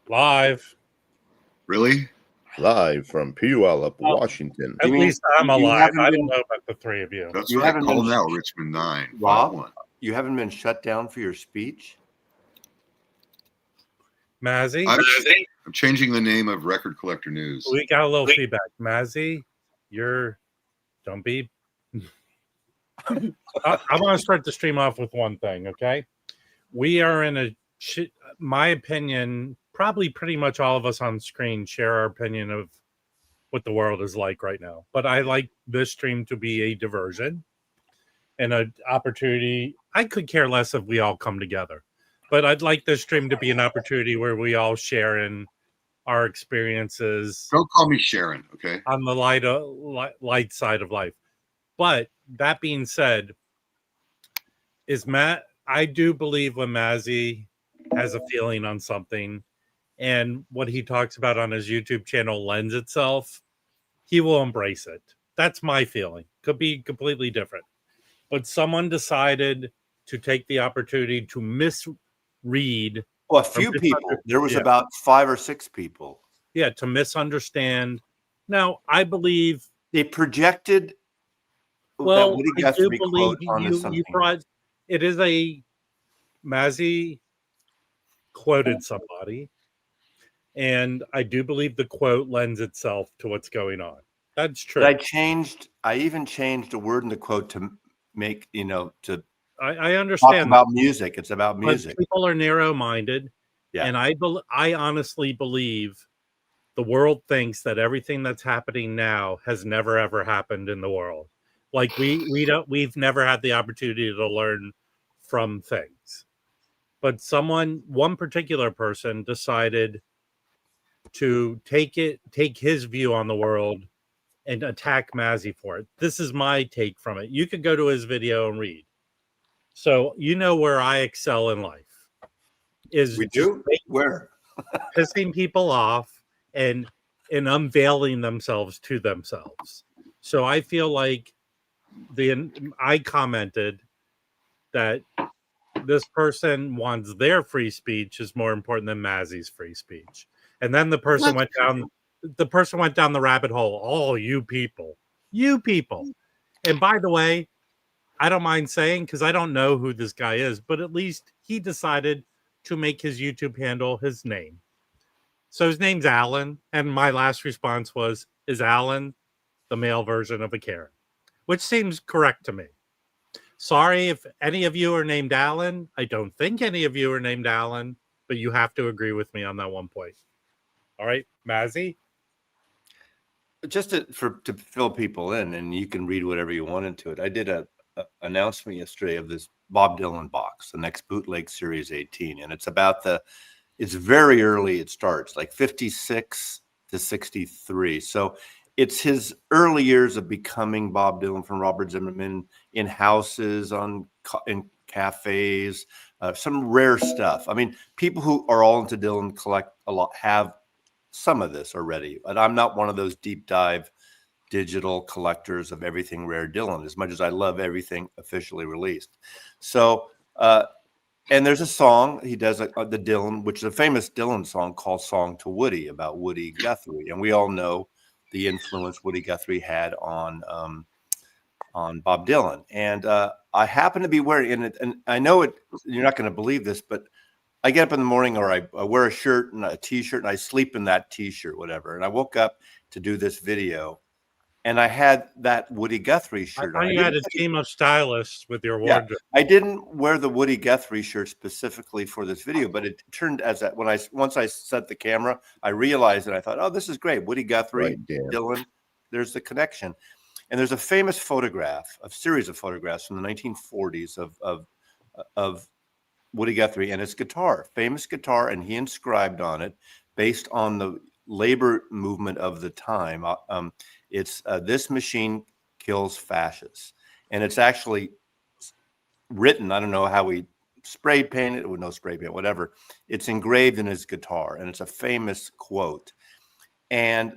Live. Really? Live from Puyallup, Washington. At least I'm alive. I don't know about the three of you. That's right. Call now, Richmond 951. Rob, you haven't been shut down for your speech? Mazzy? I'm changing the name of Record Collector News. We got a little feedback. Mazzy, don't be. I want to start the stream off with one thing, okay? We are in my opinion, probably pretty much all of us on screen share our opinion of what the world is like right now. But I like this stream to be a diversion and an opportunity. I could care less if we all come together, but I'd like this stream to be an opportunity where we all share in our experiences. Don't call me Sharon, okay? On the light side of life. But that being said, I do believe when Mazzy has a feeling on something and what he talks about on his YouTube channel lends itself, he will embrace it. That's my feeling. Could be completely different. But someone decided to take the opportunity to misread. Well, a few people. There was about 5 or 6 people. Yeah, to misunderstand. Now, I believe they projected. Well, I do believe you brought. It is a Mazzy quoted somebody, and I do believe the quote lends itself to what's going on. That's true. I even changed a word in the quote to make I understand talk about music. It's about music. But people are narrow-minded, and I honestly believe the world thinks that everything that's happening now has never ever happened in the world. Like we've never had the opportunity to learn from things. But one particular person decided to take his view on the world and attack Mazzy for it. This is my take from it. You could go to his video and read. So you know where I excel in life is where pissing people off and unveiling themselves to themselves. So I feel like I commented that this person wants their free speech is more important than Mazzy's free speech. And then the person went down the rabbit hole. Oh, you people. And by the way, I don't mind saying, because I don't know who this guy is, but at least he decided to make his YouTube handle his name. So his name's Alan. And my last response was, is Alan the male version of a Karen? Which seems correct to me. Sorry if any of you are named Alan. I don't think any of you are named Alan, but you have to agree with me on that one point. All right, Mazzy? Just to fill people in, and you can read whatever you want into it. I did a announcement yesterday of this Bob Dylan box, the next Bootleg Series 18, and it's very early. It starts like 56 to 63. So it's his early years of becoming Bob Dylan, from Robert Zimmerman, in houses, in cafes, some rare stuff. I mean, people who are all into Dylan collect a lot, have some of this already. But I'm not one of those deep dive digital collectors of everything rare Dylan, as much as I love everything officially released. So, and there's a song he does, the Dylan, which is a famous Dylan song called "Song to Woody," about Woody Guthrie, and we all know the influence Woody Guthrie had on Bob Dylan. And I happen to be wearing it, and I know you're not going to believe this, but I get up in the morning, or I wear a shirt and a t-shirt, and I sleep in that t-shirt, whatever. And I woke up to do this video, and I had that Woody Guthrie shirt on. You had a team of stylists with your wardrobe. Yeah, I didn't wear the Woody Guthrie shirt specifically for this video, but it turned as that once I set the camera, I realized, and I thought, oh, this is great. Woody Guthrie, Dylan, there's the connection. And there's a famous series of photographs from the 1940s of Woody Guthrie and his guitar, famous guitar, and he inscribed on it, based on the labor movement of the time. It's "This machine kills fascists," and it's actually written. I don't know how he spray painted it with no spray paint, whatever. It's engraved in his guitar, and it's a famous quote. And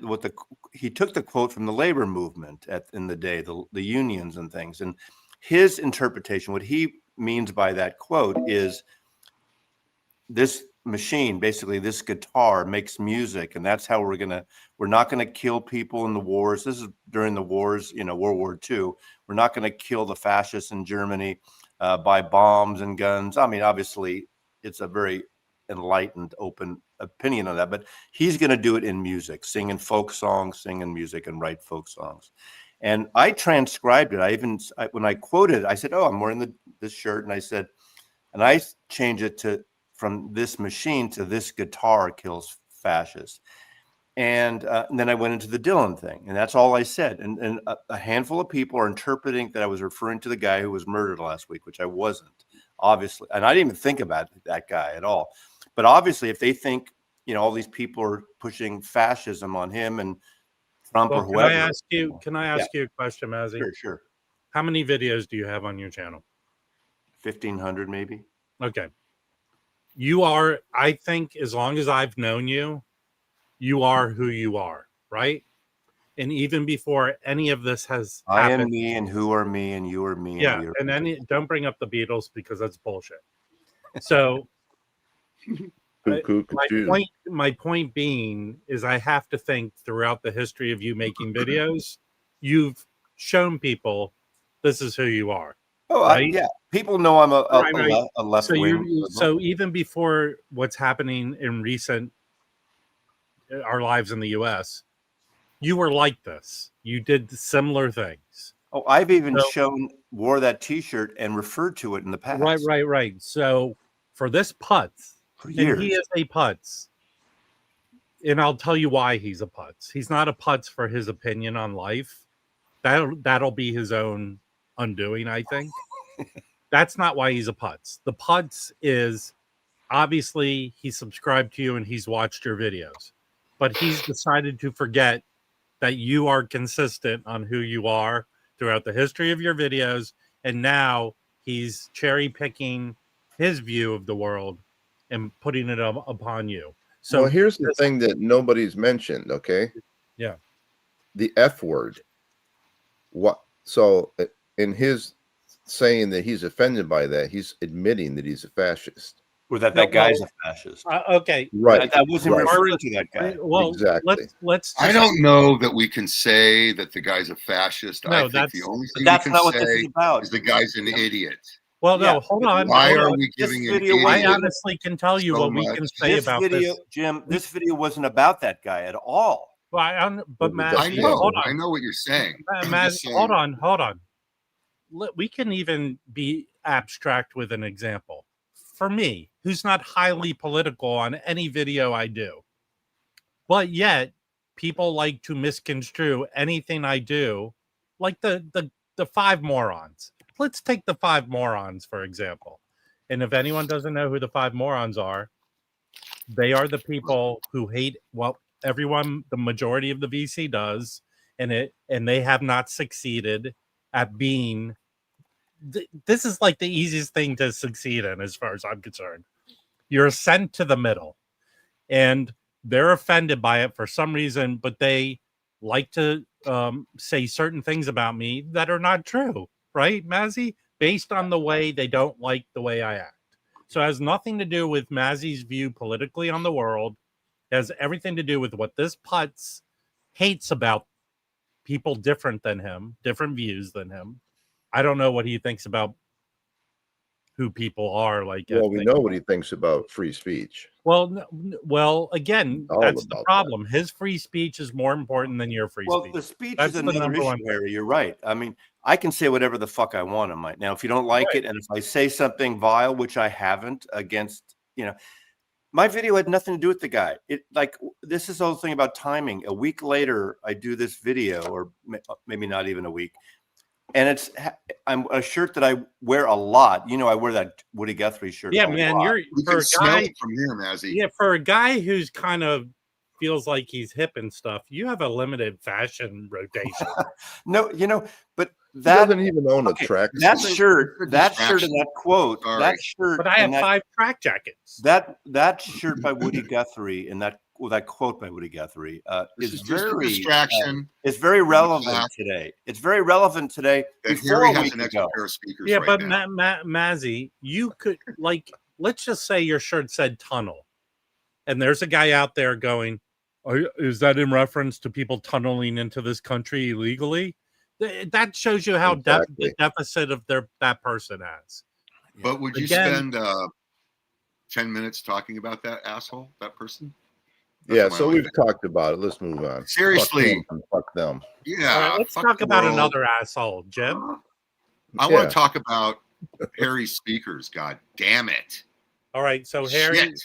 he took the quote from the labor movement in the day, the unions and things, and his interpretation, what he means by that quote is this machine, basically this guitar, makes music, and that's how we're not gonna kill people in the wars. This is during the wars, World War II. We're not gonna kill the fascists in Germany by bombs and guns. I mean, obviously, it's a very enlightened, open opinion on that, but he's gonna do it in music, singing folk songs, singing music, and write folk songs. And I transcribed it. When I quoted, I said, "Oh, I'm wearing this shirt," and I said, and I changed it to from this machine to this guitar kills fascists. And then I went into the Dylan thing, and that's all I said. And a handful of people are interpreting that I was referring to the guy who was murdered last week, which I wasn't, obviously. And I didn't even think about that guy at all. But obviously, if they think, all these people are pushing fascism on him and Trump or whoever. Can I ask you a question, Mazzy? Sure. How many videos do you have on your channel? 1,500 maybe. Okay. You are, I think, as long as I've known you, you are who you are, right? And even before any of this has happened, I am me, and who are me, and you are me. Yeah, and don't bring up the Beatles because that's bullshit. So my point being is I have to think throughout the history of you making videos, you've shown people this is who you are. Oh, right? Yeah. People know I'm a left wing. So even before what's happening in our lives in the U.S., you were like this. You did similar things. Oh, I've even wore that T-shirt and referred to it in the past. Right. So for this putz, for years, and he is a putz, and I'll tell you why he's a putz. He's not a putz for his opinion on life. That'll be his own undoing, I think. That's not why he's a putz. The putz is obviously he subscribed to you and he's watched your videos, but he's decided to forget that you are consistent on who you are throughout the history of your videos, and now he's cherry picking his view of the world and putting it upon you. So here's the thing that nobody's mentioned, okay? Yeah. The F word. What? So in his saying that he's offended by that, he's admitting that he's a fascist. Or that guy's a fascist. Okay. Right. I wasn't referring to that guy. Well, exactly. Let's I don't know that we can say that the guy's a fascist. No, I think the only thing that's we can not what this say is about. is the guy's an idiot. Well, no, hold on. Why are we giving an idiot? I honestly can tell you so what we can say this about video, this. Jim. This video wasn't about that guy at all. Well, but Matt, I know. hold on. I know what you're saying. Matt, hold on. We can even be abstract with an example. For me, who's not highly political on any video I do, but yet people like to misconstrue anything I do, like the 5 morons. Let's take the 5 morons, for example. And if anyone doesn't know who the 5 morons are, they are the people who hate everyone, the majority of the VC does, and they have not succeeded at being. This is like the easiest thing to succeed in, as far as I'm concerned. You're sent to the middle, and they're offended by it for some reason, but they like to say certain things about me that are not true, right, Mazzy? Based on the way they don't like the way I act. So it has nothing to do with Mazzy's view politically on the world. It has everything to do with what this putz hates about people different than him, different views than him. I don't know what he thinks about who people are. Like, well, we know what he thinks about free speech. Well, again, that's the problem. His free speech is more important than your free speech. Well, the speech is another issue, Harry. You're right. I mean, I can say whatever the fuck I want on my. Now, if you don't like it, and if I say something vile, which I haven't, against, my video had nothing to do with the guy. This is the whole thing about timing. A week later, I do this video, or maybe not even a week. And I'm a shirt that I wear a lot. I wear that Woody Guthrie shirt. Yeah, man, we can smell it from here, Mazzy. Yeah, for a guy who's kind of feels like he's hip and stuff, you have a limited fashion rotation. No, but that doesn't even own a track. That shirt and that quote, that shirt. But I have 5 track jackets. That shirt by Woody Guthrie and that quote by Woody Guthrie is very distraction. It's very relevant today. It's very relevant today. Harry has an extra pair of speakers. Yeah, right but now. Mazzy, you could like let's just say your shirt said tunnel, and there's a guy out there going, is that in reference to people tunneling into this country illegally? That shows you how Exactly. the deficit of that person has. But would you Again- spend 10 minutes talking about that asshole, that person? Yeah, That's so my we've life. talked about it. Let's move on. Seriously. Fuck them. Yeah. All right, let's fuck talk the about world. another asshole, Jim. I Yeah. want to talk about Harry's speakers. God damn it. All right, so Shit.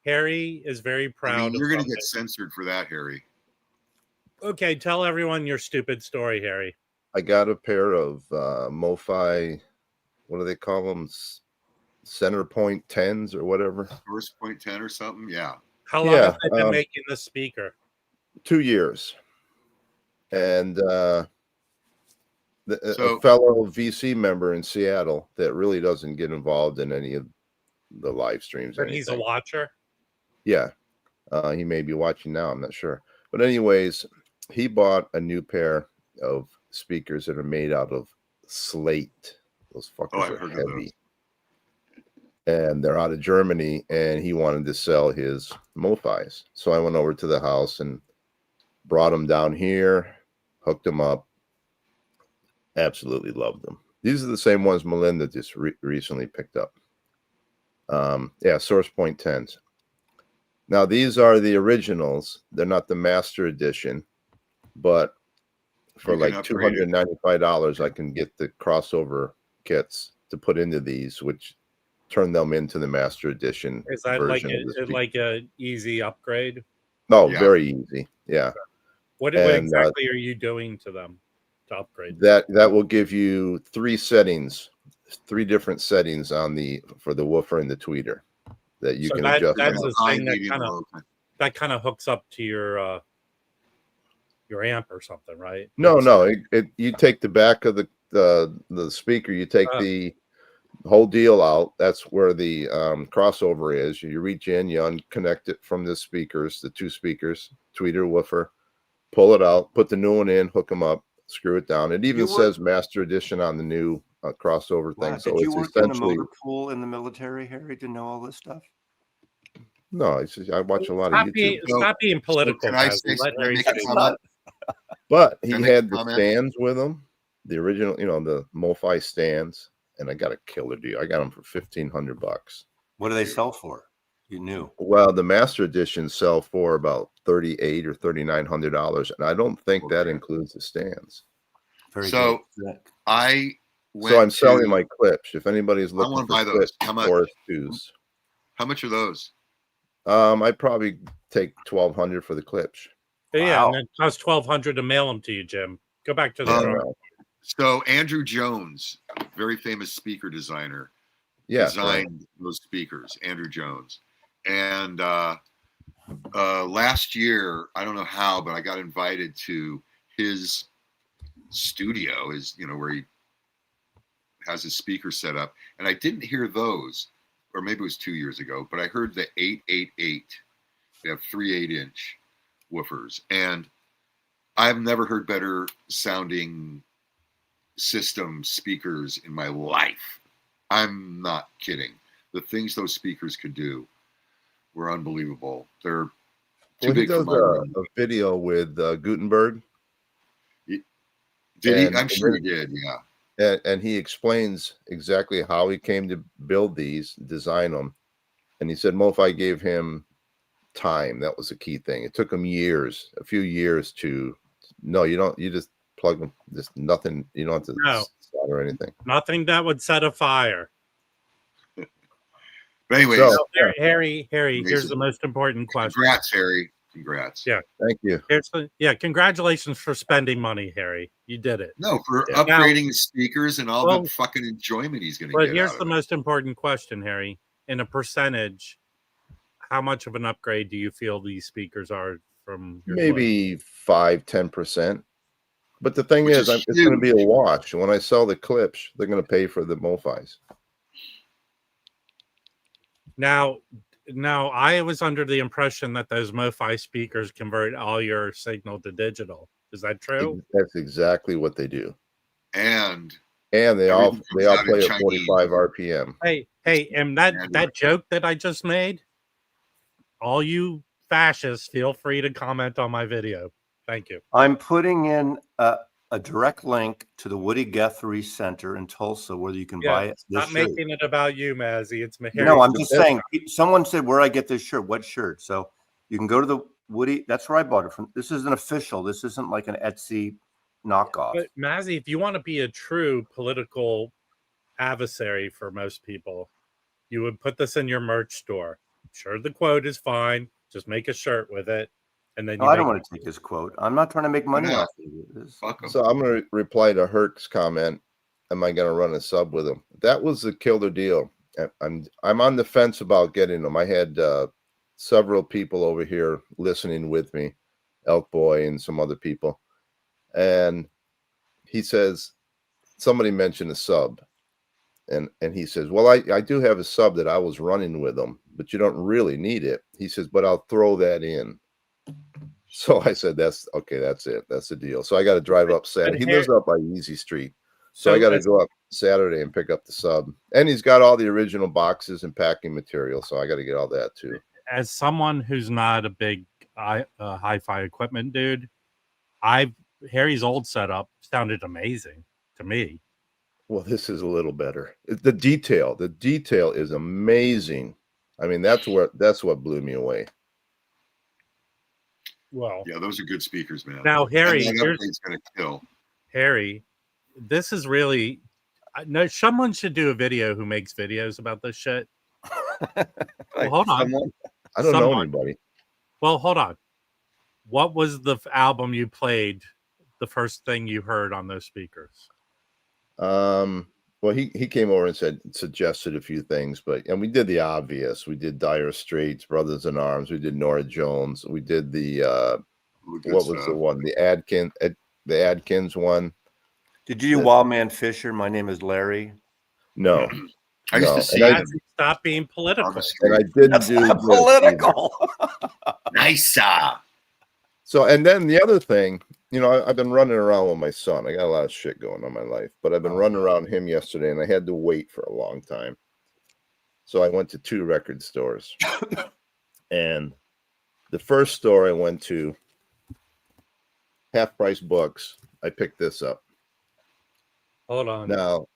Harry is very I proud mean, you're of going to something. get censored for that, Harry. Okay, tell everyone your stupid story, Harry. I got a pair of MoFi, what do they call them? Center point 10s or whatever. First point 10 or something. Yeah. How long have they been making this speaker? 2 years. And a So- fellow VC member in Seattle that really doesn't get involved in any of the live streams. And he's a watcher? Yeah. He may be watching now. I'm not sure. But anyways, he bought a new pair of speakers that are made out of slate. Those fuckers I've are heard of heavy. And they're out of Germany, and he wanted to sell his MoFis. So I went over to the house and brought them down here, hooked them up. Absolutely loved them. These are the same ones Melinda just recently picked up. Yeah, Source Point 10s. Now, these are the originals. They're not the master edition, but for You can like upgrade it. $295, I can get the crossover kits to put into these, which turn them into the master edition Is that version of the speaker. like a easy upgrade? No, Yeah. very easy. Yeah. What And, exactly are you doing to them to upgrade? That will give you 3 different settings for the woofer and the tweeter that you So can that- adjust. that's them. a High, thing that medium, kinda- low. That kind of hooks up to your amp or something, right? No. You take the back of the speaker. You take the whole deal out. That's where the crossover is. You reach in, you unconnect it from the speakers, the 2 speakers, tweeter, woofer, pull it out, put the new one in, hook them up, screw it down. It even says Master Edition on the new crossover thing. Wow. So Did you it's work in the essentially motor pool in the military, Harry, to know all this stuff? no. It's just, I watch a lot of YouTube. Stop being political. Can I Basil. say Let Harry make a speak. comment? But he Can I make a had the comment? stands with him, the original, the MoFi stands, and I got a killer deal. I got them for $1,500. What do they sell for? You knew. Well, the master editions sell for about $3,800 or $3,900, and I don't think that Okay. includes the stands. Very So, good. I went So I'm selling to- my clips. If anybody's looking wanna for buy those. clips How much? or twos, How much are those? I'd probably take $1,200 for the clips. Yeah, and Wow. it costs $1,200 to mail them to you, Jim. Go back to the Um, drawing. well, So Andrew Jones, very famous speaker designer, yeah, designed those speakers. Andrew Jones, and last year, I don't know how, but I got invited to his studio, where he has his speaker set up, and I didn't hear those, or maybe it was 2 years ago, but I heard the 888. They have 3 8-inch woofers, and I've never heard better sounding system speakers in my life. I'm not kidding. The things those speakers could do were unbelievable. They're too Well, he big for does my room. a video with Gutenberg, Did he? and- I'm sure he did. Yeah. and he explains exactly how he came to build these, design them. And he said MoFi gave him time. That was the key thing. It took him a few years to. No, you don't. You just plug them. Just nothing. You don't have to No. solder anything. Nothing that would set a fire. But anyways, So- So, Harry, here's Amazing. the most important question. congrats, Harry. Congrats. Yeah. Thank you. Congratulations for spending money, Harry. You did it. No, for Yeah. upgrading the speakers and all Well, the fucking enjoyment he's going to But get here's out the of it. most important question, Harry. In a percentage, how much of an upgrade do you feel these speakers are from your Maybe 5-10%. But the thing Which is, is it's going to be a huge. wash. When I sell the clips, they're going to pay for the MoFis. Now, I was under the impression that those MoFi speakers convert all your signal to digital. Is that true? That's exactly what they do. And And they all Everything comes out in play at Chinese. 45 RPM. Hey, and that joke that I just made, all you fascists, feel free to comment on my video. Thank you. I'm putting in a direct link to the Woody Guthrie Center in Tulsa where you can buy it. This Stop shirt. making it about you, Mazzy. It's Harry. No, I'm just saying. Someone said where I get this shirt. What shirt? So you can go to the Woody. That's where I bought it from. This is an official. This isn't like an Etsy knockoff. But Mazzy, if you want to be a true political adversary for most people, you would put this in your merch store. Sure, the quote is fine. Just make a shirt with it, and then No, I don't want to take his quote. I'm not trying to make money off of it. Fuck 'em. So I'm going to reply to Herc's comment. Am I going to run a sub with him? That was the killer deal. I'm on the fence about getting them. I had several people over here listening with me, Elk Boy and some other people. And he says, somebody mentioned a sub. And he says, well, I do have a sub that I was running with them, but you don't really need it. He says, but I'll throw that in. So I said, that's okay. That's it. That's the deal. So I got to drive up Saturday. He lives up by Easy Street. So I got to go up Saturday and pick up the sub. And he's got all the original boxes and packing material. So I got to get all that too. As someone who's not a big hi-fi equipment dude, Harry's old setup sounded amazing to me. Well, this is a little better. The detail is amazing. I mean, that's what blew me away. Well, yeah, those are good speakers, man. Now, Harry, that update's gonna kill. Harry, this is really no. Someone should do a video who makes videos about this shit. Well, hold on. I don't know anybody. Well, hold on. What was the album you played? The first thing you heard on those speakers? Well, he came over and suggested a few things, and we did the obvious. We did Dire Straits, Brothers in Arms. We did Norah Jones. We did the what was the one? The Adkins one. Did you do Wildman Fisher? My name is Larry. No. I used to see him. Stop being political. And I didn't do political. Nice. So, and then the other thing, I've been running around with my son. I got a lot of shit going on in my life, but I've been running around him yesterday, and I had to wait for a long time. So I went to 2 record stores. And the first store I went to, Half Price Books, I picked this up. Hold on. Now,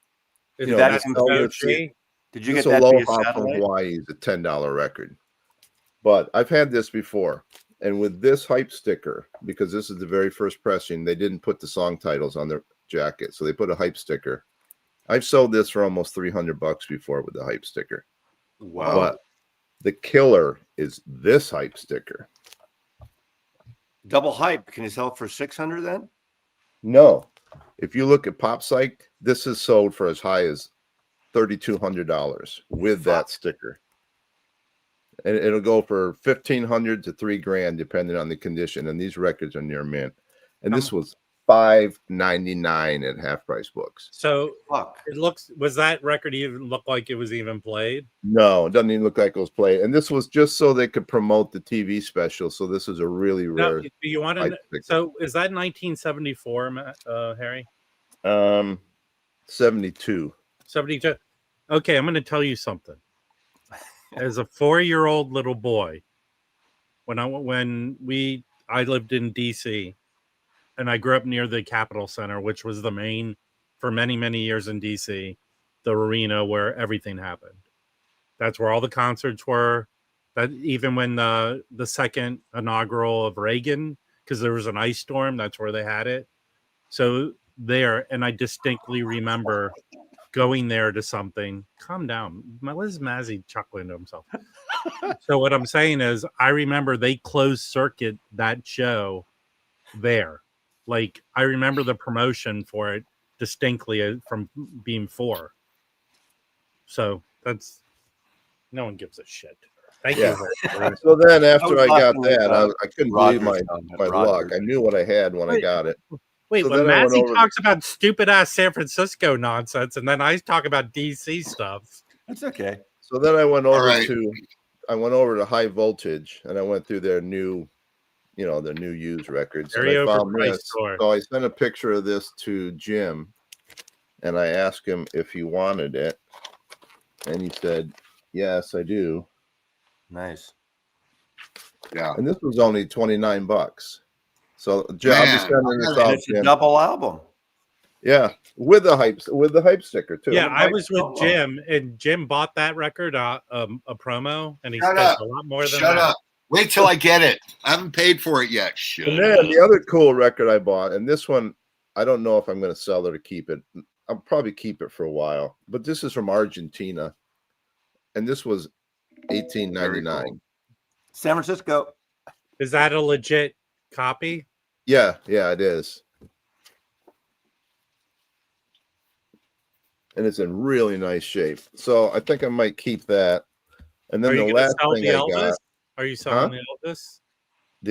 Is that did you get that that Aloha from Hawaii is a $10 record. But I've had this before. And with this hype sticker, because this is the very first pressing, they didn't put the song titles on their jacket. So they put a hype sticker. I've sold this for almost $300 before with the hype sticker. Wow. But the killer is this hype sticker. Double hype. Can you sell it for $600 then? No. If you look at Pop Psych, this is sold for as high as $3,200 with that sticker. And it'll go for $1,500 to $3,000 depending on the condition. And these records are near mint. And this was $5.99 at Half Price Books. So was that record even look like it was even played? No, it doesn't even look like it was played. And this was just so they could promote the TV special. So this is a really rare. Do you want to? So is that 1974, Harry? 72. 72. Okay, I'm going to tell you something. As a 4-year-old little boy, when I lived in DC, and I grew up near the Capitol Center, which was the main for many, many years in DC, the arena where everything happened. That's where all the concerts were. That even when the second inaugural of Reagan, because there was an ice storm, that's where they had it. So there, and I distinctly remember going there to something. Calm down. What is Mazzy chuckling to himself? So what I'm saying is, I remember they closed circuit that show there. Like, I remember the promotion for it distinctly from being 4. So that's, no one gives a shit. Thank you. So then after I got that, I couldn't believe my luck. I knew what I had when I got it. Wait, when Mazzy talks about stupid ass San Francisco nonsense, and then I talk about DC stuff. That's okay. So then I went over to High Voltage, and I went through their new, their new used records. And I found this. So I sent a picture of this to Jim, and I asked him if he wanted it, and he said, "Yes, I do." Nice. Yeah. And this was only $29. So, Jim, I'll be Man, sending this And out, it's a Jim. double album. Yeah, with the hype sticker too. Yeah, I'm I like, was with Jim, and Jim bought that record, a promo, and he Shut spent up. a lot more than Shut that. up. Wait till I get it. I haven't paid for it yet. Shut And then up. the other cool record I bought, and this one, I don't know if I'm going to sell it or keep it. I'll probably keep it for a while. But this is from Argentina, and this was Very $18.99. cool. San Francisco. Is that a legit copy? Yeah, it is. And it's in really nice shape. So I think I might keep that. And then Are you the going to last sell thing the I Elvis? got, Are you selling the Elvis?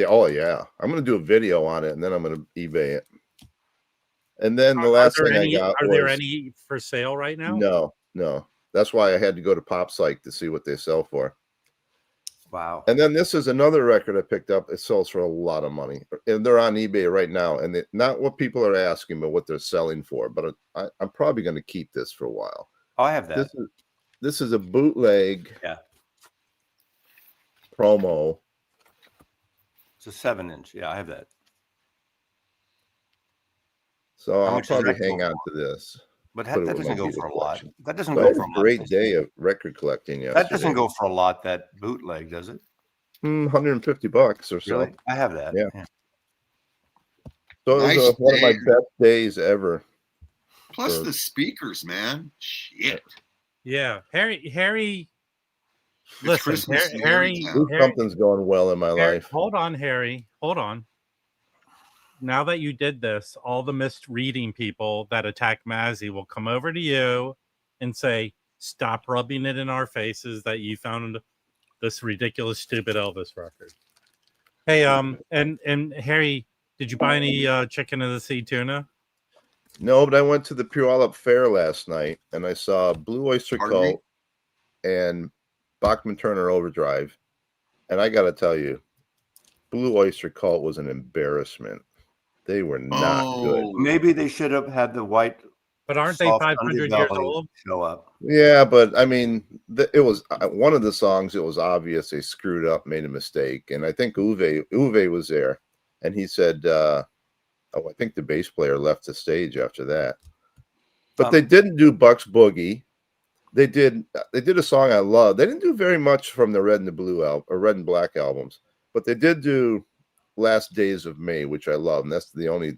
oh yeah, I'm going to do a video on it, and then I'm going to eBay it. And then the Are last there thing I any? got Are was there any for sale right now? no. That's why I had to go to Pop Psych to see what they sell for. Wow. And then this is another record I picked up. It sells for a lot of money, and they're on eBay right now. And not what people are asking, but what they're selling for. But I'm probably going to keep this for a while. Oh, I have that. This is a bootleg. Yeah. Promo. It's a 7-inch. Yeah, I have that. So How I'll much does probably that hang go on for? to this. But Put it that with doesn't my go Beatles for a lot. collection. That doesn't So I go had for a a lot. great day of record collecting yesterday. That doesn't go for a lot, that bootleg, does it? $150 or so. Really? I have that. Yeah. So it was Nice one of my day. best days ever. Plus the speakers, man. Shit. Yeah, Harry. It's Listen, Christmas in Harry. Marytown. Something's going well in my life. Hold on, Harry. Hold on. Now that you did this, all the misreading people that attack Mazzy will come over to you and say, "Stop rubbing it in our faces that you found this ridiculous, stupid Elvis record." Hey, and Harry, did you buy any chicken of the sea tuna? No, but I went to the Puyallup Fair last night and I saw Blue Oyster Pardon me? Cult and Bachman Turner Overdrive. And I got to tell you, Blue Oyster Cult was an embarrassment. They were not good. Maybe they should have had the white. But aren't they soft 500 years underbelly old? show up. Yeah, but I mean, it was one of the songs. It was obvious they screwed up, made a mistake, and I think Uwe was there, and he said, "Oh, I think the bass player left the stage after that." But they didn't do Buck's Boogie. They did a song I love. They didn't do very much from the Red and the Blue album or Red and Black albums, but they did do Last Days of May, which I love, and that's the only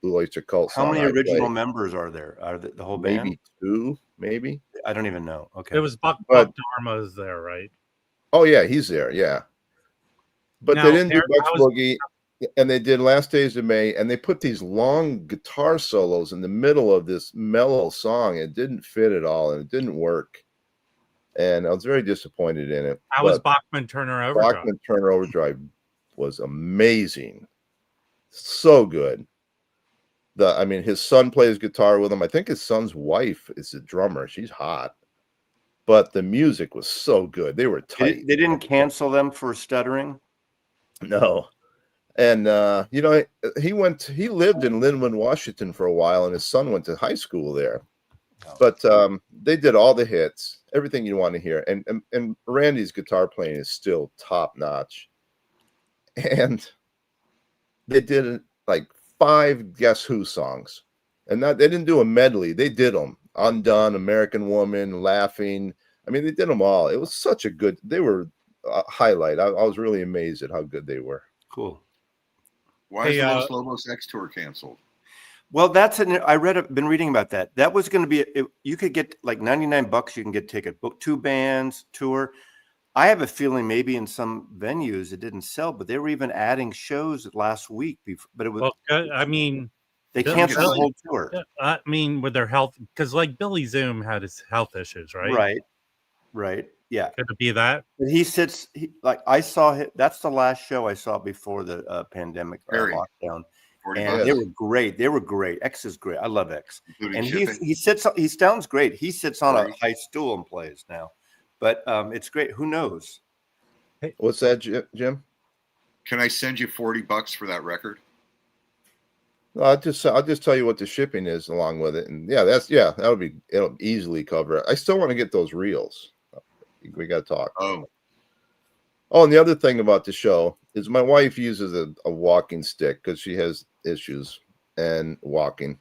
Blue Oyster Cult How song many I original play. members are there? Are the whole Maybe band? 2, maybe. I don't even know. Okay. It was Buck Dharma's there, right? Oh yeah, he's there. Yeah, but Now, they didn't do Harry, Buck's Boogie, and they did Last Days of May, and they put these long guitar solos in the middle of this mellow song. It didn't fit at all, and it didn't work. And I was very disappointed in it. How was Bachman Turner Overdrive? Bachman Turner Overdrive was amazing, so good. I mean, his son plays guitar with him. I think his son's wife is the drummer. She's hot, but the music was so good. They were tight. They didn't cancel them for stuttering. No. And you know, he lived in Lynnwood, Washington for a while, and his son went to high school there. But they did all the hits, everything you want to hear. And Randy's guitar playing is still top notch. And they did like 5 Guess Who songs. And they didn't do a medley. They did them. Undone, American Woman, Laughing. I mean, they did them all. It was such a good, they were a highlight. I was really amazed at how good they were. Cool. Why is the Los Lobos X tour canceled? Well, been reading about that. That was going to be, you could get like $99. You can get ticket, book 2 bands, tour. I have a feeling maybe in some venues it didn't sell, but they were even adding shows last week. But it was, I mean, they canceled the whole tour. I mean, with their health, because like Billy Zoom had his health issues, right? Right. Yeah. Could it be that? But I saw him. That's the last show I saw before the pandemic lockdown. And they were great. X is great. I love X. And he sounds great. He sits on a high stool and plays now. But it's great. Who knows? Hey, what's that, Jim? Can I send you $40 for that record? I'll just tell you what the shipping is along with it, and it'll easily cover it. I still want to get those reels. We got to talk. Oh, Oh, and the other thing about the show is my wife uses a walking stick because she has issues and walking.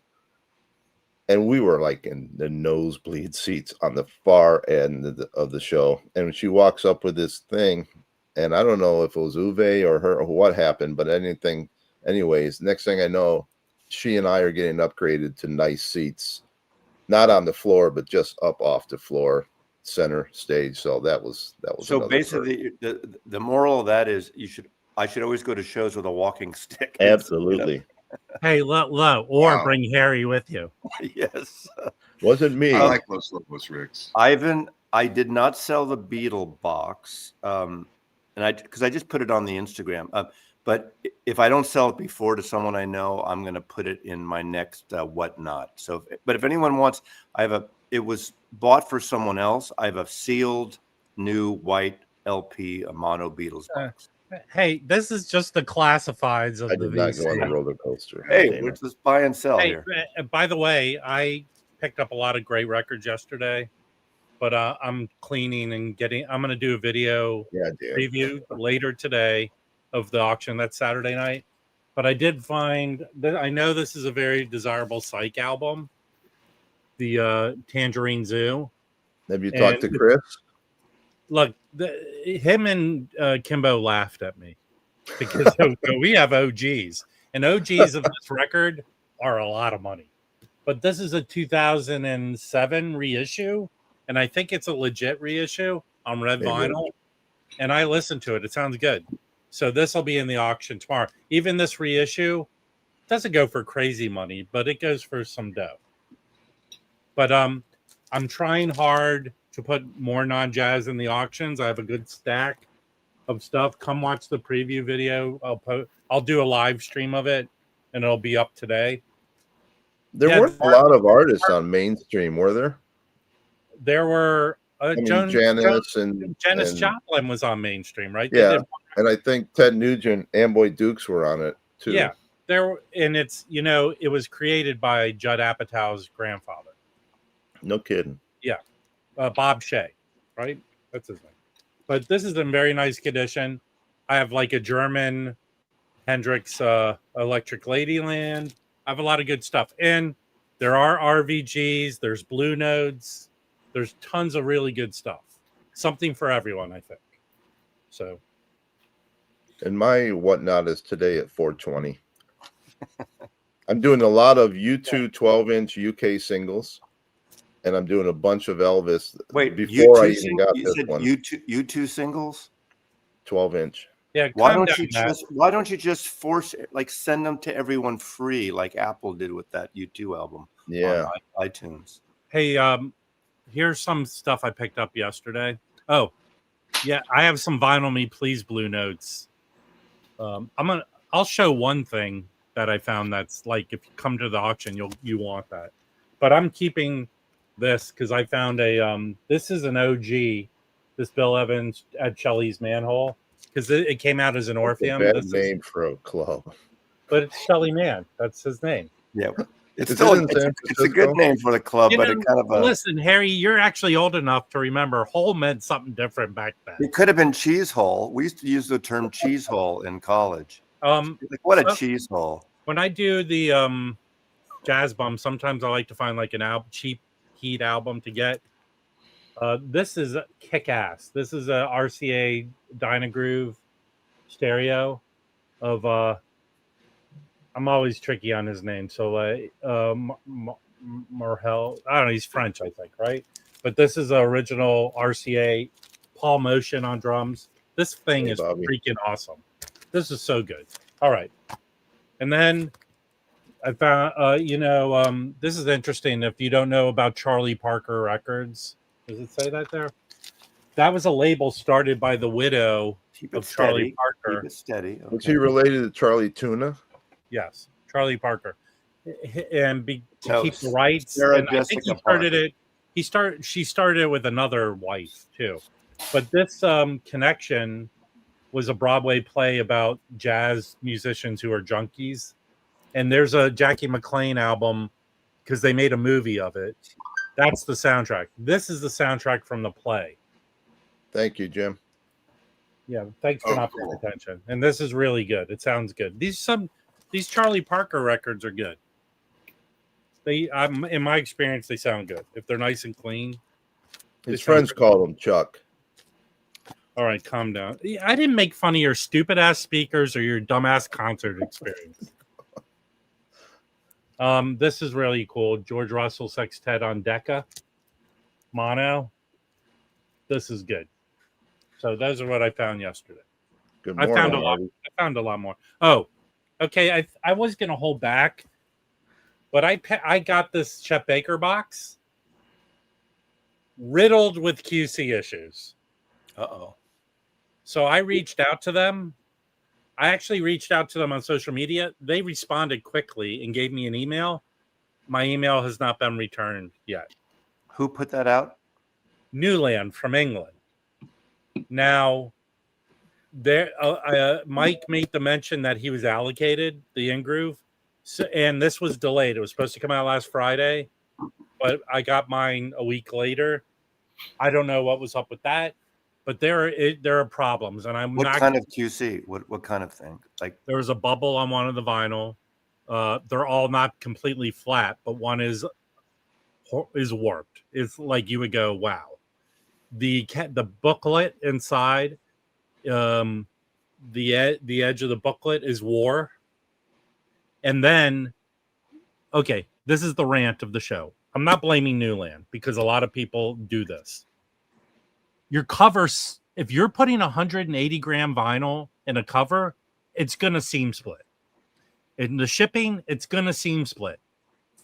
And we were like in the nosebleed seats on the far end of the show. And she walks up with this thing, and I don't know if it was Uwe or her or what happened, but anyways, next thing I know, she and I are getting upgraded to nice seats, not on the floor, but just up off the floor, center stage. So that was So another basically, the moral of that is I should always go to shows with a walking stick. absolutely. Hey, or Wow. bring Harry with you. Yes. Wasn't me. I like Los Lobos Ricks. Ivan, I did not sell the Beetle box, and because I just put it on the Instagram. But if I don't sell it before to someone I know, I'm going to put it in my next whatnot. So, but if anyone wants, it was bought for someone else. I have a sealed new white LP, a mono Beatles box. Hey, this is just the classifieds of I the did not go on the VC. roller coaster. Hey, Damn let's it. just buy and sell Hey, here. by the way, I picked up a lot of great records yesterday, but I'm cleaning and I'm going to do a video Yeah, dude. preview later today of the auction. That's Saturday night. But I did find that I know this is a very desirable Psych album, the Tangerine Zoo. Have you talked to Chris? Look, him and Kimbo laughed at me because we have OGs, and OGs of this record are a lot of money. But this is a 2007 reissue, and I think it's a legit reissue on red vinyl. And I listened to it; it sounds good. So this will be in the auction tomorrow. Even this reissue doesn't go for crazy money, but it goes for some dough. But I'm trying hard to put more non-jazz in the auctions. I have a good stack of stuff. Come watch the preview video. I'll do a live stream of it, and it'll be up today. There weren't a lot of artists on mainstream, were there? There were Janis Janis Joplin was on mainstream, right? Yeah, and I think Ted Nugent, Amboy Dukes were on it too. Yeah, and it's it was created by Judd Apatow's grandfather. No kidding. Yeah, Bob Shea, right? That's his name. But this is a very nice condition. I have like a German Hendrix Electric Ladyland. I have a lot of good stuff. And there are RVGs. There's Blue Nodes. There's tons of really good stuff. Something for everyone, I think. So. And my whatnot is today at 420. I'm doing a lot of U2 12-inch UK singles. And I'm doing a bunch of Elvis. Wait, before I even got this one. U2 singles, 12-inch. Yeah. Why don't you just send them to everyone free like Apple did with that U2 album? Yeah. On iTunes. Hey, here's some stuff I picked up yesterday. Oh, yeah, I have some Vinyl Me Please Blue Notes. I'll show one thing that I found that's like if you come to the auction, you want that. But I'm keeping this because I found this is an OG, this Bill Evans at Shelley's Manhole, because it came out as an Orpheum. Bad name for a club. But it's Shelley Man. That's his name. Yeah. It's a good name for the club, but it kind of listen, Harry, you're actually old enough to remember hole meant something different back then. It could have been cheese hole. We used to use the term cheese hole in college. What a cheese hole. When I do the jazz bum, sometimes I like to find like an cheap Heat album to get. This is kick-ass. This is a RCA Dynagroove stereo of I'm always tricky on his name. So Marhel, I don't know, he's French, I think, right? But this is the original RCA Paul Motion on drums. This thing is freaking awesome. This is so good. All right. And then I found, this is interesting. If you don't know about Charlie Parker Records, does it say that there? That was a label started by the widow of Charlie Parker. Keep it steady. Okay. Was he related to Charlie Tuna? Yes, Charlie Parker, and to keep the rights. And I think he started it. She started it with another wife too, but this connection was a Broadway play about jazz musicians who are junkies, And there's a Jackie McLean album because they made a movie of it. That's the soundtrack. This is the soundtrack from the play. Thank you, Jim. Yeah, thanks for Oh, not cool. paying attention. And this is really good. It sounds good. These Charlie Parker records are good. In my experience, they sound good if they're nice and clean. His friends call him Chuck. All right, calm down. I didn't make fun of your stupid ass speakers or your dumbass concert experience. This is really cool. George Russell Sextet on Decca mono. This is good. So those are what I found yesterday. Good I morning, found a lot more. Oh, okay. I was gonna hold back, but I got this Chet Baker box riddled with QC issues. Uh-oh. So I reached out to them. I actually reached out to them on social media. They responded quickly and gave me an email. My email has not been returned yet. Who put that out? Newland from England. Now, Mike made the mention that he was allocated the in-groove, and this was delayed. It was supposed to come out last Friday, but I got mine a week later. I don't know what was up with that, but there are problems, and I'm What not. kind of QC? What kind of thing? Like There was a bubble on one of the vinyl. They're all not completely flat, but one is warped. It's like you would go, wow. The booklet inside, the edge of the booklet is wore. And then, okay, this is the rant of the show. I'm not blaming Newland because a lot of people do this. Your covers, if you're putting 180 gram vinyl in a cover, it's going to seam split. In the shipping, it's going to seam split.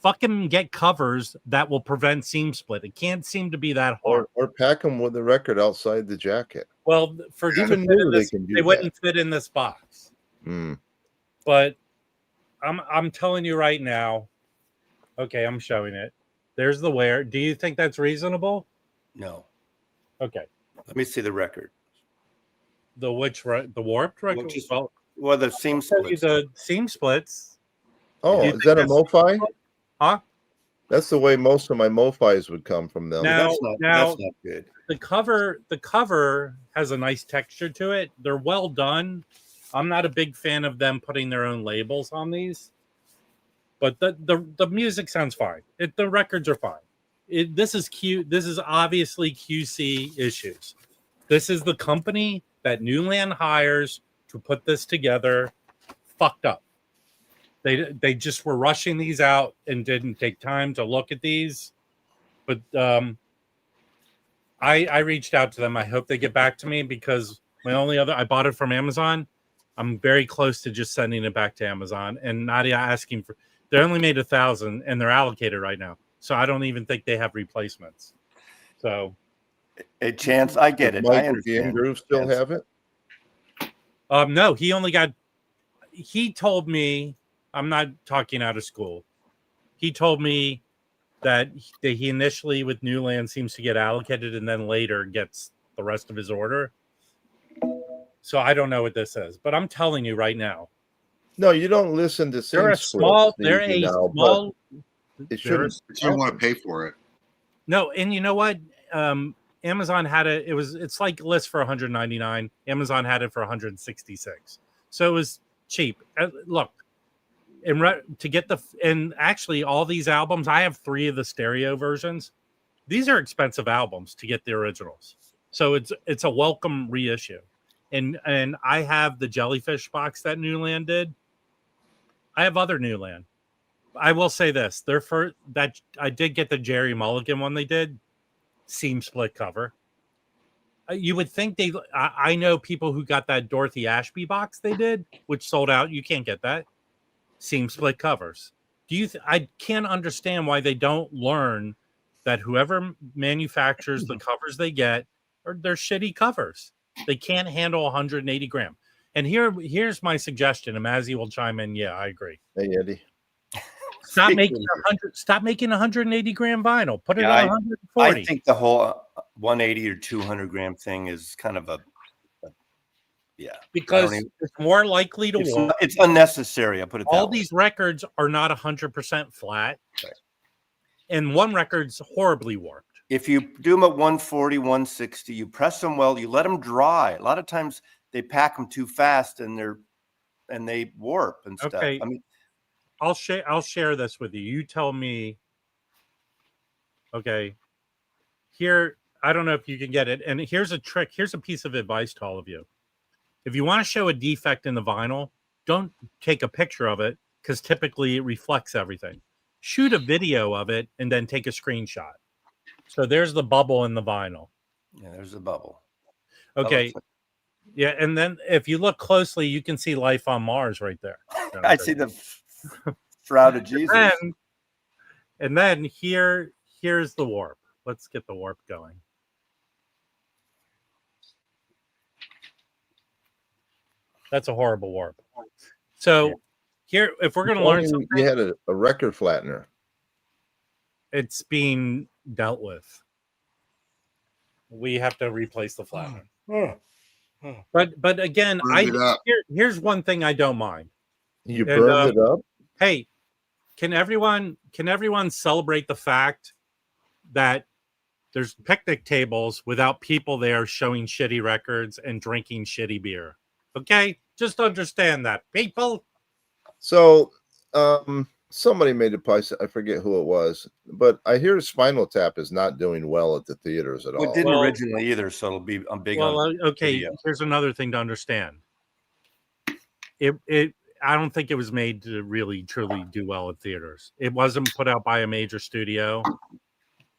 Fucking get covers that will prevent seam split. It can't seem to be that hard. Or pack them with the record outside the jacket. Well, for Even new, they can do they that. wouldn't fit in this box. But I'm telling you right now. Okay, I'm showing it. There's the wear. Do you think that's reasonable? no. Okay. Let me see the record. The warped record? Well, the seam splits. The seam splits. Oh, Do you is think that a that's MoFi? Huh? That's the way most of my MoFis would come from them. Now- that's not good. The cover has a nice texture to it. They're well done. I'm not a big fan of them putting their own labels on these, but the music sounds fine. The records are fine. This is cute. This is obviously QC issues. This is the company that Newland hires to put this together. Fucked up. They just were rushing these out and didn't take time to look at these. But I reached out to them. I hope they get back to me because I bought it from Amazon. I'm very close to just sending it back to Amazon and not asking for. They only made 1,000 and they're allocated right now, so I don't even think they have replacements. So, A chance, I get it. Mike I with the understand. in-groove still Yes. have it? no, he only got. He told me, I'm not talking out of school. He told me that he initially with Newland seems to get allocated and then later gets the rest of his order. So I don't know what this is, but I'm telling you right now. No, you don't listen to They're a small. They're a small. It shouldn't. But you don't want to pay for it. No, and you know what? Amazon had it. It's like list for 199. Amazon had it for 166. So it was cheap. Look, to get and actually all these albums, I have 3 of the stereo versions. These are expensive albums to get the originals. So it's a welcome reissue. And I have the Jellyfish box that Newland did. I have other Newland. I will say this: I did get the Jerry Mulligan one they did, seam split cover. You would think I know people who got that Dorothy Ashby box they did, which sold out. You can't get that seam split covers. I can't understand why they don't learn that whoever manufactures the covers they get they're shitty covers. They can't handle 180 gram. And here's my suggestion, and Mazzy will chime in. Yeah, I agree. Hey, Eddie. Stop making 180 gram vinyl. Put it Yeah, on 140. I think the whole 180 or 200 gram thing is kind of Yeah. because even- it's more likely to warp. It's unnecessary. I put it that All way. these records are not 100% flat. Right. And one record's horribly warped. If you do them at 140, 160, you press them well, you let them dry. A lot of times they pack them too fast and they warp and stuff. Okay. I mean, I'll share this with you. You tell me. Okay. Here, I don't know if you can get it. And here's a trick. Here's a piece of advice to all of you. If you want to show a defect in the vinyl, don't take a picture of it because typically it reflects everything. Shoot a video of it and then take a screenshot. So there's the bubble in the vinyl. yeah, there's a bubble. Okay. Yeah, and then if you look closely, you can see life on Mars right there. I see the shroud of Jesus. And then here's the warp. Let's get the warp going. That's a horrible warp. So here, if we're going to learn something, you had a record flattener. it's being dealt with. We have to replace the flattener. But again, here's one thing I don't mind. You burned it up? Hey, can everyone celebrate the fact that there's picnic tables without people there showing shitty records and drinking shitty beer? Okay? Just understand that, people. So somebody made a price. I forget who it was, but I hear Spinal Tap is not doing well at the theaters at all. It didn't originally either, so it'll be big. Well, okay. video. Here's another thing to understand. I don't think it was made to really truly do well at theaters. It wasn't put out by a major studio.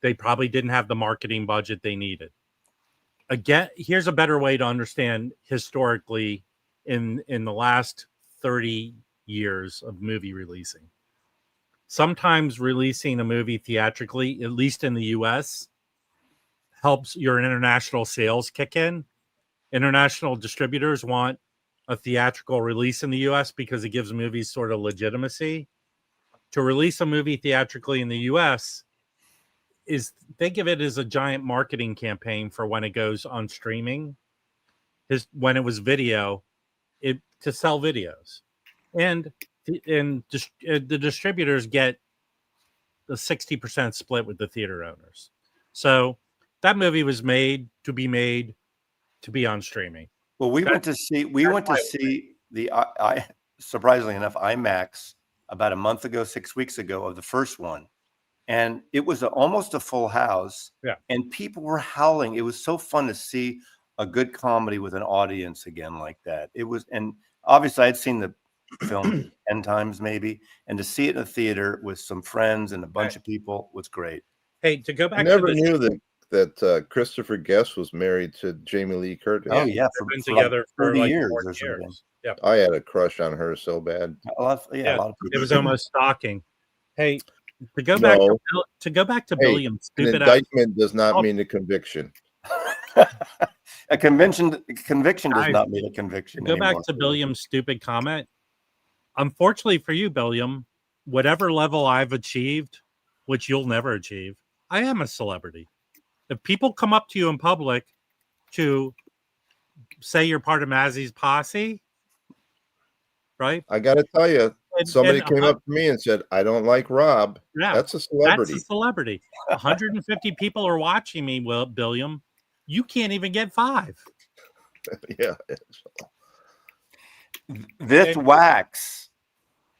They probably didn't have the marketing budget they needed. Again, here's a better way to understand historically in the last 30 years of movie releasing. Sometimes releasing a movie theatrically, at least in the US, helps your international sales kick in. International distributors want a theatrical release in the US because it gives movies sort of legitimacy. To release a movie theatrically in the US think of it as a giant marketing campaign for when it goes on streaming. When it was video, to sell videos. And the distributors get the 60% split with the theater owners. So that movie was made to be on streaming. Well, we went to see the surprisingly enough IMAX about a month ago, 6 weeks ago, of the first one, and it was almost a full house. Yeah, and people were howling. It was so fun to see a good comedy with an audience again like that. It was, and obviously I'd seen the film 10 times maybe, and to see it in a theater with some friends and a bunch of people was great. Hey, to go back, I never knew that Christopher Guest was married to Jamie Lee Curtis. Oh yeah, they've been together for 30 like years 40 or something. years. Yeah, I had a crush on her so bad. A lot of people. It was almost stalking. Hey, to go back to Billiam, an indictment does not mean a conviction. A conviction does not mean a conviction. Go back to Billiam's stupid comment. Unfortunately for you, Billiam, whatever level I've achieved, which you'll never achieve, I am a celebrity. If people come up to you in public to say you're part of Mazzy's posse, right? I got to tell you, somebody came up to me and said, "I don't like Rob." Yeah, that's a celebrity. That's a celebrity. 150 people are watching me, Billiam. You can't even get 5. Yeah. This wax.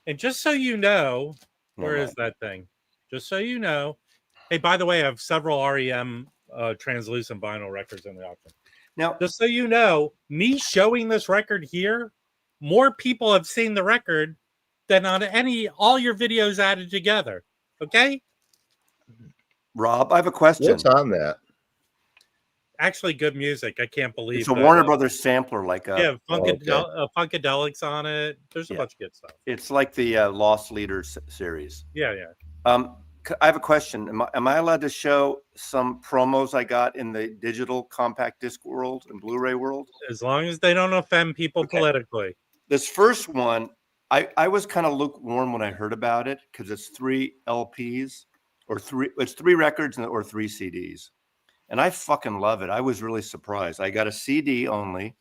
And just so you know, where is that thing? Just so you know. Hey, by the way, I have several REM translucent vinyl records in the auction. Now, just so you know, me showing this record here, more people have seen the record than on all your videos added together. Okay? Rob, I have a question. What's on that? Actually, good music. I can't believe it's a Warner Brothers sampler, Funkadelics on it. There's a bunch of good stuff. It's like the Lost Leaders series. Yeah. I have a question. Am I allowed to show some promos I got in the digital compact disc world and Blu-ray world? As long as they don't offend people politically. This first one, I was kind of lukewarm when I heard about it because it's 3 LPs it's 3 records or 3 CDs. And I fucking love it. I was really surprised. I got a CD only.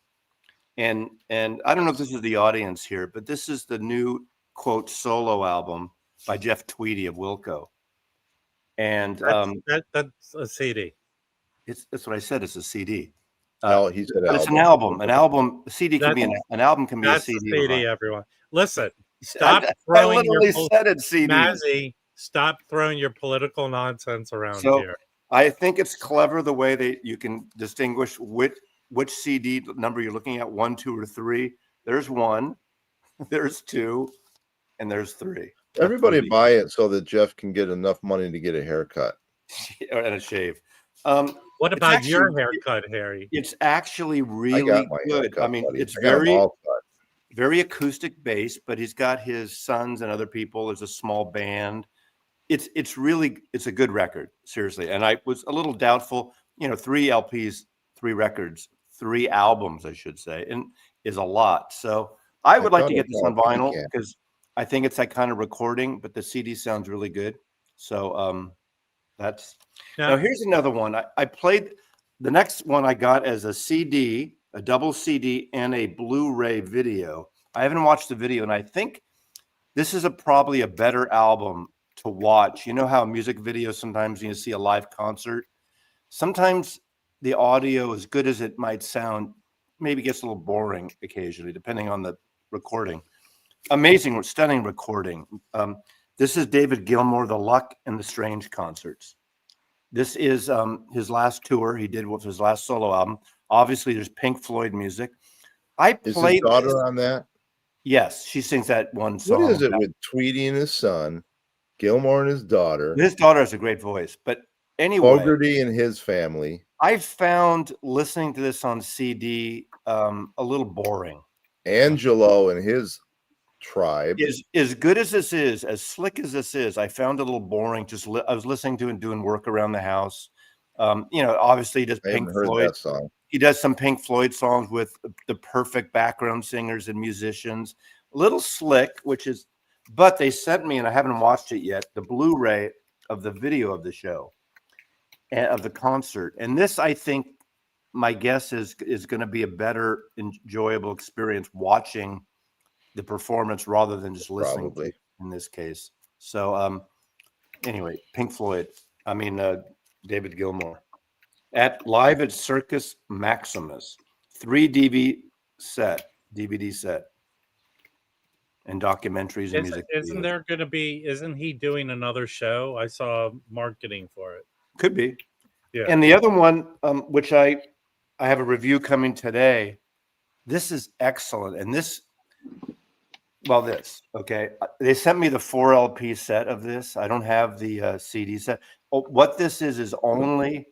And I don't know if this is the audience here, but this is the new quote solo album by Jeff Tweedy of Wilco. And that's a CD. that's what I said. It's a CD. He said But album. it's an album. An album. A CD can be an album. Can be a That's CD. a CD, everyone. Listen, I stop throwing your literally said it. CD. Mazzy, stop throwing your political nonsense around So here. I think it's clever the way that you can distinguish which CD number you're looking at, 1, 2, or 3. There's 1, there's 2, and there's 3. Everybody buy it so that Jeff can get enough money to get a haircut and a shave. What about your haircut, Harry? It's actually I really got my good. haircut, I mean, buddy. it's I got 'em very, all cut. very acoustic bass, but he's got his sons and other people. There's a small band. It's a good record, seriously. And I was a little doubtful, 3 LPs, 3 records, 3 albums, I should say, and is a lot. So I would like to get this on vinyl because I think it's that kind of recording, but the CD sounds really good. So that's now here's another one. I played the next one I got as a CD, a double CD, and a Blu-ray video. I haven't watched the video, and I think this is probably a better album to watch. You know how music videos, sometimes you see a live concert, sometimes the audio, as good as it might sound, maybe gets a little boring occasionally, depending on the recording. Amazing, stunning recording. This is David Gilmour, The Luck and the Strange Concerts. This is his last tour he did with his last solo album. Obviously, there's Pink Floyd music. Is his daughter on that? Yes, she sings that one song. What is it with Tweedy and his son, Gilmour and his daughter? His daughter has a great voice. But anyway, Fogerty and his family. I found listening to this on CD a little boring. Angelo and his tribe. As good as this is, as slick as this is, I found it a little boring. I was listening to and doing work around the house. Obviously, he does Pink Floyd. That song. He does some Pink Floyd songs with the perfect background singers and musicians. A little slick, but they sent me, and I haven't watched it yet, the Blu-ray of the video of the show and of the concert. And this, I think, my guess is going to be a better, enjoyable experience watching the performance rather than just listening. Probably. In this case. So anyway, Pink Floyd. David Gilmour live at Circus Maximus, 3 DVD set, and documentaries and music. Isn't he doing another show? I saw marketing for it. Could be. Yeah. And the other one, which I have a review coming today. This is excellent. And this, okay. They sent me the 4 LP set of this. I don't have the CD set. What this is only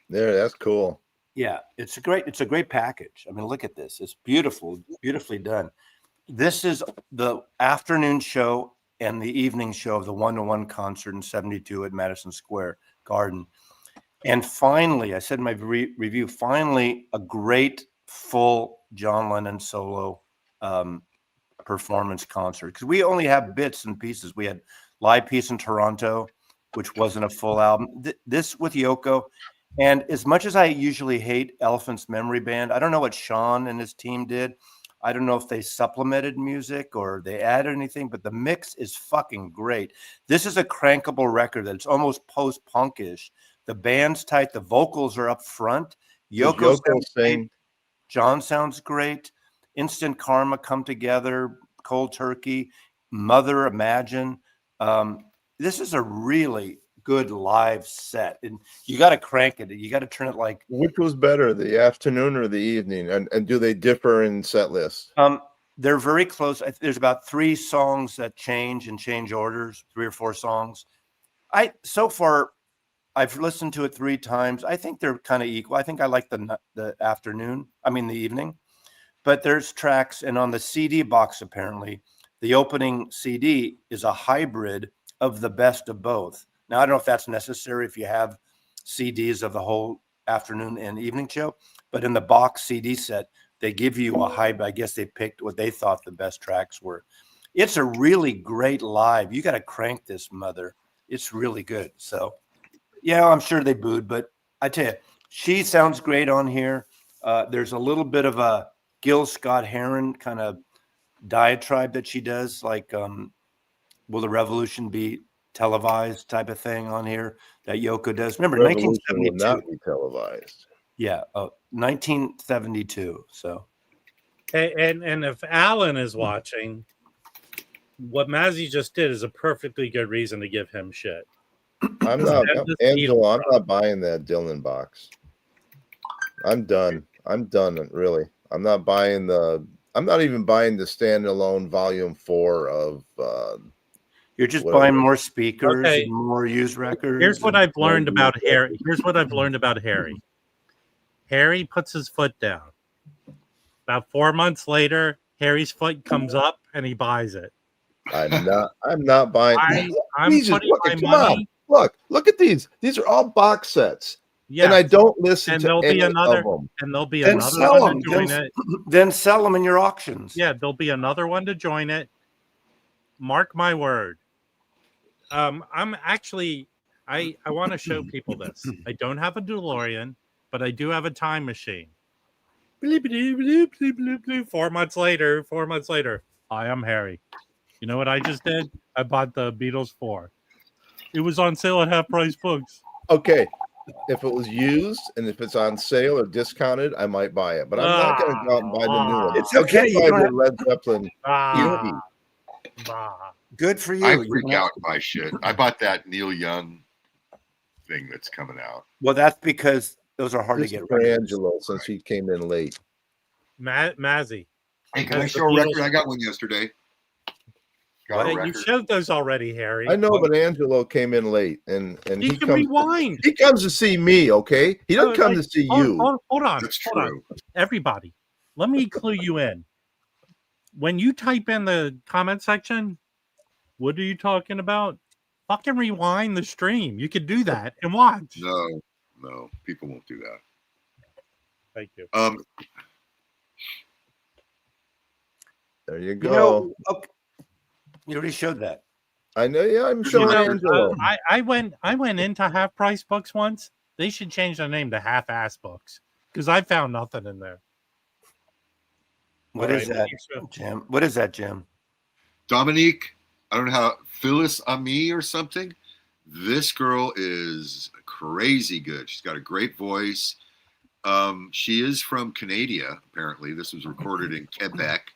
there. That's cool. Yeah, it's a great package. I mean, look at this. It's beautiful, beautifully done. This is the afternoon show and the evening show of the 1-to-1 concert in '72 at Madison Square Garden. And finally, I said in my review, finally a great full John Lennon solo performance concert, because we only have bits and pieces. We had live piece in Toronto, which wasn't a full album. This with Yoko. And as much as I usually hate Elephant's Memory Band, I don't know what Sean and his team did. I don't know if they supplemented music or they added anything, but the mix is fucking great. This is a crankable record that's almost post-punkish. The band's tight. The vocals are up front. Yoko sounds great. John sounds great. Instant Karma come together. Cold Turkey. Mother, Imagine. This is a really good live set, and you got to crank it. You got to turn it like. Which was better, the afternoon or the evening? And do they differ in set lists? They're very close. There's about 3 songs that change orders, 3 or 4 songs. So far, I've listened to it 3 times. I think they're kind of equal. I think I like the afternoon. The evening. But there's tracks, and on the CD box, apparently, the opening CD is a hybrid of the best of both. Now, I don't know if that's necessary if you have CDs of the whole afternoon and evening show, but in the box CD set, they give you a hybrid. I guess they picked what they thought the best tracks were. It's a really great live. You got to crank this mother. It's really good. So, yeah, I'm sure they booed, but I tell you, she sounds great on here. There's a little bit of a Gil Scott-Heron kind of diatribe that she does, like will the revolution be televised type of thing on here that Yoko does. Remember, Revolution will 1972. not be televised. Yeah, 1972. So And if Alan is watching, what Mazzy just did is a perfectly good reason to give him shit. I'm not, Send this Angela, I'm Beatles not buying that Dylan box. I'm done. I'm done, really. I'm not buying I'm not even buying the standalone volume 4 of you're just whatever. buying more speakers Okay. and more used records. Here's what and- I've learned about Harry. Here's what I've learned about Harry. Harry puts his foot down. About 4 months later, Harry's foot comes up and he buys it. I'm not buying. I'm Jesus, putting look, my come money. on. Look at these. These are all box sets. Yeah, And I don't listen and to there'll any be another, of them. and there'll be Then another sell one to them. join it. Then sell them in your auctions. Yeah, there'll be another one to join it. Mark my word. I'm actually, I want to show people this. I don't have a DeLorean, but I do have a time machine. 4 months later, I am Harry. You know what I just did? I bought the Beatles 4. It was on sale at half price books. Okay. If it was used and if it's on sale or discounted, I might buy it. But I'm not going to go out and buy the new one. It's okay. I You buy don't the have- Led Zeppelin. Ah, ah. Good for you. I You freak don't have- out by shit. I bought that Neil Young thing that's coming out. Well, that's because those are hard This to is get. for records. Angelo since he came in late. Mazzy. Hey, can I Because the show a record? Beatles- I got one yesterday. Got a You record. showed those already, Harry. I know, but Angelo came in late, and You he can comes. rewind. He comes to see me, okay? He doesn't come to see you. Hold on. That's Hold on. true. Everybody, let me clue you in. When you type in the comment section, what are you talking about? Fucking rewind the stream. You could do that and watch. No, people won't do that. Thank you. There you You go. know, okay. You already showed that. I know. Yeah, I'm showing Angelo. I went into half price books once. They should change their name to half ass books because I found nothing in there. What All is right, that, so- Jim? What is that, Jim? Dominique, I don't know how, Phyllis Ami or something. This girl is crazy good. She's got a great voice. She is from Canada, apparently. This was recorded in Quebec.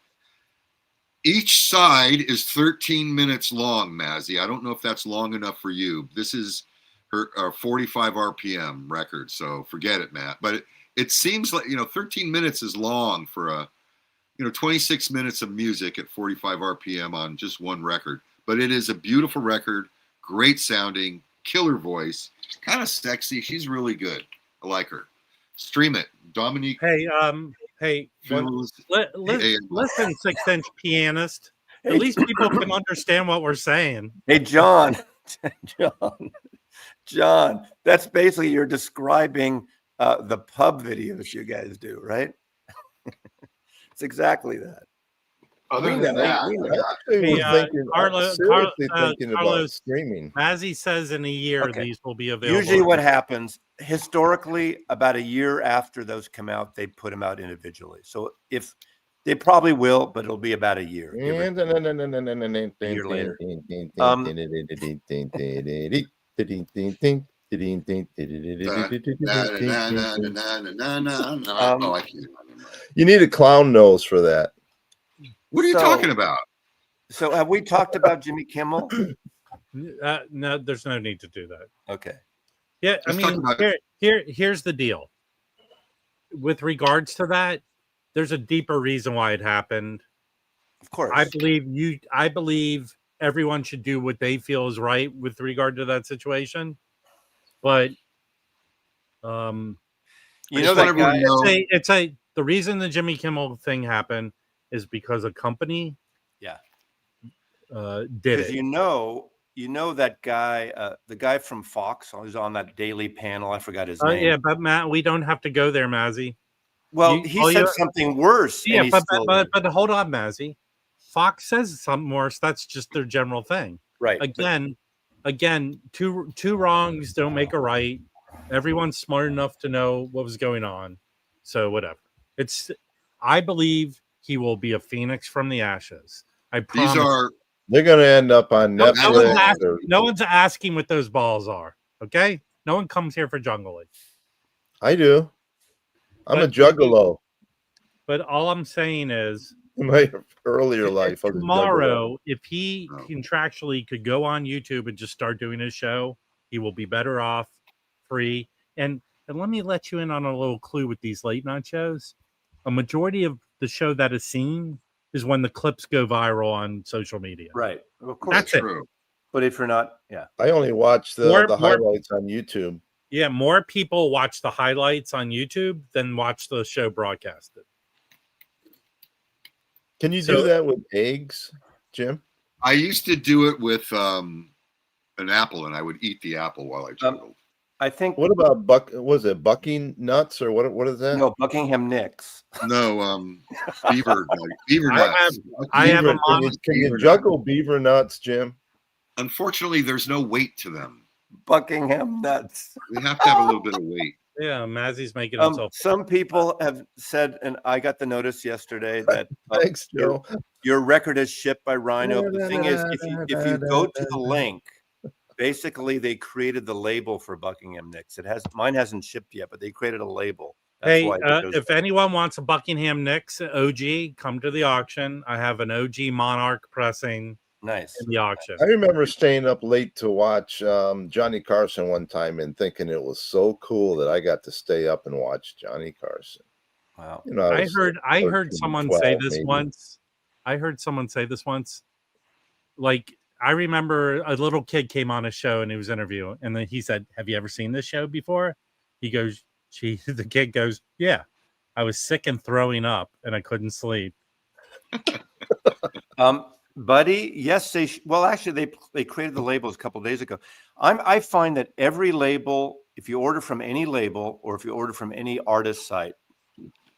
Each side is 13 minutes long, Mazzy. I don't know if that's long enough for you. This is her 45 RPM record, so forget it, Matt. But it seems like, 13 minutes is long for a, 26 minutes of music at 45 RPM on just one record. But it is a beautiful record, great sounding, killer voice, kind of sexy. She's really good. I like her. Stream it. Dominique. Hey, Phyllis. listen, 6-inch pianist. At least people can understand what we're saying. Hey, John. John, that's basically you're describing the pub videos you guys do, right? It's exactly that. Other We than know, that, we know. Actually, Hey, I'm seriously Carlos, thinking about streaming. Mazzy says in a year Okay. these will be available. Usually what happens historically, about a year after those come out, they put them out individually. So if they probably will, but it'll be about a year. give or- year later. Oh, I can't. You need a clown nose for that. What are you So- talking about? So have we talked about Jimmy Kimmel? No, there's no need to do that. Okay. Yeah, Let's talk about here's the deal. With regards to that, there's a deeper reason why it happened. Of course. I believe everyone should do what they feel is right with regard to that situation. But you I know just that want everyone guy. to know- it's the reason the Jimmy Kimmel thing happened is because a company Yeah. did Because it. you know that guy, the guy from Fox, who's on that daily panel. I forgot his name. Yeah, but Matt, we don't have to go there, Mazzy. Well, you- he all said you- something worse. and Yeah, he's but still- hold on, Mazzy. Fox says something worse. That's just their general thing. right. but- Again, two wrongs don't make a right. Everyone's smart enough to know what was going on. So whatever. I believe he will be a phoenix from the ashes. I These promise. are They're going to end up on No, Netflix. no one's asking what those balls are. Okay, no one comes here for Jungle League. I do. I'm a But juggalo. But all I'm saying is, In my earlier life, I was a juggalo. tomorrow, if he No. contractually could go on YouTube and just start doing his show, he will be better off, free. And let me let you in on a little clue with these late night shows. A majority of the show that is seen is when the clips go viral on social media. Right. Of course. That's it. true. But if you're not, yeah. I only watch the More- highlights on YouTube. Yeah, more people watch the highlights on YouTube than watch the show broadcasted. Can you So- do that with eggs, Jim? I used to do it with an apple, and I would eat the apple while I juggled. I think What about was it bucking nuts or what is that? no Buckingham Nicks. No, beaver I nuts. I have a Can you beaver juggle beaver nuts, Jim? Unfortunately, there's no weight to them. Buckingham nuts. They have to have a little bit of weight. Yeah, Mazzy's making himself. Some people have said, and I got the notice yesterday that Thanks, Joe. your record is shipped by Rhino. The thing is, if you go to the link, basically they created the label for Buckingham Nicks. Mine hasn't shipped yet, but they created a label. That's Hey, why it goes if anyone wants a Buckingham Nicks OG, come to the auction. I have an OG Monarch pressing nice. in the auction. I remember staying up late to watch Johnny Carson one time and thinking it was so cool that I got to stay up and watch Johnny Carson. Wow. You know, I heard 13, someone 12 say this maybe. once. I heard someone say this once. Like, I remember a little kid came on a show and he was interviewing, and then he said, "Have you ever seen this show before?" He goes, the kid goes, "Yeah. I was sick and throwing up and I couldn't sleep." Buddy, yes, actually they created the labels a couple of days ago. I find that every label, if you order from any label or if you order from any artist site,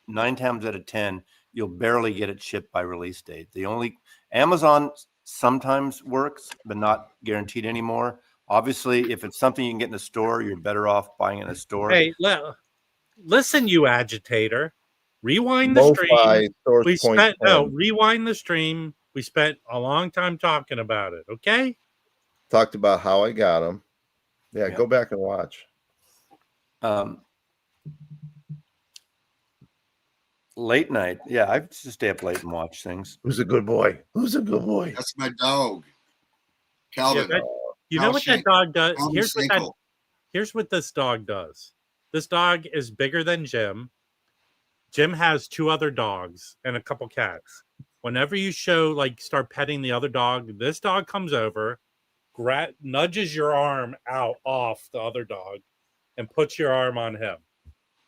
9 times out of 10, you'll barely get it shipped by release date. Amazon sometimes works, but not guaranteed anymore. Obviously, if it's something you can get in a store, you're better off buying it in a store. Hey, listen, you agitator. Rewind the stream. Rewind the stream. We spent a long time talking about it. Okay. Talked about how I got them. Yeah, go back and watch. Late night. Yeah, I used to stay up late and watch things. Who's a good boy? Who's a good boy? That's my dog, Calvin. Yeah, you know what that dog does? Here's what this dog does. This dog is bigger than Jim. Jim has 2 other dogs and a couple cats. Whenever you start petting the other dog, this dog comes over, nudges your arm off the other dog, and puts your arm on him.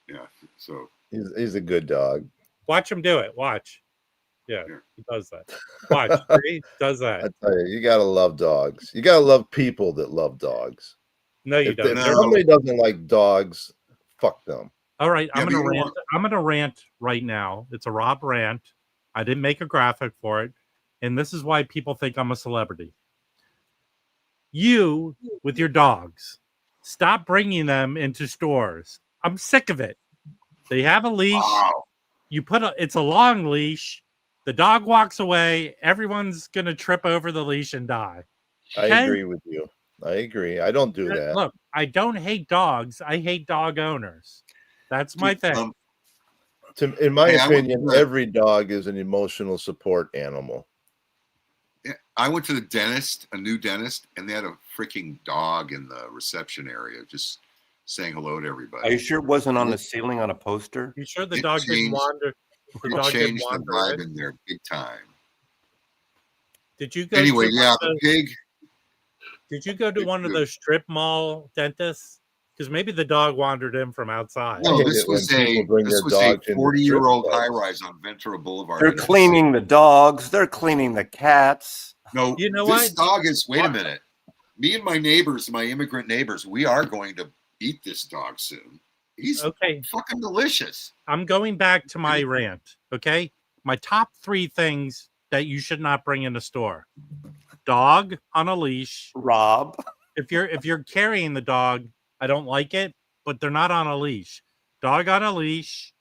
Yeah, so he's a good dog. Watch him do it. Watch. Yeah, he does that. Watch. He does that. I tell you, you gotta love dogs. You gotta love people that love dogs. No, you don't. If somebody doesn't like dogs, fuck them. All right, I'm gonna rant. I'm gonna rant right now. It's a Rob rant. I didn't make a graphic for it, and this is why people think I'm a celebrity. You with your dogs, stop bringing them into stores. I'm sick of it. They have a leash. Wow. You it's a long leash. The dog walks away. Everyone's gonna trip over the leash and die. Okay? I agree with you. I agree. I don't do that. Look, I don't hate dogs. I hate dog owners. That's my thing. In my opinion, every dog is an emotional support animal. Yeah, I went to the dentist, a new dentist, and they had a freaking dog in the reception area just saying hello to everybody. Are you sure it wasn't on the ceiling on a poster? You sure the dog didn't wander? It changed the vibe in there big time. Did you go? Anyway, the pig. Did you go to one of those strip mall dentists? Because maybe the dog wandered in from outside. No, this was a 40-year-old high-rise on Ventura Boulevard. They're cleaning the dogs. They're cleaning the cats. No, you know this dog is. Wait a minute. Me and my neighbors, my immigrant neighbors, we are going to eat this dog soon. He's fucking delicious. I'm going back to my rant. Okay, my top 3 things that you should not bring in a store: dog on a leash. Rob, if you're carrying the dog, I don't like it, but they're not on a leash. Dog on a leash,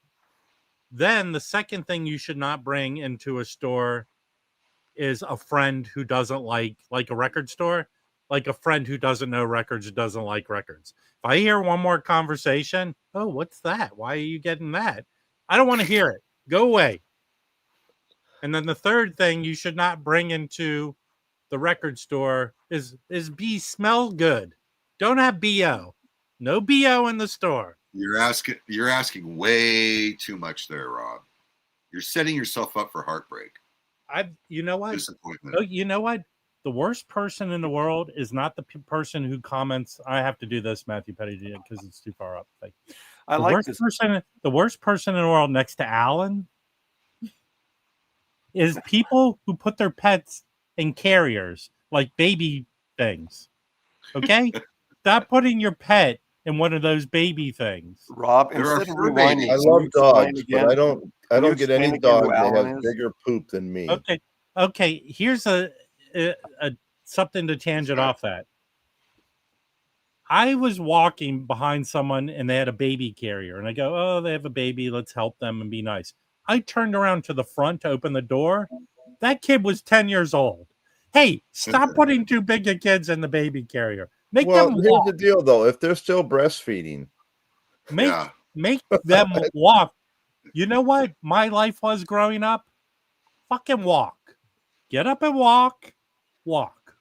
Then the second thing you should not bring into a store is a friend who doesn't like a record store, like a friend who doesn't know records, doesn't like records. If I hear one more conversation, oh, what's that? Why are you getting that? I don't want to hear it. Go away. And then the third thing you should not bring into the record store is smell good. Don't have BO. No BO in the store. You're asking way too much there, Rob. You're setting yourself up for heartbreak. You know what? Disappointment. Oh, you know what? The worst person in the world is not the person who comments. I have to do this, Matthew Petty, because it's too far up. I like this. The worst person in the world next to Alan is people who put their pets in carriers, like baby things. Okay? Stop putting your pet in one of those baby things. Rob, There are instead of fur rewinding, babies. I can you love explain dogs, again? but I don't get any explain again dog who that Alan has is? bigger poop than me. Okay. Here's a something to tangent off that. I was walking behind someone and they had a baby carrier, and I go, "Oh, they have a baby. Let's help them and be nice." I turned around to the front to open the door. That kid was 10 years old. Hey, stop putting too big of kids in the baby carrier. Make Well, them here's walk. the deal, though. If they're still breastfeeding, Make them walk. You know what my life was growing up? Fucking walk. Get up and walk. Walk.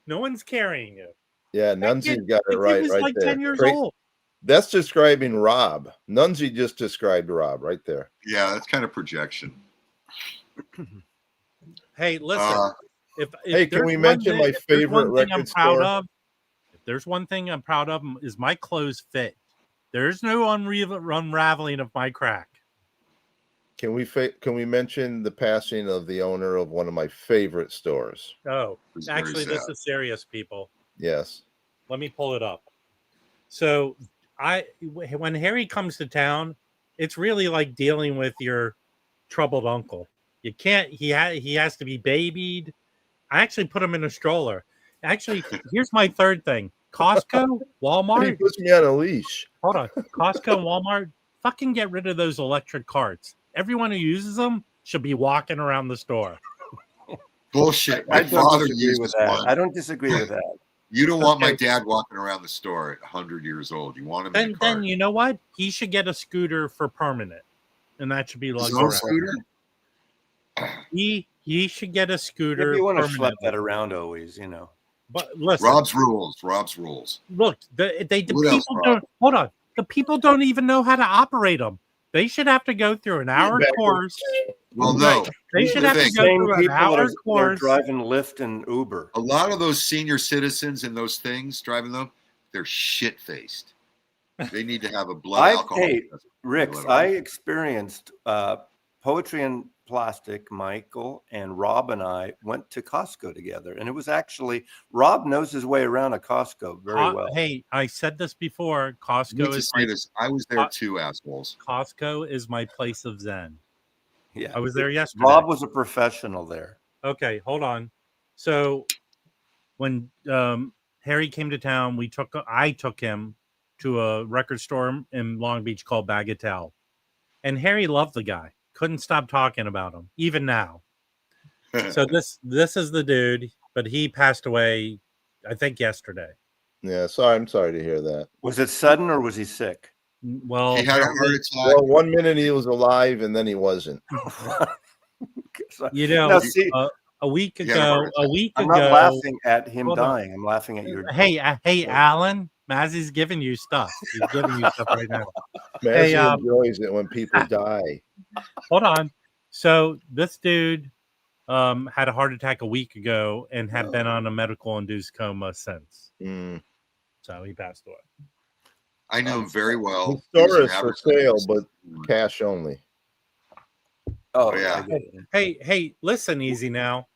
No one's carrying you. yeah, Nunzie's got it The kid right was like there. 10 years old. That's describing Rob. Nunzie just described Rob right there. Yeah, that's kind of projection. Hey, listen. Hey, can we mention my favorite record store? If there's one thing I'm proud of, is my clothes fit. There's no unraveling of my crack. Can we mention the passing of the owner of one of my favorite stores? Oh, It's actually, very this sad. is serious, people. Yes. Let me pull it up. So when Harry comes to town, it's really like dealing with your troubled uncle. You can't. He has to be babied. I actually put him in a stroller. Actually, here's my third thing: Costco, He Walmart. puts me on a leash. Hold on, Costco and Walmart. Fucking get rid of those electric carts. Everyone who uses them should be walking around the store. Bullshit. My I don't father disagree used with one. that. I don't disagree with that. You don't want my dad walking around the store at 100 years old. You want him in a car. Then you know what? He should get a scooter for permanent, and that should be His luxury. own scooter? He should get a scooter. If you want to schlep permanently. that around always, you know. But listen, Rob's rules. look, the What else, people Rob? don't hold on. The people don't even know how to operate them. They should have to go through an hour course. Well, no. They should The have to thing. go Same through an people hour that are course. driving Lyft and Uber. A lot of those senior citizens in those things driving them, they're shit faced. They need to have a blood alcohol. Hey, test. Ricks, I experienced Poetry and Plastic. Michael and Rob and I went to Costco together, and it was actually Rob knows his way around a Costco very well. Hey, I said this before. I need Costco to is say this. I was there too, assholes. Costco is my place of zen. Yeah, I was there yesterday. Rob was a professional there. Okay, hold on. So when Harry came to town, I took him to a record store in Long Beach called Bagatelle, and Harry loved the guy. Couldn't stop talking about him, even now. So this is the dude, but he passed away, I think, yesterday. Yeah, I'm sorry to hear that. Was it sudden or was he sick? Well, He had a heart attack. Well, 1 minute he was alive and then he wasn't. you know, Now, see, a week He had a heart ago, I'm not laughing at him Hold on. dying. I'm laughing at your. Hey, Alan, Mazzy's giving you stuff. He's giving you stuff right now. Mazzy Hey, enjoys it when people die. Hold on. So this dude had a heart attack a week ago and had been on a medical induced coma since. Mm. So he passed away. I knew him very well. The He was store an is for advertiser. sale, but cash only. Oh yeah. Hey, listen, easy now.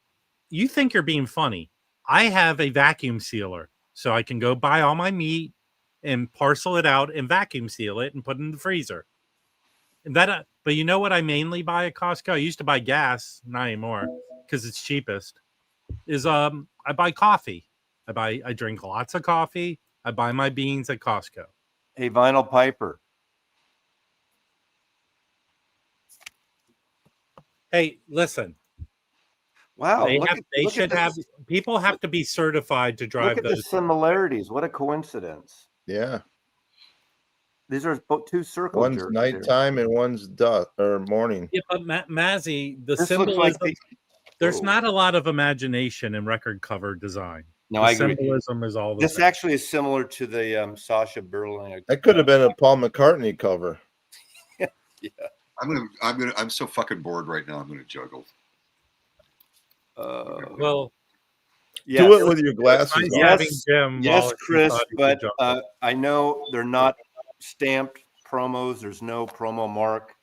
You think you're being funny. I have a vacuum sealer, so I can go buy all my meat and parcel it out and vacuum seal it and put it in the freezer. And that, but you know what I mainly buy at Costco? I used to buy gas, not anymore, because it's cheapest. Is I buy coffee. I drink lots of coffee. I buy my beans at Costco. Hey, Vinyl Piper. Hey, listen. Wow, They should have. People have to be certified to drive look at the those. similarities. What a coincidence. Yeah. These are both two circle One's jerks here. nighttime and one's dusk or morning. Yeah, but Mazzy, the This looks like symbolism. There's Whoa. not a lot of imagination in record cover design. No, The I agree. symbolism is all the This same. actually is similar to the Sasha Berling. That could have been a Paul McCartney cover. Yeah. I'm so fucking bored right now. I'm gonna juggle. Well, yes. Do it with your glasses nice on. having Yes, Jim yes, while he Chris, thought he but could juggle. I know they're not stamped promos. There's no promo mark.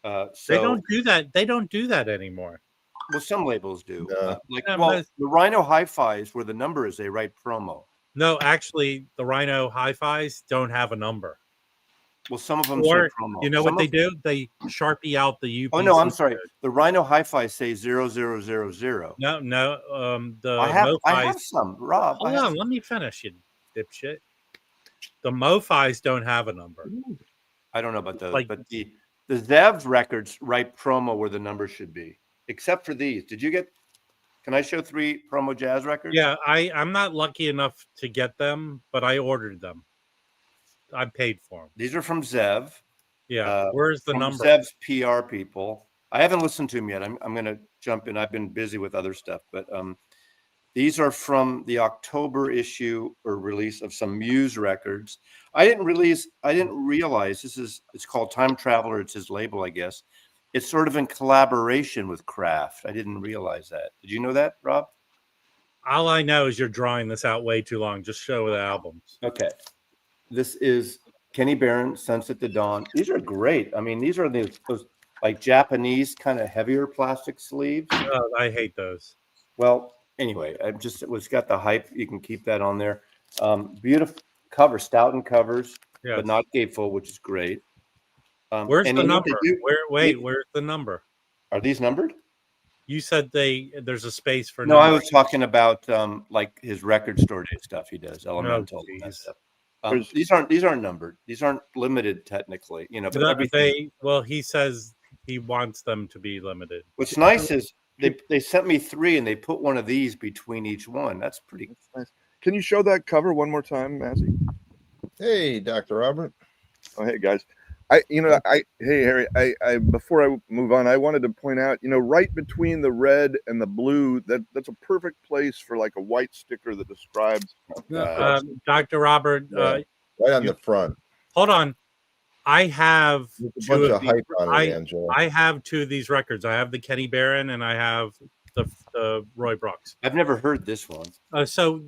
They So don't do that. They don't do that anymore. well, some labels do. No. Yeah, Well, most- the Rhino Hi-Fi's where the number is, they write promo. No, actually, the Rhino Hi-Fis don't have a number. Well, some of them Or say promo. you know Some what they of- do? They Sharpie out the UPC. Oh no, I'm sorry. The Rhino Hi-Fi say 0000. No, the I have MoFis. some, Rob. Hold on, let me finish, you dipshit. The MoFis don't have a number. I don't know about those, Like- but the Zev records write promo where the number should be, except for these. Can I show 3 promo jazz records? Yeah, I'm not lucky enough to get them, but I ordered them. I paid for them. These are from Zev. Yeah, where's the from number? Zev's PR people. I haven't listened to them yet. I'm going to jump in. I've been busy with other stuff, but these are from the October issue or release of some Muse records. I didn't realize it's called Time Traveler. It's his label, I guess. It's sort of in collaboration with Kraft. I didn't realize that. Did you know that, Rob? All I know is you're drawing this out way too long. Just show the albums. Okay. This is Kenny Barron, Sunset to Dawn. These are great. I mean, these are those like Japanese kind of heavier plastic sleeves. I hate those. Well, anyway, it's got the hype. You can keep that on there. Beautiful cover, Stoughton covers, Yes. but not gatefold, which is great. Where's and the you know what number? they do? Where's the number? Are these numbered? You said there's a space for No, I numbering. was talking about like his record store day stuff he does, Elemental and that geez. stuff. These aren't numbered. These aren't limited technically, but No, everything. he says he wants them to be limited. What's nice is they sent me 3 and they put one of these between each one. That's pretty. Nice. Can you show that cover one more time, Mazzy? Hey, Dr. Robert. Oh, hey guys. Hey Harry. I before I move on, I wanted to point out, right between the red and the blue, that's a perfect place for like a white sticker that describes. Dr. Robert, Yeah. Right on the front. hold on. I have There's a two bunch of of these- hype on it, Angela. I have 2 of these records. I have the Kenny Barron and I have the Roy Brooks. I've never heard this one. So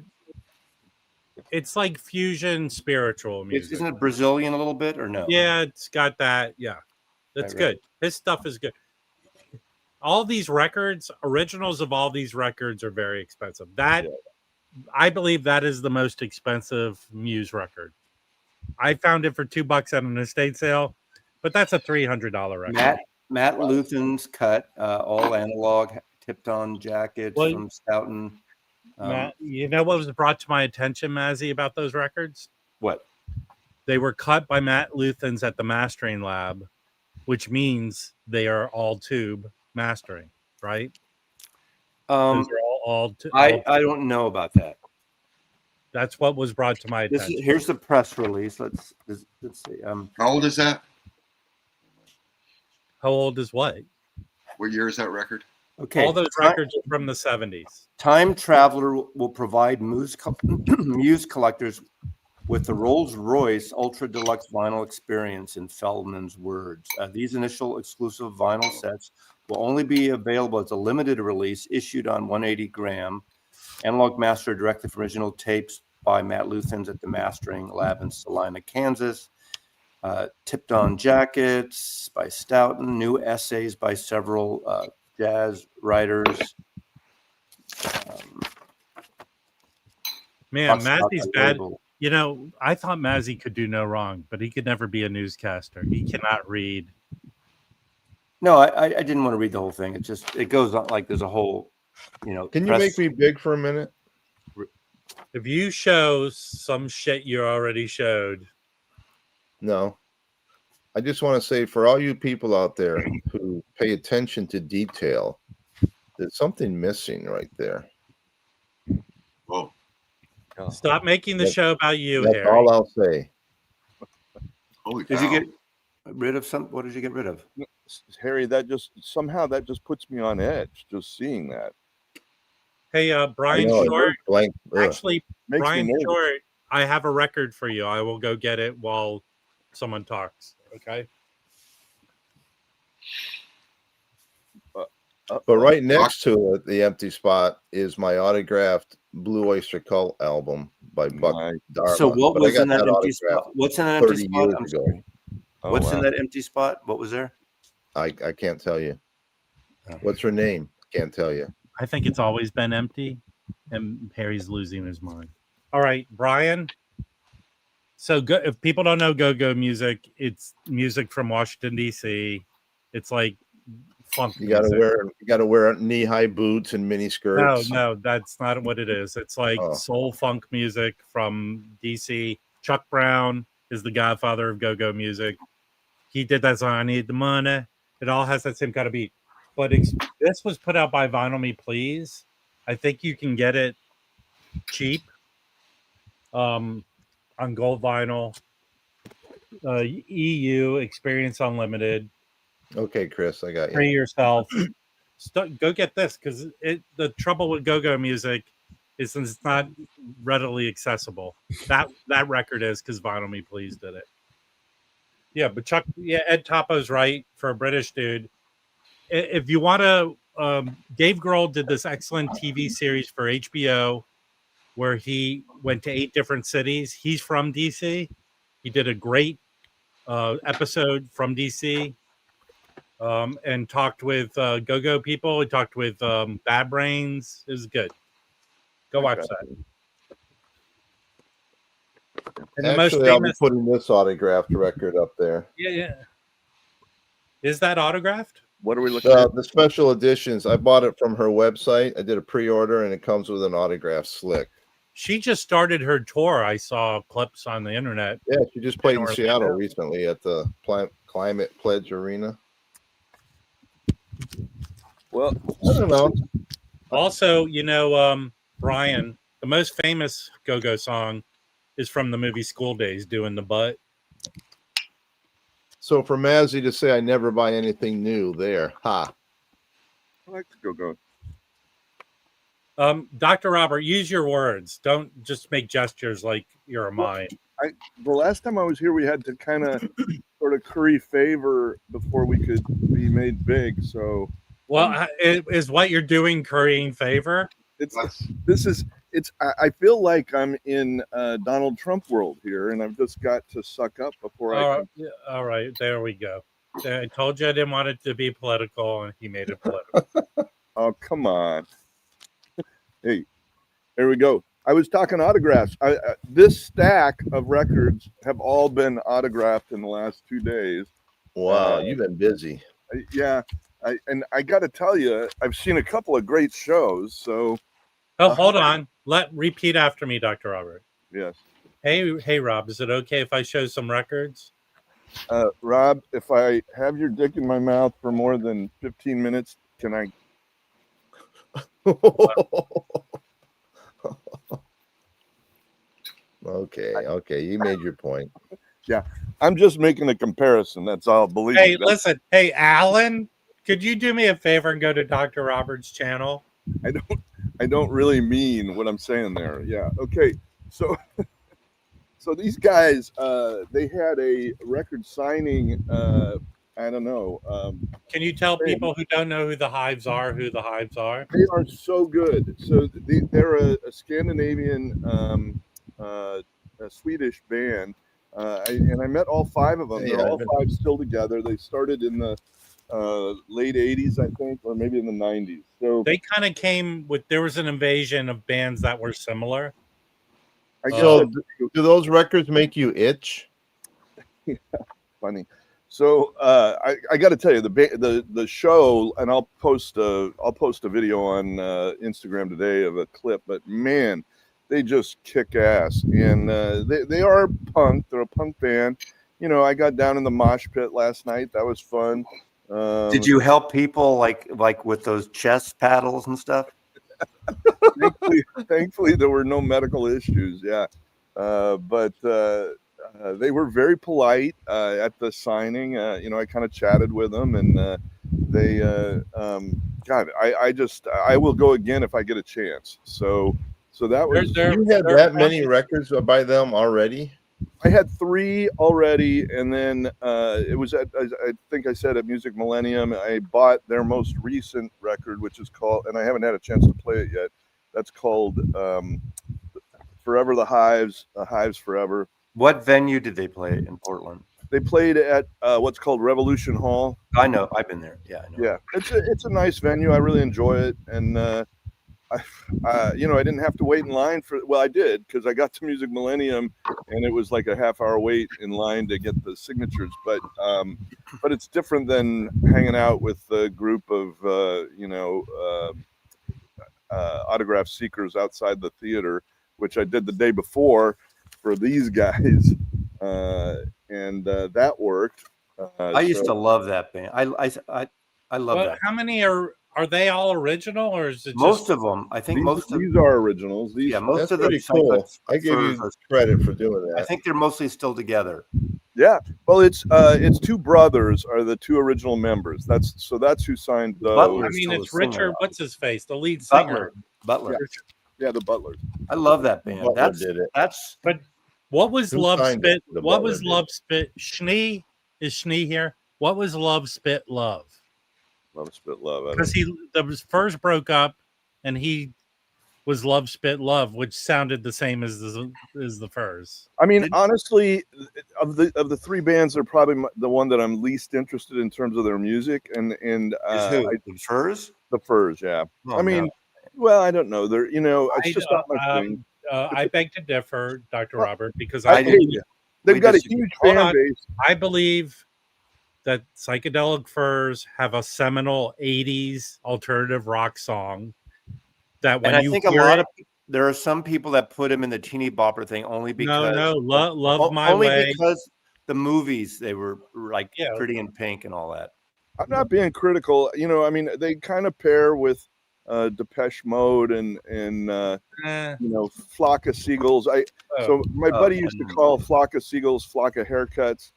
it's like fusion spiritual music. Isn't it Brazilian a little bit or no? Yeah, it's got that. Yeah, that's Right. good. His stuff is good. All these records, originals of all these records are very expensive. I believe that is the most expensive Muse record. I found it for $2 at an estate sale, but that's a $300 record. Matt Luthen's cut, all analog, tipped on jackets Well, from Stoughton. Matt, you know what was brought to my attention, Mazzy, about those records? What? They were cut by Matt Luthens at the mastering lab, which means they are all tube mastering, right? Those are all I don't know about that. That's what was brought to my attention. Here's the press release. Let's see. How old is that? How old is what? What year is that record? Okay. All those records are from the 70s. Time Traveler will provide Muse collectors with the Rolls-Royce Ultra Deluxe vinyl experience, in Feldman's words. These initial exclusive vinyl sets will only be available as a limited release issued on 180 gram, analog master directly from original tapes by Matt Luthens at the mastering lab in Salina, Kansas. Tipped on jackets by Stoughton, new essays by several jazz writers. Man, Lots of Mazzy's stuff bad. labeled. You know, I thought Mazzy could do no wrong, but he could never be a newscaster. He cannot read. No, I didn't want to read the whole thing. It goes on like there's a whole, Can you make me big for a minute? If you show some shit you already showed, No. I just want to say for all you people out there who pay attention to detail, there's something missing right there. Oh, Stop making the That's- show about you, That's Harry. all I'll say. holy Did cow. you get rid of some? What did you get rid of? Harry, that just puts me on edge just seeing that. Hey, I Brian know, it Short. was blank. Ugh. Actually, Makes Brian me nervous. Short, I have a record for you. I will go get it while someone talks. Okay. But right next to it, the empty spot, is my autographed Blue Oyster Cult album by Buck Nice. Darla. So what But I was got in that empty autographed spot? What's in that empty 30 spot? years I'm ago. sorry. Oh, What's wow. in that empty spot? What was there? I can't tell you. Oh. What's her name? Can't tell you. I think it's always been empty, and Harry's losing his mind. All right, Brian. So if people don't know go-go music, it's music from Washington D.C. It's like funk You music. gotta wear knee-high boots and mini skirts. No, that's not what it is. It's like Oh. soul funk music from DC. Chuck Brown is the godfather of go-go music. He did that song, I Need the Money. It all has that same kind of beat. But this was put out by Vinyl Me Please. I think you can get it cheap on gold vinyl. EU, Experience Unlimited. Okay, Chris, I got Free you. yourself. Go get this, because the trouble with go-go music is it's not readily accessible. That record is, because Vinyl Me Please did it. Yeah, but Ed Topo's right for a British dude. If you want to, Dave Grohl did this excellent TV series for HBO where he went to 8 different cities. He's from DC. He did a great episode from DC. And talked with go-go people. He talked with Bad Brains. It was good. Go watch that. And Actually, I'll be putting this autographed record up there. Yeah. Is that autographed? What are we looking at? The special editions. I bought it from her website. I did a pre-order, and it comes with an autograph slick. She just started her tour. I saw clips on the internet. Yeah, she just played in Seattle recently at the Climate Pledge Arena. Well, I don't know. Also, Brian, the most famous go-go song is from the movie School Days, Doing the Butt. So for Mazzy to say I never buy anything new, there, ha. I like to go. Dr. Robert, use your words. Don't just make gestures like you're a mime. The last time I was here, we had to kind of sort of curry favor before we could be made big. So, well, is what you're doing currying favor? I feel like I'm in Donald Trump world here, and I've just got to suck up before I can. All right, there we go. I told you I didn't want it to be political, and he made it political. Oh, come on. Hey, there we go. I was talking autographs. This stack of records have all been autographed in the last 2 days. Wow, you've been busy. Yeah. I got to tell you, I've seen a couple of great shows. So, hold on. Repeat after me, Dr. Robert. Yes. Hey, Rob. Is it okay if I show some records? Rob, if I have your dick in my mouth for more than 15 minutes, can I? Okay, you made your point. Yeah, I'm just making a comparison. That's all. Believe me. Listen. Hey, Alan, could you do me a favor and go to Dr. Robert's channel? I don't really mean what I'm saying there. Yeah. Okay. So these guys, they had a record signing. I don't know. Can you tell people who don't know who the Hives are who the Hives are? They are so good. So they're a Scandinavian, a Swedish band. And I met all 5 of them. Hey, They're all 5 still together. They started in the late 80s, I think, or maybe in the 90s. So they kind of came with, there was an invasion of bands that were similar. So do those records make you itch? Yeah, funny. So I got to tell you, the show, and I'll post a video on Instagram today of a clip. But man, they just kick ass, and they are punk. They're a punk band, I got down in the mosh pit last night. That was fun. Did you help people like with those chest paddles and stuff? Thankfully, there were no medical issues. Yeah, but they were very polite at the signing. I kind of chatted with them, and they, God, I will go again if I get a chance. So that was. You had that many records by them already? I had 3 already, and then it was I think I said at Music Millennium. I bought their most recent record, which is called, and I haven't had a chance to play it yet. That's called Forever the Hives Forever. What venue did they play in Portland? They played at what's called Revolution Hall. I know, I've been there. Yeah, I know. Yeah, it's a nice venue. I really enjoy it, and I didn't have to wait in line for. Well, I did, because I got to Music Millennium, and it was like a half-hour wait in line to get the signatures. But it's different than hanging out with a group of autograph seekers outside the theater, which I did the day before for these guys, and that worked. I used to love that band. I love Well, that. how many are they all original, or is it Most just of them, I think these are originals. These, yeah, most That's of them. pretty cool. I give you credit for doing that. I think they're mostly still together. yeah. Well, it's 2 brothers are the 2 original members. That's who signed those. Butler. I mean, still it's the singer. Richard. What's his face? The lead singer. Butler. Yeah, the Butlers. I love that band. Butler did it. That's But what was Who Love signed Spit? it? The What Butler was did. Love Spit? Schnee, is Schnee here? What was Love Spit Love? Love Spit Love. Because the first broke up, and he was Love Spit Love, which sounded the same as the first. I mean, honestly, of the 3 bands, they're probably the one that I'm least interested in terms of their music. And is who? The Furs? The Furs, yeah. Oh, I mean, no. well, I don't know. They're it's just not my thing. I beg to differ, Dr. Robert, because They've got disagree. a huge Hold fan on. base. I believe that Psychedelic Furs have a seminal 80s alternative rock song that when And you I think hear there are some people that put him in the teeny bopper thing only because Love My only Way. because the movies, they were like Yeah. Pretty in Pink and all that. I'm not being critical. I mean, they kind of pair with Depeche Mode and Flock of Seagulls. So my buddy used to call Flock of Seagulls Flock of Haircuts,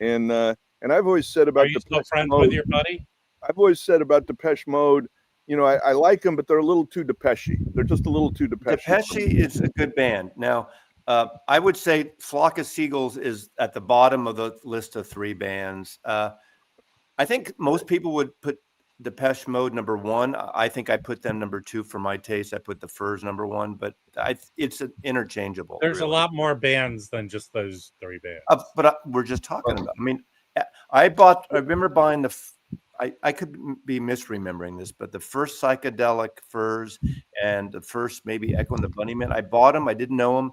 and I've always said about Are you still Depeche friends Mode, with your buddy? I've always said about Depeche Mode, I like them, but they're a little too Depeche-y. They're just a little too Depeche-y. Depeche is a good band. Now, I would say Flock of Seagulls is at the bottom of the list of 3 bands. I think most people would put Depeche Mode number 1. I think I put them number 2 for my taste. I put the Furs number 1, but it's interchangeable. There's really. a lot more bands than just those 3 bands. But we're just talking about. I mean, I remember buying I could be misremembering this, but the first Psychedelic Furs and the first maybe Echo and the Bunnymen, I bought them. I didn't know them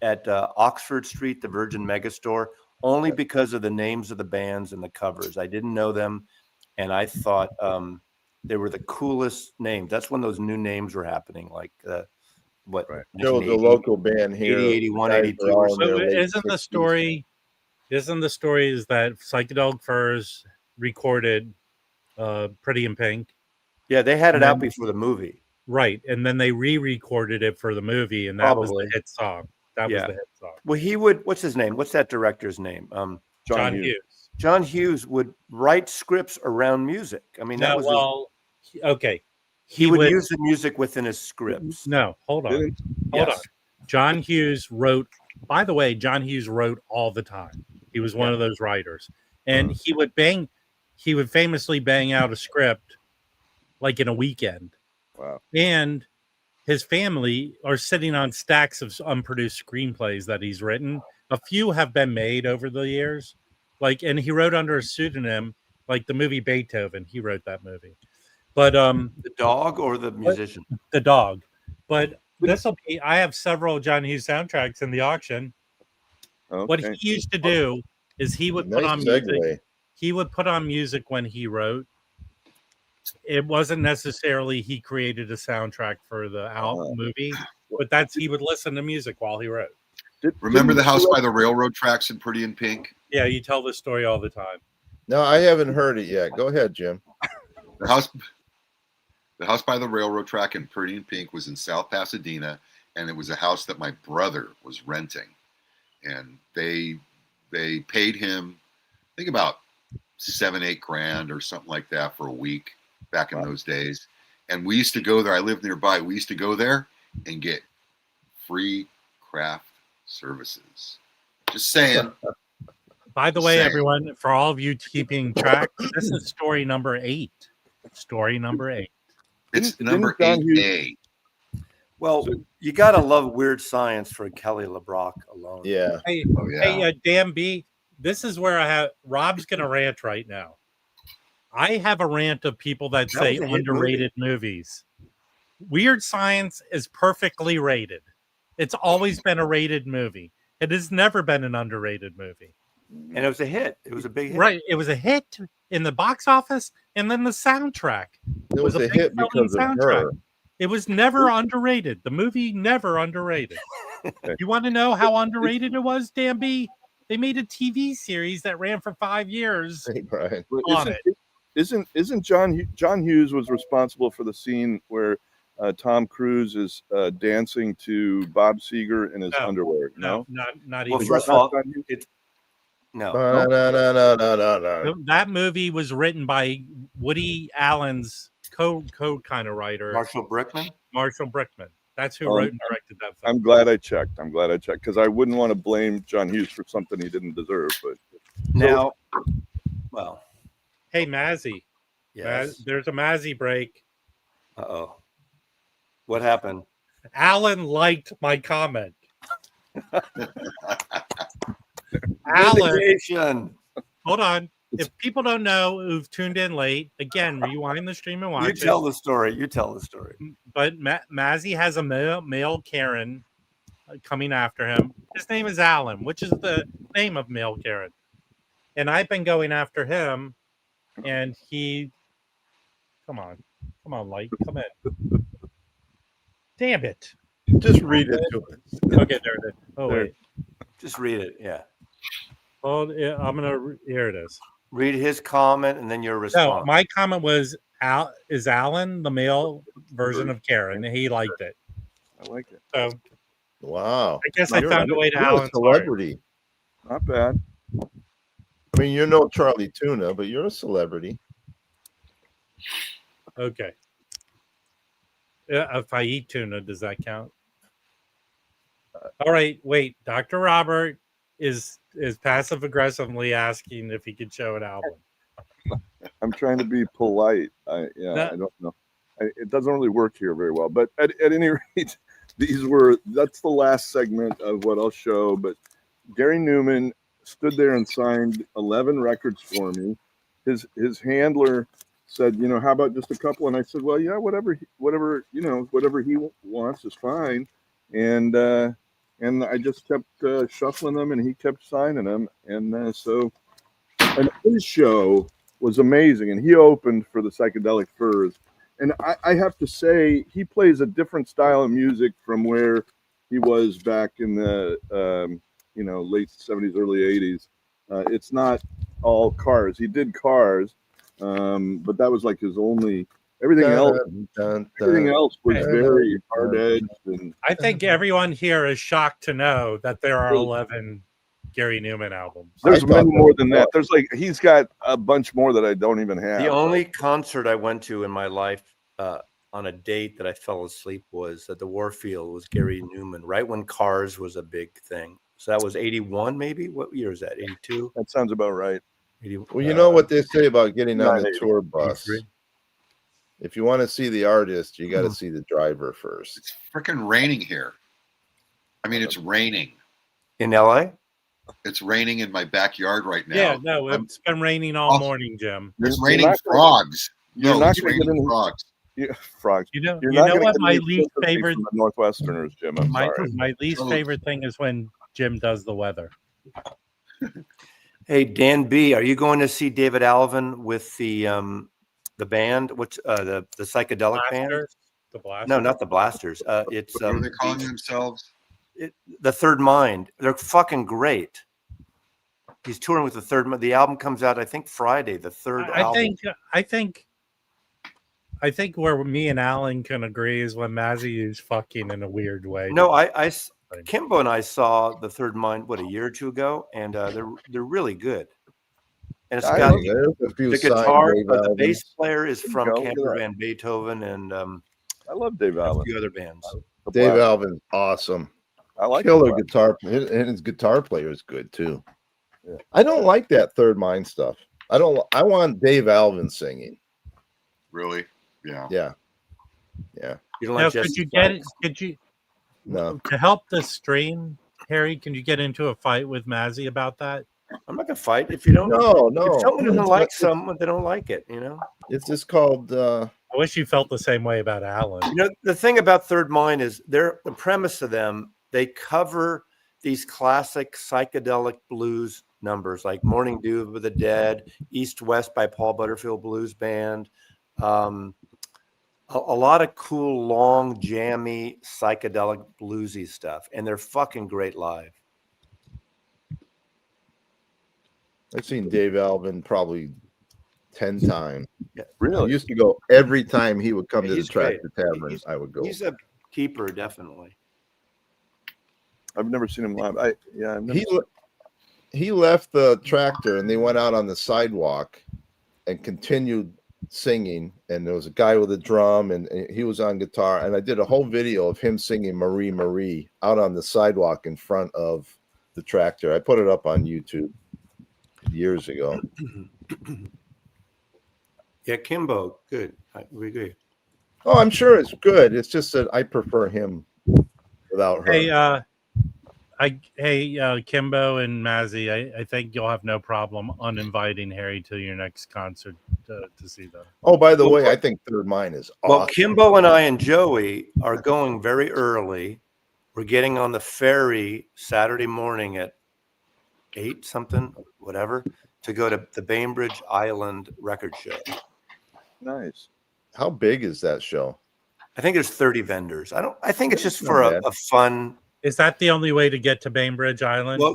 at Oxford Street, the Virgin Megastore, only because of the names of the bands and the covers. I didn't know them, and I thought they were the coolest names. That's when those new names were happening, like what? Right. There was a local band here, 80, 81, 82. So isn't the story is that Psychedelic Furs recorded Pretty in Pink? Yeah, they had it out before the movie. Right, and then they re-recorded it for the movie, and that was the hit song. That was the hit song. Well, he would. What's his name? What's that director's name? John Hughes. John Hughes would write scripts around music. I mean, that was okay. He would use the music within his scripts. No, hold on. Hold on. John Hughes wrote. By the way, John Hughes wrote all the time. He was one of those writers, and he would famously bang out a script like in a weekend. Wow. And his family are sitting on stacks of unproduced screenplays that he's written. A few have been made over the years. And he wrote under a pseudonym, like the movie Beethoven. He wrote that movie. But the dog or the musician? The dog. But I have several John Hughes soundtracks in the auction. Okay. What he used to do is he would put on music. He would put on music when he wrote. It wasn't necessarily he created a soundtrack for the movie, but he would listen to music while he wrote. Remember the didn't house you- by the railroad tracks in Pretty in Pink? Yeah, you tell this story all the time. No, I haven't heard it yet. Go ahead, Jim. The house by the railroad track in Pretty in Pink was in South Pasadena, and it was a house that my brother was renting. And they paid him, I think about 7-8 grand or something like that for a week back in those days. And we used to go there. I lived nearby. We used to go there and get free craft services. Just saying. By the way, Same. everyone, for all of you keeping track, this is story number 8. Story number 8. It's Didn't number John 8A. Well, you got to love weird science for Kelly LeBrock alone. Yeah. Hey, Oh, yeah. hey, Dan B, this is where I have Rob's going to rant right now. I have a rant of people that say was a hit underrated movies. Weird Science is perfectly rated. It's always been a rated movie. It has never been an underrated movie. And it was a hit. It was a big hit. Right. It was a hit in the box office, and then the soundtrack. It was a big hit selling because of her. It was never underrated. The movie never underrated. You want to know how underrated it was, Dan B? They made a TV series that ran for 5 years. Right. On Isn't John Hughes was responsible for the scene where Tom Cruise is dancing to Bob Seger in his underwear? No, not Well, even. first of all, it's no. No. That movie was written by Woody Allen's code kind of writer, Marshall Brickman. Marshall Brickman. That's who wrote and directed that film. I'm glad I checked because I wouldn't want to blame John Hughes for something he didn't deserve. But Now, well, Hey, Mazzy. yes. There's a Mazzy break. Uh-oh. What happened? Alan liked my comment. Alan, Vindication. hold on. If people don't know who've tuned in late, again, rewind the stream and watch You it. tell the story. You tell the story. But Mazzy has a male Karen coming after him. His name is Alan, which is the name of male Karen. And I've been going after him, and he... Come on, Light. Come in. Damn it. Just read it to us. Okay, there it is. Oh, There. wait. Just read it. Yeah. Oh, yeah, here it is. Read his comment and then your No, response. my comment was, is Alan the male version of Karen? And he liked it. I like it. So Wow. I guess I found a way to You're a Alan's heart. celebrity. Not bad. I mean, you're no Charlie Tuna, but you're a celebrity. Okay. If I eat tuna, does that count? All right, wait. Dr. Robert is passive aggressively asking if he could show an album. I'm trying to be polite. I don't know. It doesn't really work here very well. But at any rate, that's the last segment of what I'll show. But Gary Newman stood there and signed 11 records for me. His handler said, how about just a couple? And I said, well, yeah, whatever he wants is fine. And I just kept shuffling them, and he kept signing them. And his show was amazing. And he opened for the Psychedelic Furs. And I have to say, he plays a different style of music from where he was back in the late 70s, early 80s. It's not all Cars. He did Cars, but that was like his only. Everything else was very hard edged. And I think everyone here is shocked to know that there are 11 Gary Newman albums. there's many more than that. There's he's got a bunch more that I don't even have. The only concert I went to in my life on a date that I fell asleep was at the Warfield. Was Gary Newman, right when Cars was a big thing. So that was 81, maybe? What year is that? 82? That sounds about right. 80, Well, you know what they say about getting on the 980. tour bus. 83. If you want to see the artist, you got to see the driver first. It's freaking raining here. I mean, it's raining. In LA? It's raining in my backyard right now. Yeah, no, it's been raining all morning, Jim. It's You're raining not gonna- frogs. you're No, not it's gonna get raining any- frogs. Yeah, frogs. You know, You're you not know gonna what get my any least sympathy favorite from the Northwesterners, Jim. I'm sorry. my least favorite thing is when Jim does the weather. Hey, Dan B, are you going to see David Alvin with the band? What's the psychedelic band? Blasters, the Blasters. No, not the Blasters. It's What are they calling themselves? the Third Mind. They're fucking great. He's touring with the Third Mind. The album comes out, I think, Friday. The third album. I think where me and Alan can agree is when Mazzy used fucking in a weird way. No, Kimbo and I saw the Third Mind a year or two ago, and they're really good. And it's got the guitar, the bass player is from Camper Van Beethoven, and I love Dave Allen. A few other bands. Dave Alvin's awesome. I like killer guitar, and his guitar player is good too. Yeah. I don't like that Third Mind stuff. I want Dave Alvin singing. Really? Yeah. Yeah. Yeah. You don't like could you get it? Could you? No. To help the stream, Harry, can you get into a fight with Mazzy about that? I'm not gonna fight if you don't. No. If someone doesn't like someone, they don't like it. You know. It's just called. I wish you felt the same way about Alan. You know, the thing about Third Mind is the premise of them. They cover these classic psychedelic blues numbers like Morning Dew of the Dead, East West by Paul Butterfield Blues Band. A lot of cool, long, jammy, psychedelic, bluesy stuff, and they're fucking great live. I've seen Dave Alvin probably 10 times. Yeah, really. I used to go every time he would come to the Tractor Tavern. I would go. He's a keeper, definitely. I've never seen him live. He left the tractor and they went out on the sidewalk and continued singing, and there was a guy with a drum and he was on guitar, and I did a whole video of him singing Marie Marie out on the sidewalk in front of the tractor. I put it up on YouTube years ago. Yeah, Kimbo, good. We agree. Oh, I'm sure it's good. It's just that I prefer him without her. Kimbo and Mazzy, I think you'll have no problem uninviting Harry to your next concert to see them. Oh, by the way, I think Third Mind is awesome. Well, Kimbo and I and Joey are going very early. We're getting on the ferry Saturday morning at 8 something, whatever, to go to the Bainbridge Island record show. Nice. How big is that show? I think there's 30 vendors. I think it's just for a fun. Is that the only way to get to Bainbridge Island? Well,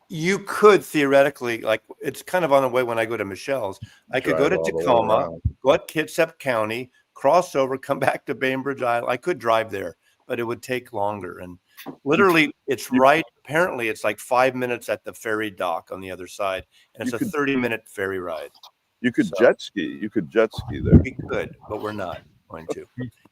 you could theoretically, like, it's kind of on the way when I go to Michelle's. I could go to Tacoma, go to Kitsap County, cross over, come back to Bainbridge Island. I could drive there, but it would take longer. And literally, it's right. Apparently, it's like 5 minutes at the ferry dock on the other side, and it's a 30-minute ferry ride. You could jet ski. You could jet ski there. We could, but we're not going to.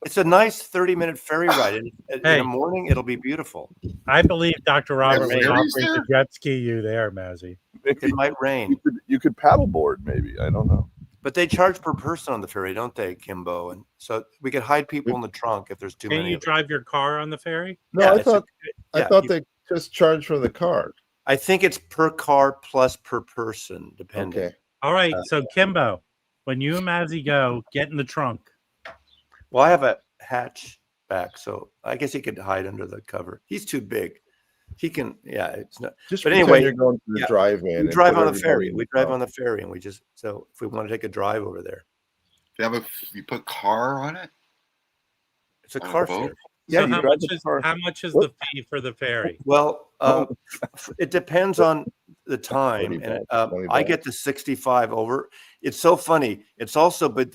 It's a nice 30-minute ferry ride, and in the morning it'll be beautiful. I believe Dr. Robert was offering to jet ski you there, Mazzy. It might rain. You could paddleboard, maybe. I don't know. But they charge per person on the ferry, don't they, Kimbo? And so we could hide people in the trunk if there's too many. Can you drive your car on the ferry? No, yeah, I thought they just charge for the car. I think it's per car plus per person, depending. Okay. All right. So Kimbo, when you and Mazzy go, get in the trunk. Well, I have a hatchback, so I guess he could hide under the cover. He's too big. He can, yeah. It's not. Just but anyway, you're going to the drive-in. We drive on the ferry. We drive on the ferry, and we just so if we want to take a drive over there. You put car on it? It's a car ferry. Yeah. So how much is the fee for the ferry? Well, it depends on the time, and I get the 65 over. It's so funny. It's also, but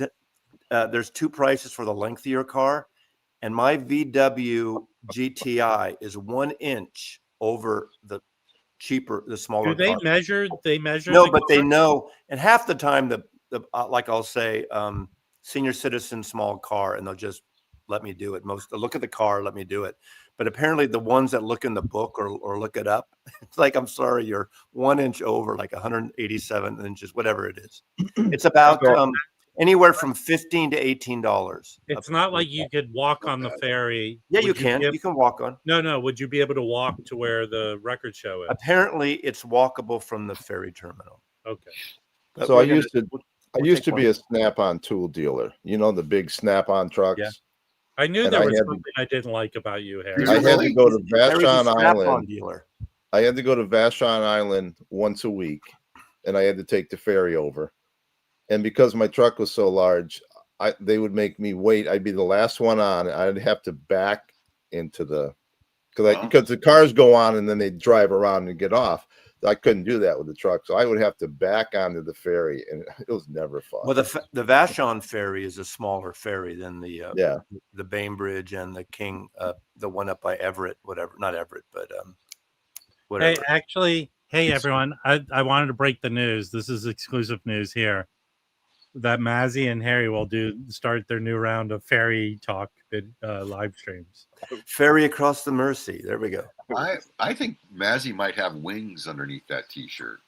there's two prices for the length of your car, and my VW GTI is 1 inch over the smaller. Do they car. measure? They measure. No, but they know. And half the time, the like I'll say, senior citizen small car, and they'll just let me do it. They'll look at the car, let me do it. But apparently, the ones that look in the book or look it up, it's like, I'm sorry, you're 1 inch over, like 187 inches, whatever it is. It's about anywhere from $15 to $18. It's not like you could walk on the ferry. Yeah, you can. You can walk on. No. Would you be able to walk to where the record show is? Apparently, it's walkable from the ferry terminal. Okay. But so I used to be a Snap-on tool dealer. You know, the big Snap-on trucks. Yeah. I knew there was something I didn't like about you, Harry. I had to go to Vashon Island. Dealer. I had to go to Vashon Island once a week, and I had to take the ferry over. And because my truck was so large, they would make me wait. I'd be the last one on. I'd have to back into the because the cars go on and then they drive around and get off. I couldn't do that with the truck, so I would have to back onto the ferry, and it was never fun. Well, the Vashon ferry is a smaller ferry than the Bainbridge and the King, the one up by Everett, whatever, not Everett, but whatever. Hey, actually, hey everyone, I wanted to break the news. This is exclusive news here. That Mazzy and Harry will start their new round of ferry talk live streams. Ferry across the Mersey. There we go. I think Mazzy might have wings underneath that T-shirt.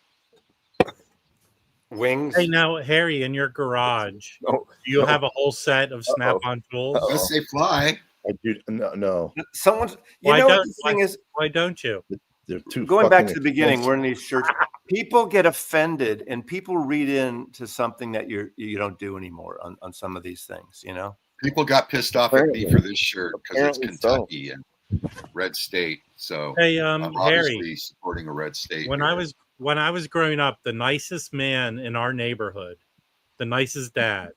Wings. Hey, now Harry, in your garage, do you have a whole set of Snap-on tools? Unless they fly. I do no. Someone's. Why Why don't you? They're too going back to fucking the beginning, expensive. we're in these shirts. People get offended, and people read into something that you don't do anymore on some of these things. You know, People got pissed off at me for this shirt because it's Apparently so. Kentucky and red state. So Hey, I'm Harry, obviously supporting a red state. when I was growing up, the nicest man in our neighborhood, the nicest dad,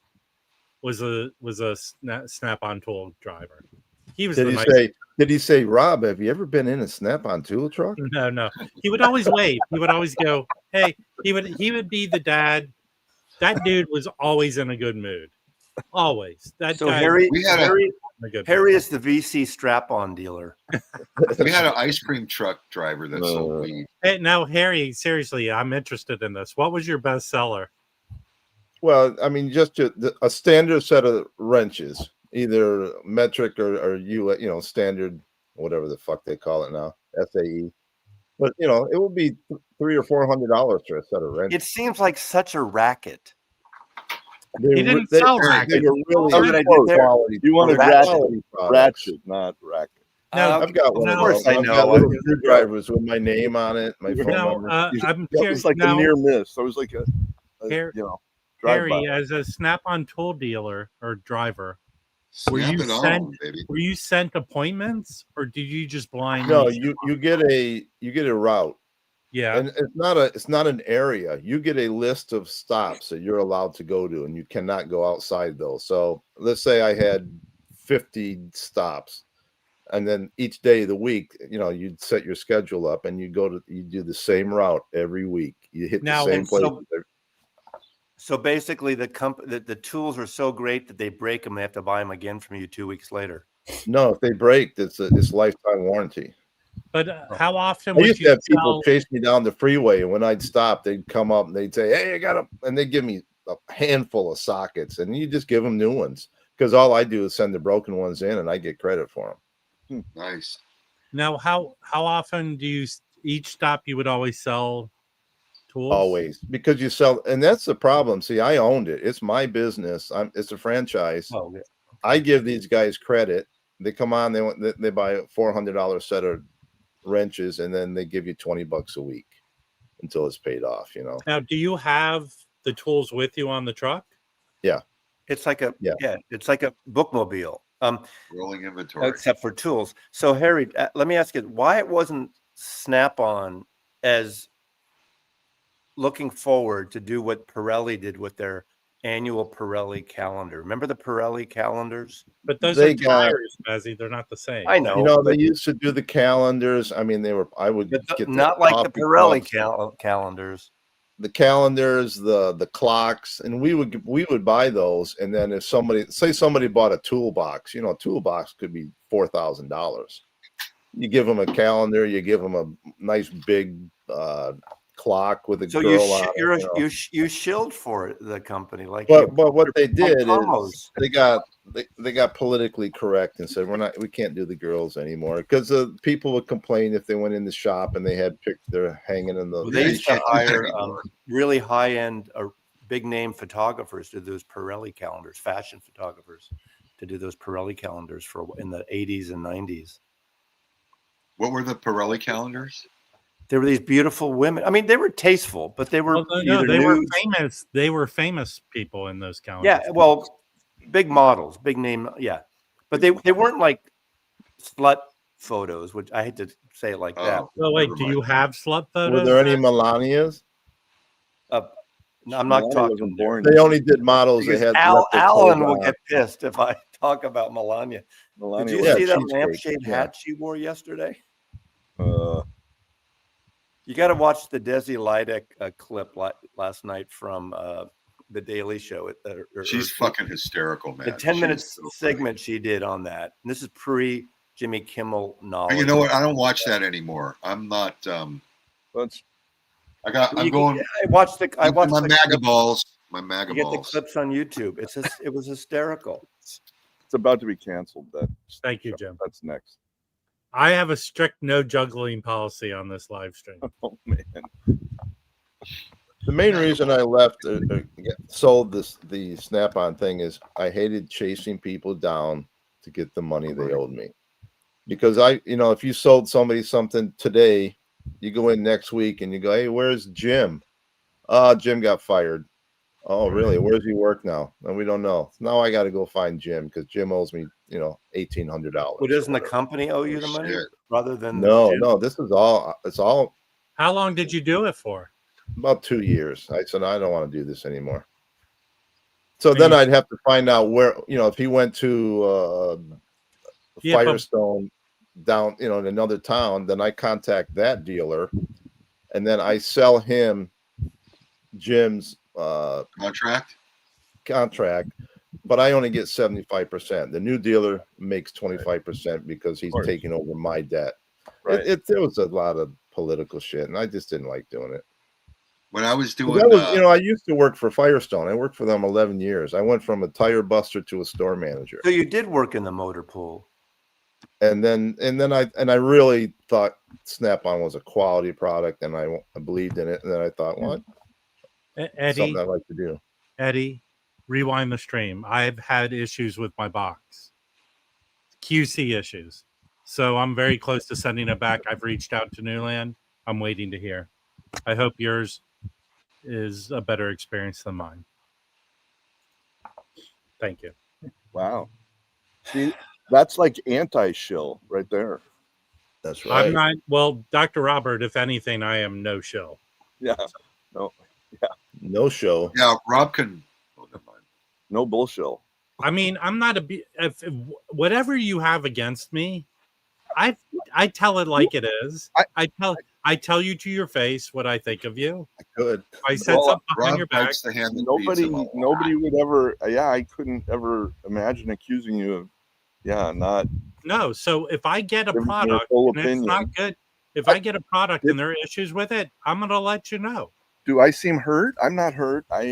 was a Snap-on tool driver. He was Did he say, Rob, have you ever been in a Snap-on tool truck? No. He would always wave. He would always go, hey, he would be the dad. That dude was always in a good mood. Always. That so guy Harry was in a good Harry mood. is the VC strap-on dealer. We had an ice cream truck driver that sold weed. Hey, now Harry, seriously, I'm interested in this. What was your best seller? Well, I mean, just a standard set of wrenches, either metric or standard, whatever the fuck they call it now, SAE. But it would be $300 or $400 for a set of wrenches. It seems like such a racket. He didn't sell rackets. They were really Oh, did I do there? quality. You wanted quality products. ratchet, not racket. No, I've got one no, of of course those. I I've know. got little screwdrivers with my name on it, my phone no, number. I'm That curious. was like Now, a near miss. That was like a Harry, drive-by. as a Snap-on tool dealer or driver, Snap it on, baby. were you sent appointments or did you just blindly? No, you get a route. Yeah. And it's not an area. You get a list of stops that you're allowed to go to, and you cannot go outside those. So let's say I had 50 stops, and then each day of the week, you'd set your schedule up and you do the same route every week. You hit the same place. So basically, the tools are so great that they break them. They have to buy them again from you 2 weeks later. No, if they break, it's lifetime warranty. But how often I would used to you have people sell? chase me down the freeway, and when I'd stop, they'd come up and they'd say, "Hey, I got them," and they'd give me a handful of sockets, and you just give them new ones because all I do is send the broken ones in, and I get credit for them. Nice. Now, how often do you each stop? You would always sell tools. Always, because you sell, and that's the problem. See, I owned it; it's my business. It's a franchise. Oh, yeah. I give these guys credit. They come on, they buy a $400 set of wrenches, and then they give you $20 a week until it's paid off. Now, do you have the tools with you on the truck? Yeah, It's like it's like a bookmobile. Rolling inventory. Except for tools. So Harry, let me ask you why it wasn't Snap-on as looking forward to do what Pirelli did with their annual Pirelli calendar. Remember the Pirelli calendars? But those They are got- tires, Mazzy. They're not the same. I know. they used to do the calenders. I mean, I would But get not like the coffee Pirelli cups, calendars. the calendars, the clocks, and we would buy those. And then if somebody bought a toolbox, a toolbox could be $4,000. You give them a calendar, you give them a nice big clock with a So girl on it. you shilled for it, the company, like. But what they did promos. is they got politically correct and said we can't do the girls anymore because people would complain if they went in the shop and they had they're hanging in the. Well, they Yeah, used you to can't do that hire anymore. really high-end or big-name photographers to do those Pirelli calendars, fashion photographers to do those Pirelli calendars in the 80s and 90s. What were the Pirelli calendars? There were these beautiful women. I mean, they were tasteful, but they were They were famous. They were famous people in those calendars. Yeah, well, big models, big name, yeah, but they weren't like slut photos, which I hate to say it like that. Oh, Well, wait, never do mind. you have slut photos? Were there any Melanias? No, I'm not Melania talking. wasn't born They only did models that Because had Alan leopard will clothes get pissed if I talk about Melania. Melania Did you was- see that cheesecake, lampshade yeah. hat she wore yesterday? Uh, You got to watch the Desi Lidek clip last night from the Daily Show. She's fucking hysterical, man. The 10-minute She's so funny. segment she did on that. And this is pre Jimmy Kimmel knowledge. And you know what? I don't watch that anymore. I'm not. let's I'm going. I watched my the MAGA clip. balls. My MAGA You get the balls. clips on YouTube. It was hysterical. it's about to be canceled. Thank you, Jim. That's next. I have a strict no juggling policy on this live stream. Oh man. The main reason I left, sold the Snap-on thing is I hated chasing people down to get the money they owed me. Because if you sold somebody something today, you go in next week and you go, hey, where's Jim? Jim got fired. Oh, really? Where's he work now? And we don't know. Now I got to go find Jim because Jim owes me, $1,800. Well, doesn't the company owe you the money Shit. rather than No. This is all. It's all How long did you do it for? about 2 years. I said I don't want to do this anymore. So then I'd have to find out where, if he went to Yeah, but- Firestone down, in another town, then I contact that dealer, and then I sell him Jim's contract, but I only get 75%. The new dealer makes 25% because he's taking over my debt. Right. There was a lot of political shit, and I just didn't like doing it. When I was doing, I used to work for Firestone. I worked for them 11 years. I went from a tire buster to a store manager. So you did work in the motor pool. And then I really thought Snap-on was a quality product, and I believed in it. And then I thought, what? Eddie, Something I'd like to do. Eddie, rewind the stream. I've had issues with my box. QC issues. So I'm very close to sending it back. I've reached out to Newland. I'm waiting to hear. I hope yours is a better experience than mine. Thank you. Wow. See, that's like anti-shill right there. That's right. I'm not, well, Dr. Robert, if anything, I am no shill. Yeah. No. Yeah. No show. yeah, Rob can. Oh, never mind. No bullshit. I mean, I'm not if whatever you have against me, I tell it like it is. I tell you to your face what I think of you. I could. If I said something behind Rob your back, bites the hand that feeds him a lot. Nobody would ever. Yeah, I couldn't ever imagine accusing you of. Yeah, not. no. So if I get a Giving your product full and it's not good, if I get a product and there are issues with it, I'm gonna let you know. Do I seem hurt? I'm not hurt. I'll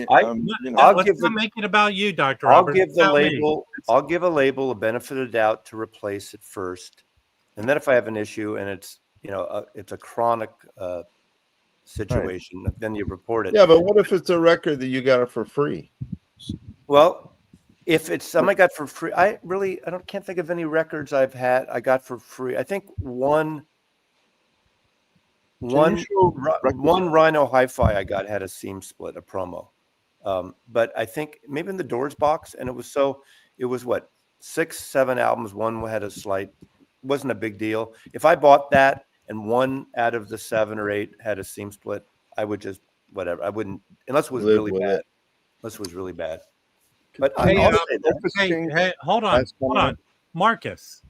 Let's not make it about you, Dr. I'll Robert. give It's the about me. label. I'll give a label a benefit of the doubt to replace it first, and then if I have an issue and it's it's a chronic situation, then you report it. Yeah, but what if it's a record that you got it for free? Well, if it's something I got for free, can't think of any records I got for free. I think one Rhino Hi-Fi I got had a seam split, a promo. But I think maybe in the Doors box, and it was what, 6-7 albums. One had a slight, wasn't a big deal. If I bought that and one out of the 7 or 8 had a seam split, I would just whatever. I wouldn't, unless it was Live really with bad. it. Unless it was really bad. But Hey, I'll say that. Hey, hold on, Marcus.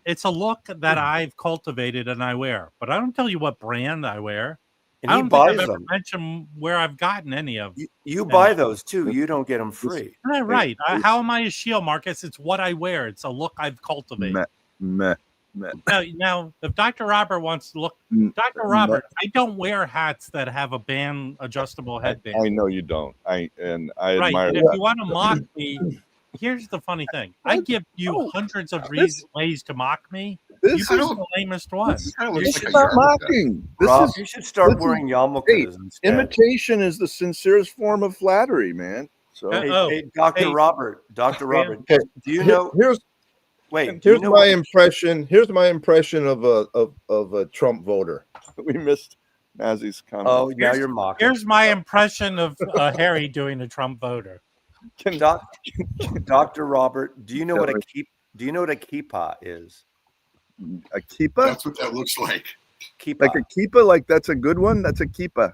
It's a look that I've cultivated and I wear, but I don't tell you what brand I wear. And I he don't buys think I've ever them. mentioned where I've gotten any of. You buy those too. You don't get them free. Right. How am I a shield, Marcus? It's what I wear. It's a look I've cultivated. Meh. Now, if Dr. Robert wants to look, Dr. Robert, I don't wear hats that have a band adjustable headband. I know you don't. I admire And if that. you want to mock me, here's the funny thing. I give you hundreds of ways to mock me. This You is pick the lamest one. This kind of this looks is like a not yarmulke. mocking. This Rob, is you should start this is- wearing yarmulkes hey, instead. imitation is the sincerest form of flattery, man. So Hey, Dr. Hey. Robert, Okay. do you know? Here's my impression. Here's my impression of a Trump voter. we missed Nazi's comment. Oh, now you're mocking. Here's my impression of Harry doing a Trump voter. Dr. Robert, do you know what a kippah is? A kippah? That's what that looks like. Kippah. Like a kippah? Like that's a good one? That's a kippah.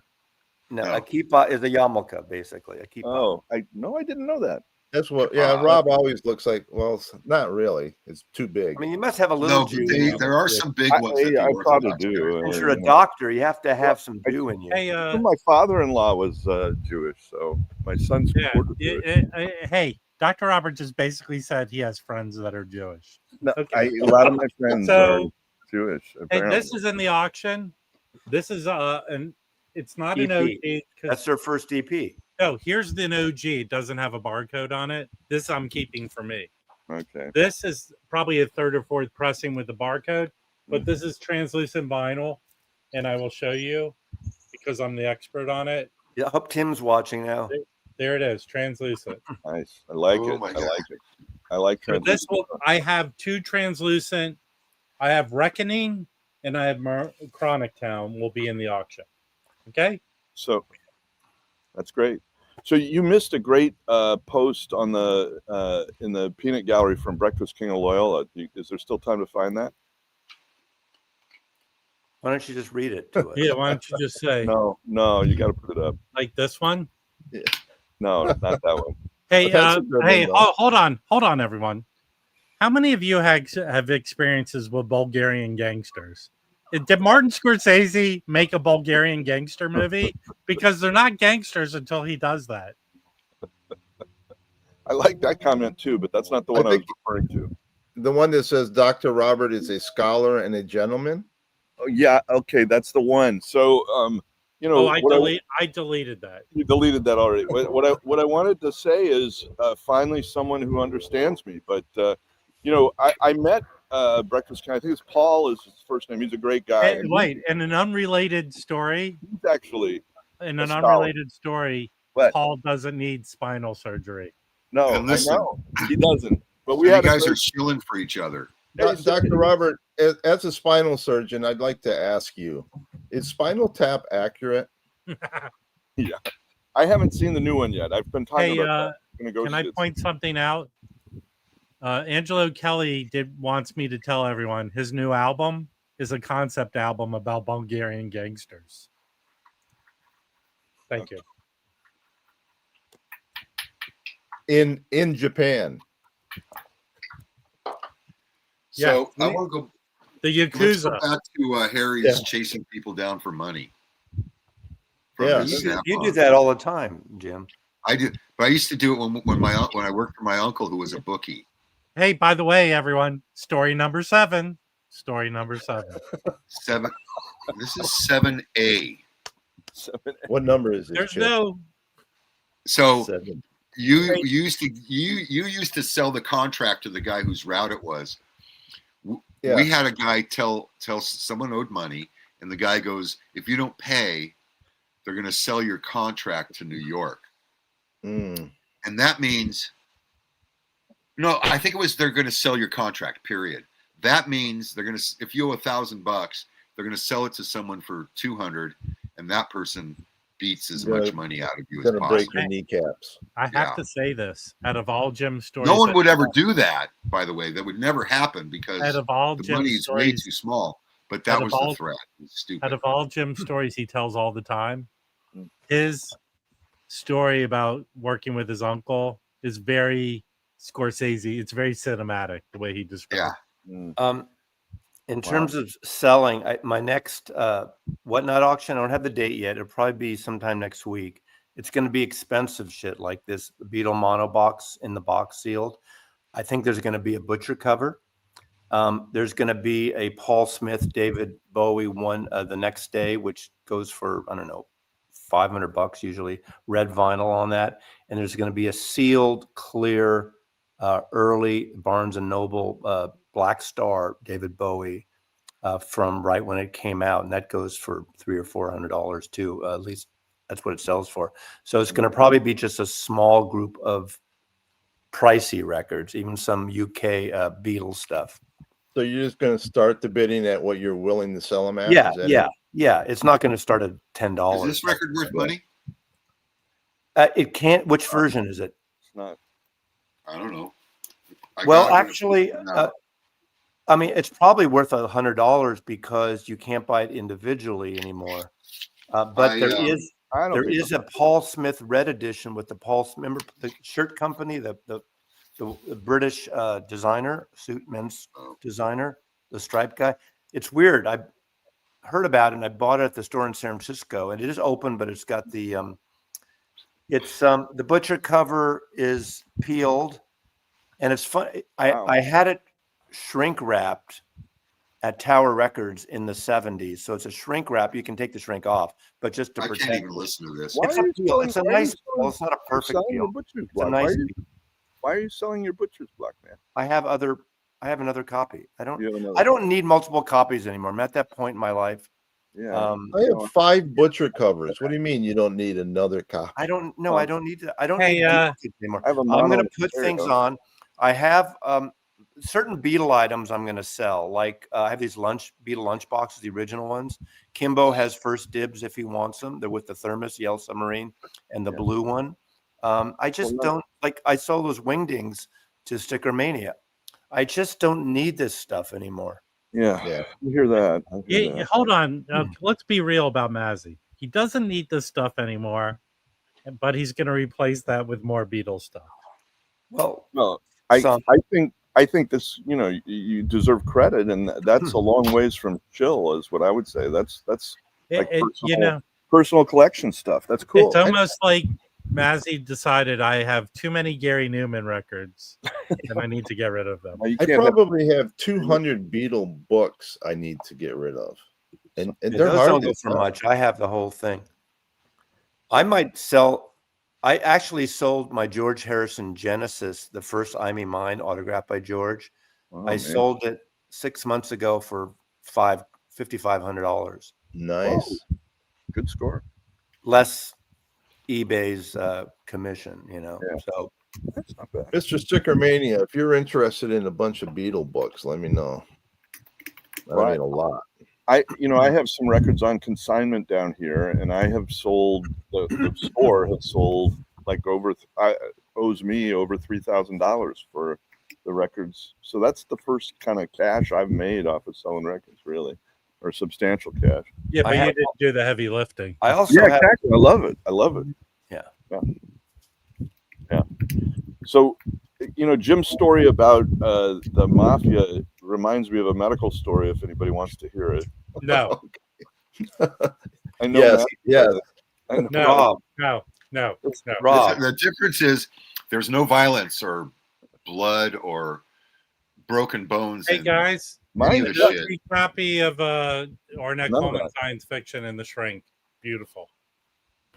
No, No. a kippah is a yarmulke, basically. A kippah. Oh, I didn't know that. That's what. Yeah, Rob always looks like. Well, not really. It's too big. I mean, you must have a little No, Jew but in you. there are some big ones that the I probably Orthodox do. guys Since you're a doctor, you have to have some Jew in you. Hey, My father-in-law was Jewish, so my son's yeah, quarter Jewish. hey, Dr. Robert just basically said he has friends that are Jewish. No, Okay. a lot of my friends are So, Jewish. hey, Apparently, this is in the auction. This is it's not an EP. OG That's because their first EP. no, here's an OG. It doesn't have a barcode on it. This I'm keeping for me. okay. This is probably a third or fourth pressing with the barcode, but this is translucent vinyl, and I will show you because I'm the expert on it. Yeah, I hope Tim's watching now. There it is, translucent. Nice. I like Oh it. my I God. like it. I like So this translucent. I have two translucent. I have Reckoning and I have Chronic Town will be in the auction. Okay. So that's great. So you missed a great post on the in the peanut gallery from Breakfast King of Loyola. Is there still time to find that? Why don't you just read it to us? Yeah. Why don't you just say No, you got to put it up. like this one? No, not that one. Hey, That's a good one, though. hold on, everyone. How many of you have experiences with Bulgarian gangsters? Did Martin Scorsese make a Bulgarian gangster movie? Because they're not gangsters until he does that. I like that comment too, but that's not the one I was think- referring to. The one that says Dr. Robert is a scholar and a gentleman. Oh, yeah, okay, that's the one. So, you know, I deleted that. you deleted that already. What I wanted to say is finally someone who understands me. But you know, I met Breakfast King. I think it's Paul is his first name. He's a great guy. Hey, wait, in an unrelated story, He's actually in a an scholar. unrelated story, What? Paul doesn't need spinal surgery. No, And listen, I know he doesn't. But you we had guys are shilling for each other. Dr. Robert, as a spinal surgeon, I'd like to ask you: is Spinal Tap accurate? I haven't seen the new one yet. I've been talking Hey, about that. I'm gonna go can I see it. point something out? Angelo Kelly wants me to tell everyone his new album is a concept album about Bulgarian gangsters. Thank you. In Japan. So Yeah. I want to go. The Let's go Yakuza. back to Harry's Yeah. chasing people down for money. Yeah. his snap You do on. that all the time, Jim. I do, but I used to do it when I worked for my uncle who was a bookie. Hey, by the way, everyone, story number 7. Story number 7. 7. This is 7A. What number is it? There's Chip? no. So 7. you used to sell the contract to the guy whose route it was. Yeah. We had a guy tell someone owed money, and the guy goes, "If you don't pay, they're going to sell your contract to New York." Mm. And that means, no, I think it was they're going to sell your contract, period. That means they're going to, if you owe $1,000, they're going to sell it to someone for 200, and that person beats as much money out of you as Gonna possible. break your kneecaps. I have Yeah. to say this. Out of all Jim's stories, No one would ever do that, by the way. That would never happen because out of all the Jim's money is way stories, too small. But out that of was all- the threat. It was stupid. out of all Jim's stories he tells all the time, his story about working with his uncle is very Scorsese. It's very cinematic the way he describes. Yeah. In terms of selling, my next whatnot auction, I don't have the date yet. It'll probably be sometime next week. It's going to be expensive shit like this Beetle mono box in the box sealed. I think there's going to be a butcher cover. There's going to be a Paul Smith, David Bowie one the next day, which goes for, I don't know, $500 usually, red vinyl on that. And there's going to be a sealed, clear, early Barnes and Noble Black Star David Bowie from right when it came out, and that goes for $300 or $400 too. At least that's what it sells for. So it's going to probably be just a small group of pricey records, even some UK Beatles stuff. So you're just going to start the bidding at what you're willing to sell them at? Yeah, Is that yeah, it? yeah. It's not going to start at $10. Is this record worth money? It can't. Which version is it? It's not. I don't know. Well, actually, I mean, it's probably worth $100 because you can't buy it individually anymore. But I don't There think is a Paul Smith red edition with the remember the shirt company, the British designer, men's designer, the striped guy. It's weird. I heard about it and I bought it at the store in San Francisco, and it is open, but it's got the the butcher cover is peeled, and it's fun. Wow. I had it shrink wrapped at Tower Records in the 70s. So it's a shrink wrap. You can take the shrink off, but just to I protect. can't even listen to this. Why It's are a you peel. selling- It's a why are you nice selling- peel. It's not a you're perfect selling peel. your butcher's It's a block. nice Why peel. why are you selling your butcher's block, man? I have another copy. I You have another. don't need multiple copies anymore. I'm at that point in my life. Yeah. I have 5 butcher covers. What do you mean you don't need another copy? I don't know. I don't need to. I don't Hey, need duplicates anymore. I have a I'm mono going to put stereo. things on. I have certain Beetle items I'm going to sell. Like I have these Beetle lunch boxes, the original ones. Kimbo has first dibs if he wants them. They're with the thermos, Yellow Submarine, and the blue one. I just don't like. I sold those wingdings to Sticker Mania. I just don't need this stuff anymore. Yeah. Yeah. You hear that? I hear Yeah, that. hold on. Let's be real about Mazzy. He doesn't need this stuff anymore, but he's going to replace that with more Beatles stuff. Well, No, some. I think this, you deserve credit, and that's a long ways from chill, is what I would say. That's like personal collection stuff. That's cool. It's almost like Mazzy decided I have too many Gary Newman records and I need to get rid of them. Now, you I can't have- probably have 200 Beatle books I need to get rid of. And Yeah, they're those hard don't to go for sell. much. I have the whole thing. I might sell. I actually sold my George Harrison Genesis, the first "I Me Mine" autographed by George. Oh, I man. sold it 6 months ago for $5,500, Nice. Good score. less eBay's commission. Yeah. So That's not bad. Mr. Sticker Mania, if you're interested in a bunch of Beatle books, let me know. I Right. mean, a lot. I have some records on consignment down here, and I have sold the store has sold like owes me over $3,000 for the records. So that's the first kind of cash I've made off of selling records, really, or substantial cash. Yeah, but I you have- didn't do the heavy lifting. I also Yeah, have. exactly. I love it. I love it. Yeah. So, Jim's story about the mafia reminds me of a medical story. If anybody wants to hear it, No, I know. Yes, Matt- yes. I know. no, Rob, no. Rob, The difference is there's no violence or blood or broken bones. Hey in guys, any Mine of is the just shit. a copy of Ornette None of Coleman that. science fiction and The Shrink. Beautiful.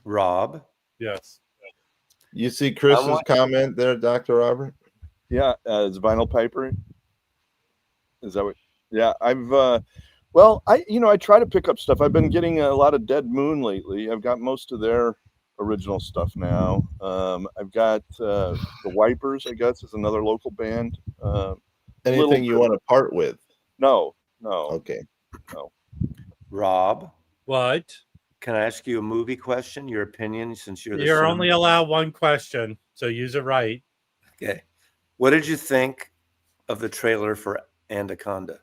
Rob. Yes. You see Chris's want- comment there, Dr. Robert? Yeah, it's vinyl paper. Is that what? Yeah, I've. Well, I try to pick up stuff. I've been getting a lot of Dead Moon lately. I've got most of their original stuff now. I've got the Wipers, I guess, is another local band. Anything you want to part with? No. Okay. Rob, What? can I ask you a movie question? Your opinion, since you're the You're cinema- only allowed one question, so use it right. Okay. What did you think of the trailer for Anaconda?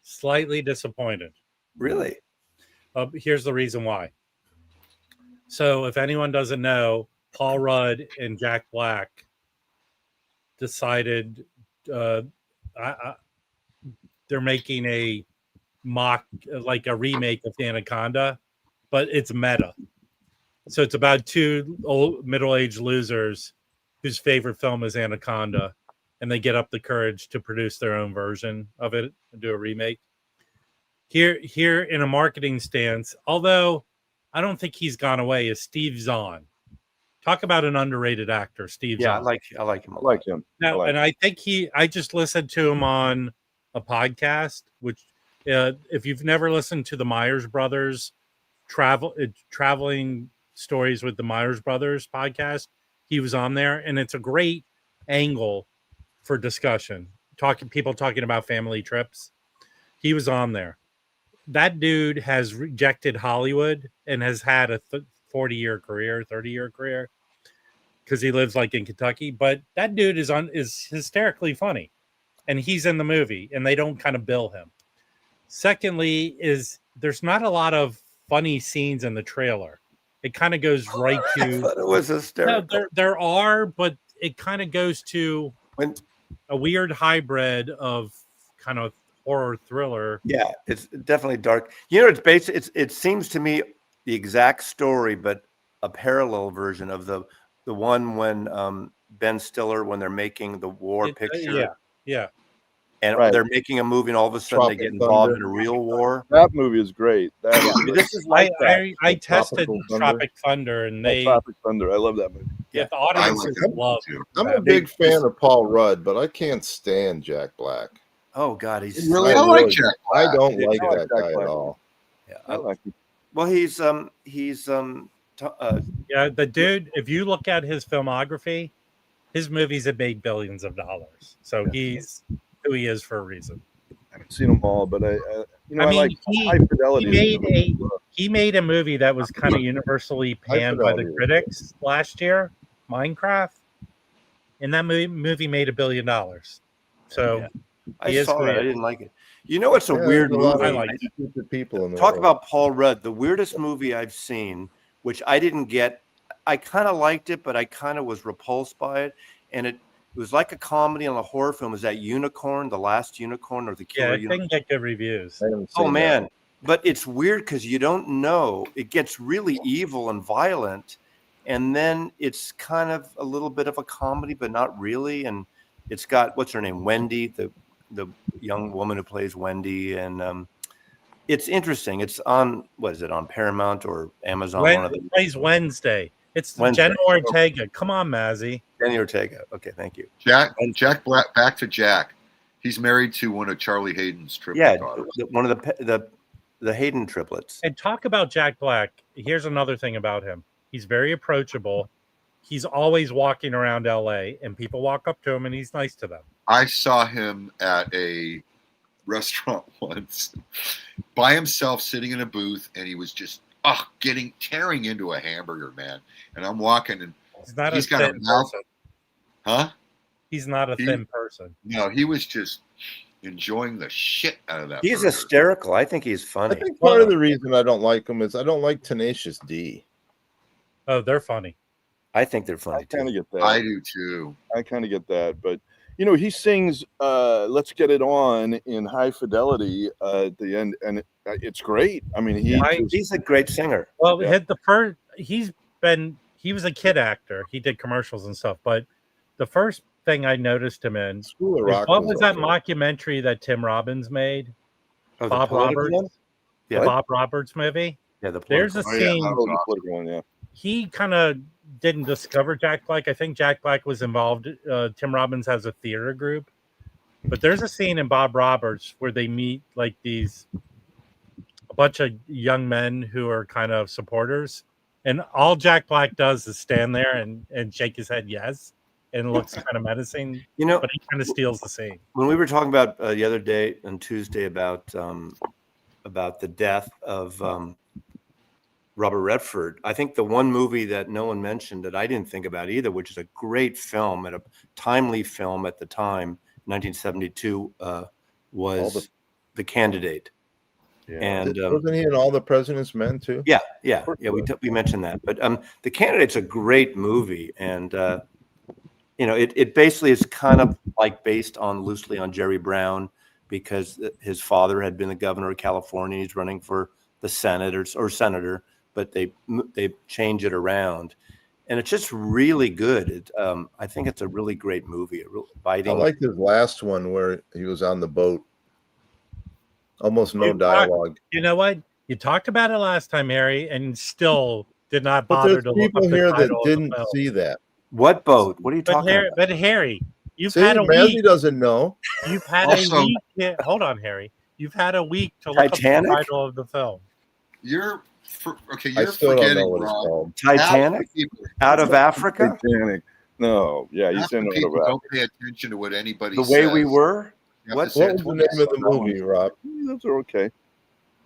Slightly disappointed. Really? Here's the reason why. So, if anyone doesn't know, Paul Rudd and Jack Black decided they're making a like a remake of Anaconda, but it's meta. So it's about two old middle-aged losers whose favorite film is Anaconda, and they get up the courage to produce their own version of it and do a remake. Here in a marketing stance, although I don't think he's gone away, is Steve Zahn. Talk about an underrated actor, Steve Yeah, Zahn. I like him a I lot. like him. No, like and I think I just listened to him on a podcast, which if you've never listened to the Myers Brothers traveling stories with the Myers Brothers podcast, he was on there, and it's a great angle for discussion. People talking about family trips. He was on there. That dude has rejected Hollywood and has had a 40-year career, 30-year career, because he lives like in Kentucky. But that dude is hysterically funny, and he's in the movie, and they don't kind of bill him. Secondly, is there's not a lot of funny scenes in the trailer. It kind of goes right I to thought it was no, hysterical. there are, but it kind of goes to When a weird hybrid of kind of horror thriller. Yeah, it's definitely dark. You know, it seems to me the exact story, but a parallel version of the one when Ben Stiller, when they're making the war picture, Yeah. and Right. they're making a movie, and all of a sudden they Tropic get involved Thunder. in a real war. That movie is great. That Yeah, is I mean, great. this is like that. I tested Tropical Thunder. Tropic Thunder, and they Tropic Thunder. I love that movie. the I audiences like that love too. I'm a that. big fan of Paul Rudd, but I can't stand Jack Black. Oh God, he's Really, I I like really- Jack I Black. don't like I like that Jack guy Black. at all. yeah. I like it. Well, he's Yeah, the dude, if you look at his filmography, his movies have made billions of dollars. So he's who he is for a reason. I haven't seen them all, but I I mean, like High Fidelity. he made a movie that was kind of universally panned by the Fidelity. critics last year, Minecraft, and that movie made $1 billion. So Yeah. he I is saw who he that. I is. didn't like it. You know, it's a Yeah, weird there's a lot movie. of I like stupid people in the Talk world. about Paul Rudd, the weirdest movie I've seen, which I didn't get. I kind of liked it, but I kind of was repulsed by it. And it was like a comedy and a horror film. Is that Unicorn, The Last Unicorn, or The Yeah, Killer it Unicorn? didn't get good reviews. I haven't Oh seen man, that. but it's weird because you don't know. It gets really evil and violent, and then it's kind of a little bit of a comedy, but not really. And it's got, what's her name, Wendy, the young woman who plays Wendy, and it's interesting. It's on, what is it, on Paramount or Amazon? One of It the plays Wednesday. It's Wednesday. Jenna Ortega. Come on, Mazzy. Jenny Ortega. Okay, thank you. Jack Black. Back to Jack. He's married to one of Charlie Hayden's triplet Yeah, daughters. one of the Hayden triplets. And talk about Jack Black. Here's another thing about him. He's very approachable. He's always walking around LA, and people walk up to him, and he's nice to them. I saw him at a restaurant once by himself, sitting in a booth, and he was just tearing into a hamburger, man. And I'm walking, and He's not he's a got a thin mouth. person. Huh? He's not a thin person. No, he was just enjoying the shit out of that. He's burger. hysterical. I think he's I funny. think part of the reason I don't like him is I don't like Tenacious D. Oh, they're funny. I think they're I funny kind too. of get that. I do too. I kind of get that, but he sings "Let's Get It On" in High Fidelity at the end, and it's great. I mean, He's a great singer. Well, Yeah. he was a kid actor. He did commercials and stuff, but the first thing I noticed him in School of is Rock. what was that okay. mockumentary that Tim Robbins made? Oh, the Bob political Roberts? one? Yeah. The Bob Roberts movie. Yeah, the There's a political- Oh, yeah. scene. Oh, the political one, yeah. He kind of didn't discover Jack Black. I think Jack Black was involved. Tim Robbins has a theater group, but there's a scene in Bob Roberts where they meet like a bunch of young men who are kind of supporters, and all Jack Black does is stand there and shake his head yes, and looks kind of menacing, You know, but he kind of steals the scene. when we were talking about the other day on Tuesday about the death of Robert Redford, I think the one movie that no one mentioned that I didn't think about either, which is a great film and a timely film at the time, 1972, was The Candidate. Yeah. And Wasn't he in All the President's Men too? yeah, we mentioned that. But The Candidate's a great movie, and it basically is kind of like based loosely on Jerry Brown, because his father had been the governor of California. He's running for the Senate or senator, but they change it around, and it's just really good. I think it's a really great movie. A real I biting. liked his last one where he was on the boat. Almost no You dialogue. You know what? You talked about it last time, Harry, and still did not But bother there's to look people up the here that title of the didn't film. see that. What boat? What are you talking about? But Harry, you've See, had a Mazzy week. doesn't know. You've had Also- a week. Yeah, hold on, Harry. You've had a week to look Titanic? up the title of the film. You're I You're still don't know forgetting, what it's Rob. called. Titanic? Half the people- Out of Africa? Titanic. No, yeah, half he's the in people it. don't pay attention to what anybody The says. Way We Were? You have What- to say What it was the twice. name of the movie, Rob? Those are okay.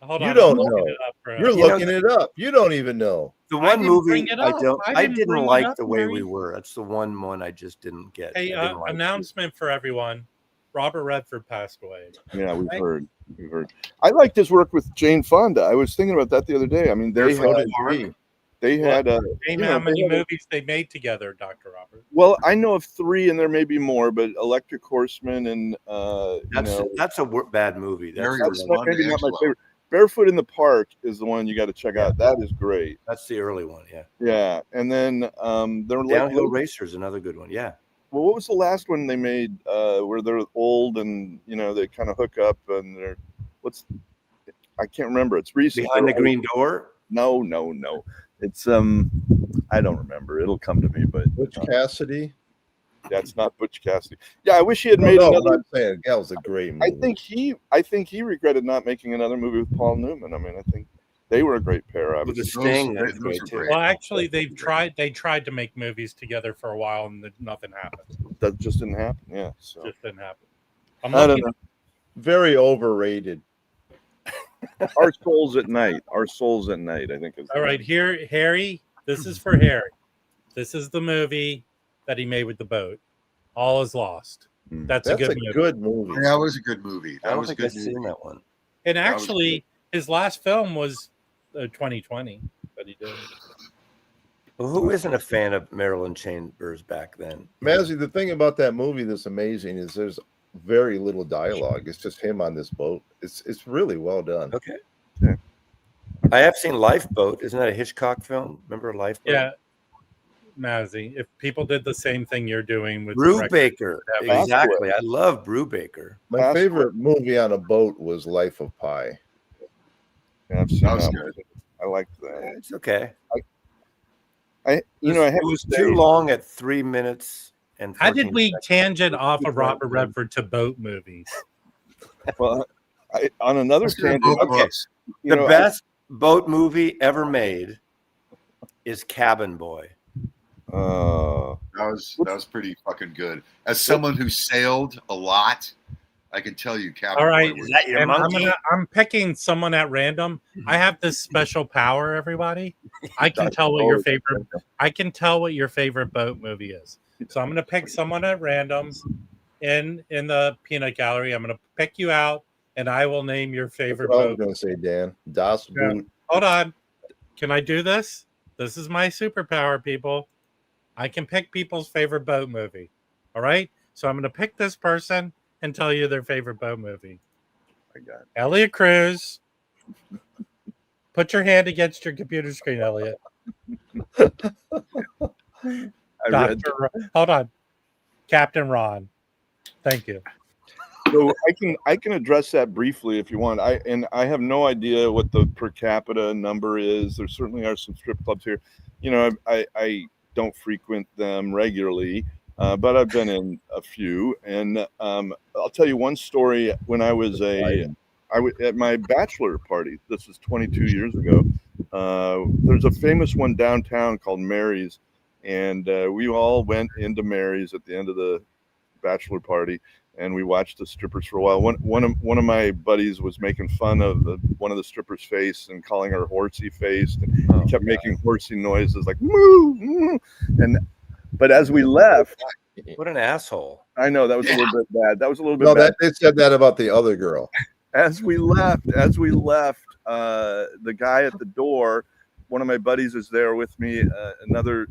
Hold You on, don't I'm looking know. it up for us. You're You know- looking it up. You don't even know. The I one didn't movie bring it I up. don't. I I didn't didn't bring it like up, The Way Harry. We Were. That's the one I just didn't get. Hey, I didn't like it. announcement for everyone. Robert Redford passed away. Yeah, we've Right. heard. We've heard. I liked his work with Jane Fonda. I was thinking about that the other day. I mean, they Barefoot had, Park. they had a, Name you how know, they many had a, movies they made together, Dr. Robert. well, I know of 3, and there may be more, but Electric Horseman and you know, That's a bad movie. That's Mary the, that's One maybe not my Angelo. favorite. Barefoot in the Park is the one you got to check Yeah. out. That is great. that's the early one. Yeah. Yeah, and then they're Downhill Racer is another good one. Yeah. well, what was the last one they made where they're old and you know they kind of hook up and they're what's I can't remember. It's recent. Behind the They're Green Door. old. No. It's I don't remember. It'll come to me, but Butch Cassidy. that's not Butch Cassidy. Yeah, I wish he had No, made no, another. but I'm saying that was a great movie. I think he regretted not making another movie with Paul Newman. I mean, I think they were a great pair. With the Obviously, Sting. Those That's are great too. great. Well, actually, they tried to make movies together for a while, and nothing happened. that just didn't happen. Yeah, so Just didn't happen. I'm I don't looking. know. Very overrated. Our Souls at Night. Our Souls at Night. I think is. All right, here, Harry. This is for Harry. This is the movie that he made with the boat. All is lost. That's a good movie. good movie. Yeah, that was a good movie. I That don't was a think I've good seen movie. that one. And That was actually, his last film was 2020 that he did. Well, who isn't a fan of Marilyn Chambers back then? Mazzy, the thing about that movie that's amazing is there's very little dialogue. It's just him on this boat. It's really well done. Okay. Yeah. I have seen Lifeboat. Isn't that a Hitchcock film? Remember Lifeboat? Yeah, Mazzy. If people did the same thing you're doing with Brubaker. that was- Exactly. I love Brubaker. My Fast favorite movie on a boat was Life of Pi. Yeah, I've seen That was that good. one. I liked that. It's okay. I have It was to say, too long at 3 minutes and How did 14 we seconds. tangent off of Robert Redford to boat movies? Well, on another Let's get tangent, both Okay. books. you The know, best boat movie ever made is Cabin Boy. That That was pretty fucking good. As someone who sailed a lot, I can tell you, Captain All right, Boy was that your and monkey? I'm picking someone at random. I have this special power, everybody. I can tell what your favorite. I can tell what your favorite boat movie is. So I'm going to pick someone at random in the peanut gallery. I'm going to pick you out, and I will name your favorite That's what I was boat. going to say, Dan. Das Yeah. Boot. Hold on. Can I do this? This is my superpower, people. I can pick people's favorite boat movie. All right. So I'm going to pick this person and tell you their favorite boat movie. I got it. Elliot Cruz. Put your hand against your computer screen, Elliot. Hold on. Captain Ron. Thank you. So I can address that briefly if you want. I have no idea what the per capita number is. There certainly are some strip clubs here. You know, I don't frequent them regularly, but I've been in a few. And I'll tell you one story. When I was at my bachelor party. This is 22 years ago. There's a famous one downtown called Mary's, and we all went into Mary's at the end of the bachelor party. And we watched the strippers for a while. One of my buddies was making fun of one of the strippers' face and calling her horsey faced, and he kept making horsey noises like moo, moo. But as we left, What an asshole. I know that was a little bit bad. That was a little bit No, bad. they said that about the other girl. As we left, the guy at the door, one of my buddies is there with me, another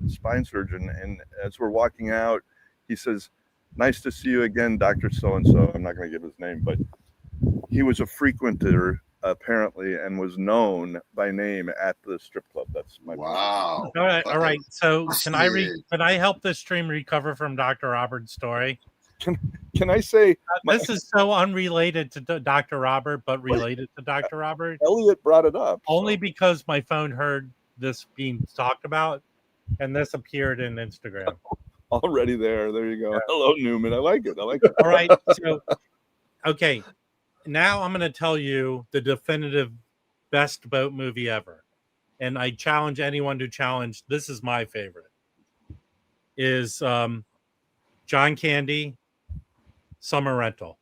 spine surgeon, and as we're walking out, he says, "Nice to see you again, Dr. So-and-so." I'm not going to give his name, but he was a frequenter apparently and was known by name at the strip club. That's my point. wow. All right. So can I help this stream recover from Dr. Robert's story? Can I say This is so unrelated to Dr. Robert, but related to Dr. Robert. Elliot brought it up? Only because my phone heard this being talked about, and this appeared in Instagram. Already there. There you go. Hello, Newman. I like it. All right. So, okay. Now I'm going to tell you the definitive best boat movie ever. And I challenge anyone to challenge. This is my favorite. Is John Candy, Summer Rental.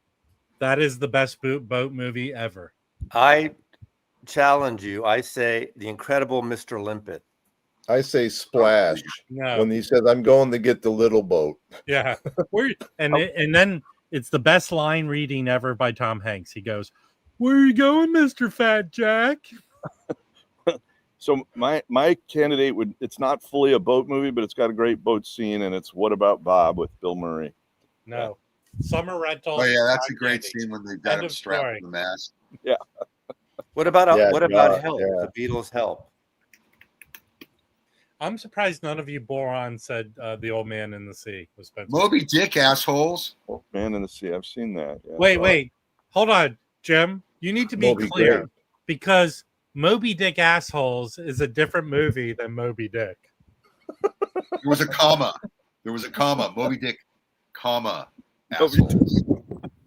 That is the best boat movie ever. I challenge you. I say The Incredible Mr. Limpet. I say splash No. when he says, "I'm going to get the little boat." Yeah. And then it's the best line reading ever by Tom Hanks. He goes, "Where are you going, Mr. Fat Jack?" So my candidate would, it's not fully a boat movie, but it's got a great boat scene, and it's What About Bob with Bill Murray. No. Summer Rental. Oh yeah, that's a John great Candy. scene when they got End him of strapped story. to the mast. What about Yeah, Help? yeah. The Beatles' Help. I'm surprised none of you morons said The Old Man in the Sea with Spencer. Moby Dick, assholes. Oh, Man in the Sea. I've seen that. Yeah. Wait. Hold on, Jim. You need to be Moby clear Dick. because Moby Dick Assholes is a different movie than Moby Dick. There was a comma. Moby Dick, comma, Moby Dick. assholes.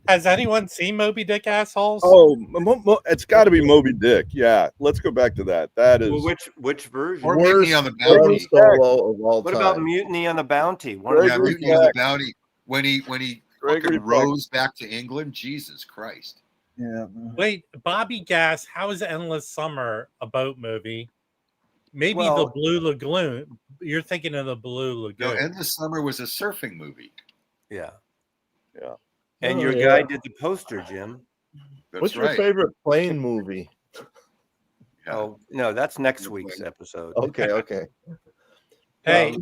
Has anyone seen Moby Dick Assholes? Oh, it's got to be Moby Dick. Yeah, let's go back to that. That is Well, which version? Or Worst Mutiny on the film Bounty. solo of all What time. about Mutiny on the Bounty? Yeah, Gregory Mutiny on the Peck. Bounty. When he Gregory fucking Peck. rows back to England. Jesus Christ. Yeah. Wait, Bobby Gass, how is Endless Summer a boat movie? Maybe Well- the Blue Lagoon. You're thinking of the Blue No, Lagoon. Endless Summer was a surfing movie. Yeah. Yeah. And Oh, your yeah. guy did the poster, Jim. That's What's right. your favorite plane movie? Yeah. Oh no, that's next week's episode. Okay. Hey,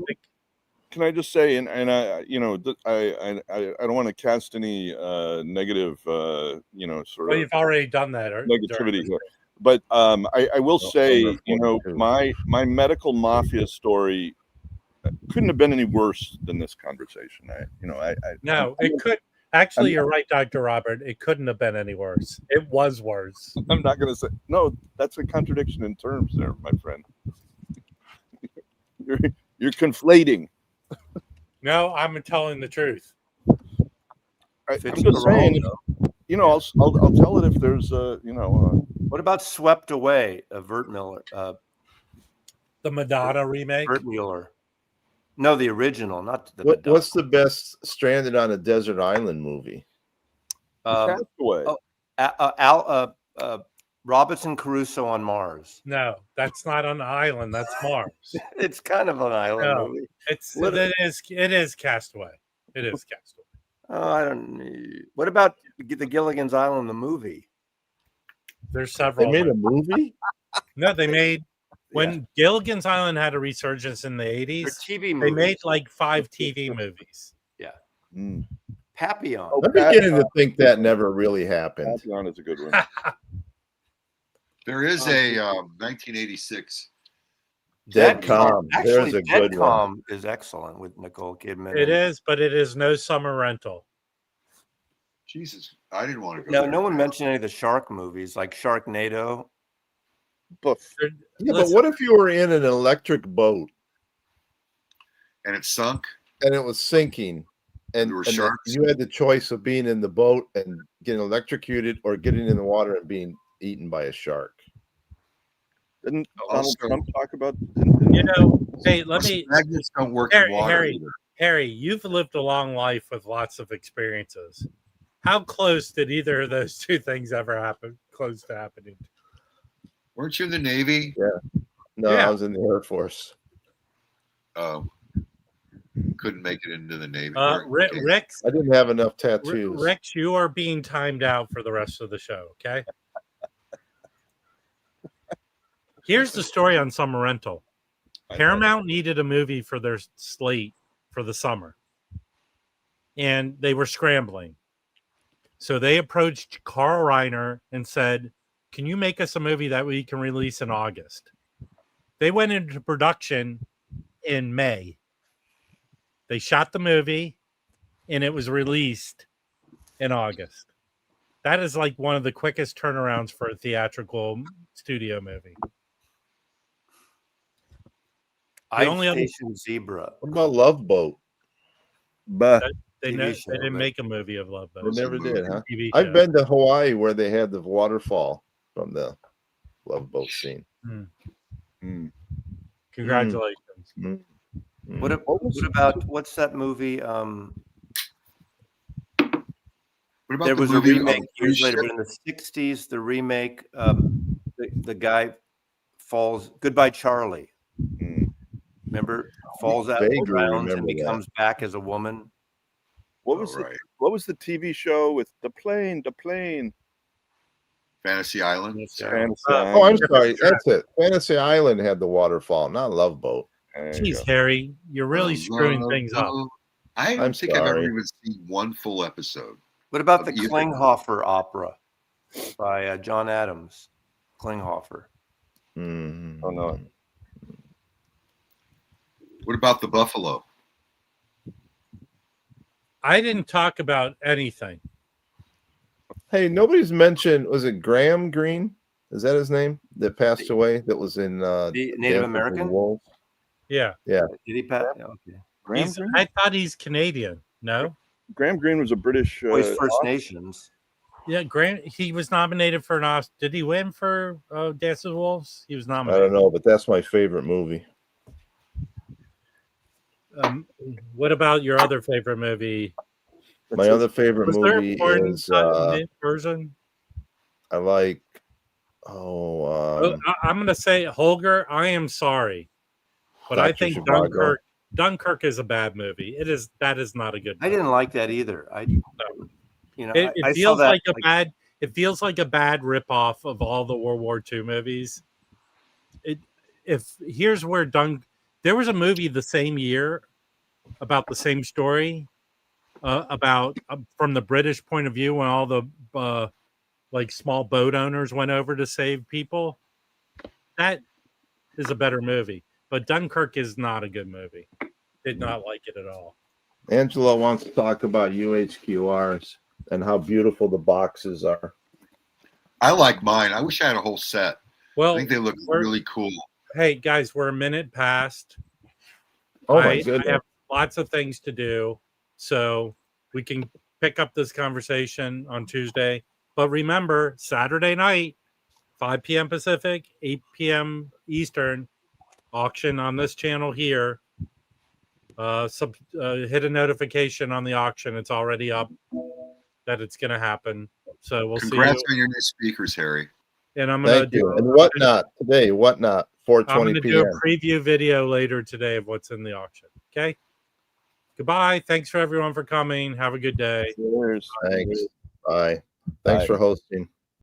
Can I just say, and I, I don't want to cast any negative, sort well, of you've already done that. negativity here. But I will say, number 42. my medical mafia story couldn't have been any worse than this conversation. No, it could. Actually, you're right, Dr. Robert. It couldn't have been any worse. It was worse. I'm not going to say no. That's a contradiction in terms, there, my friend. You're conflating. No, I'm telling the truth. I'm Fits just the role, saying. though. I'll tell it if there's What about Swept Away of Burt Miller? The Madonna remake. Burt Mueller. No, the original, not the. What's the best Stranded on a Desert Island movie? Castaway. Robinson Crusoe on Mars. No, that's not on the island. That's Mars. It's kind of an island No. movie. It is Castaway. It is Castaway. Oh, I don't. What about the Gilligan's Island, the movie? There's They several. made a movie? No, they made when Gilligan's Island had a resurgence in the They're 80s. TV They movies. made like 5 TV movies. Mm. Papillon. Oh, I'm beginning to think that never really happened. Papillon is a good one. There is a 1986. Dead Calm. There's a Dead good one. Calm is excellent with Nicole Kidman. It is, but it is no Summer Rental. Jesus, I didn't want to go. No, there. no one mentioned any of the shark movies like Sharknado. Boof. Yeah, but Listen, what if you were in an electric boat And it sunk. and it was sinking, and, There were and sharks? you had the choice of being in the boat and getting electrocuted or getting in the water and being eaten by a shark? Didn't Also- Donald Trump talk about? you know, hey, let me Magnets don't work in water. Harry, either. Harry, you've lived a long life with lots of experiences. How close did either of those two things ever happen? Close to happening? Weren't you in the Navy? No, Yeah. I was in the Air Force. Oh, couldn't make it into the Navy. Rex, I didn't have enough tattoos. Rex, you are being timed out for the rest of the show. Okay. Here's the story on Summer Rental. Paramount needed a movie for their slate for the summer, and they were scrambling. So they approached Carl Reiner and said, "Can you make us a movie that we can release in August?" They went into production in May. They shot the movie, and it was released in August. That is like one of the quickest turnarounds for a theatrical studio movie. The only other- Station Zebra. What about Love Boat? Bah. They TV show, didn't but- make a movie of Love Boat. They never did, huh? TV show. I've been to Hawaii where they had the waterfall from the Love Boat scene. Mm. Congratulations. Mm. What about what's that movie? What about There the was a movie remake of years Cruise later, Ship? but in the '60s, the remake, the guy falls. Goodbye, Charlie. Mm. Remember, falls out, Vaguely drowns, and remember that. becomes back as a woman. What was right. what was the TV show with the plane? The plane. Fantasy Island. Yes, Fantasy Oh, Island. I'm sorry. That's it. Fantasy Island had the waterfall, not Love Boat. There you Jeez, go. Harry, you're really screwing things up. I don't I'm think I've ever sorry. even seen one full episode. What about the Of either. Klinghoffer opera by John Adams? Klinghoffer. Mm. Oh, no. What about the Buffalo? I didn't talk about anything. Hey, nobody's mentioned. Was it Graham Greene? Is that his name? That passed away. That was in The Dances Native with American? Wolves? Yeah, Did he pass? Okay. Graham Greene? I thought he's Canadian. No, Graham Greene was a British. Well, he's First Nations. yeah, Grant. He was nominated for an Oscar. Did he win for Dances with Wolves? He was I nominated. don't know, but that's my favorite movie. What about your other favorite movie? My other favorite Was there movie a foreign is version? I like. I'm going to say Holger. I am sorry, but I Dr. think Zhivago. Dunkirk is a bad movie. That is not a good movie. I didn't like that either. It I saw feels that like a bad. It feels like a bad ripoff of all the World War II movies. Here's where there was a movie the same year about the same story, about from the British point of view when all the like small boat owners went over to save people. That is a better movie, but Dunkirk is not a good movie. Did not like it at all. Angela wants to talk about UHQRs and how beautiful the boxes are. I like mine. I wish I had a whole set. Well, I think they look really cool. Hey guys, we're a minute past. Oh my I goodness. have lots of things to do, so we can pick up this conversation on Tuesday. But remember, Saturday night, 5 p.m. Pacific, 8 p.m. Eastern, auction on this channel here. Hit a notification on the auction. It's already up that it's going to happen. So we'll Congrats see you. on your new speakers, Harry. And I'm going to Thank you. And whatnot today, whatnot, I'm 4:20 going to do p.m. a preview video later today of what's in the auction. Okay. Goodbye. Thanks for everyone for coming. Have a good day. Cheers. Thanks. Bye. Thanks Bye. for hosting.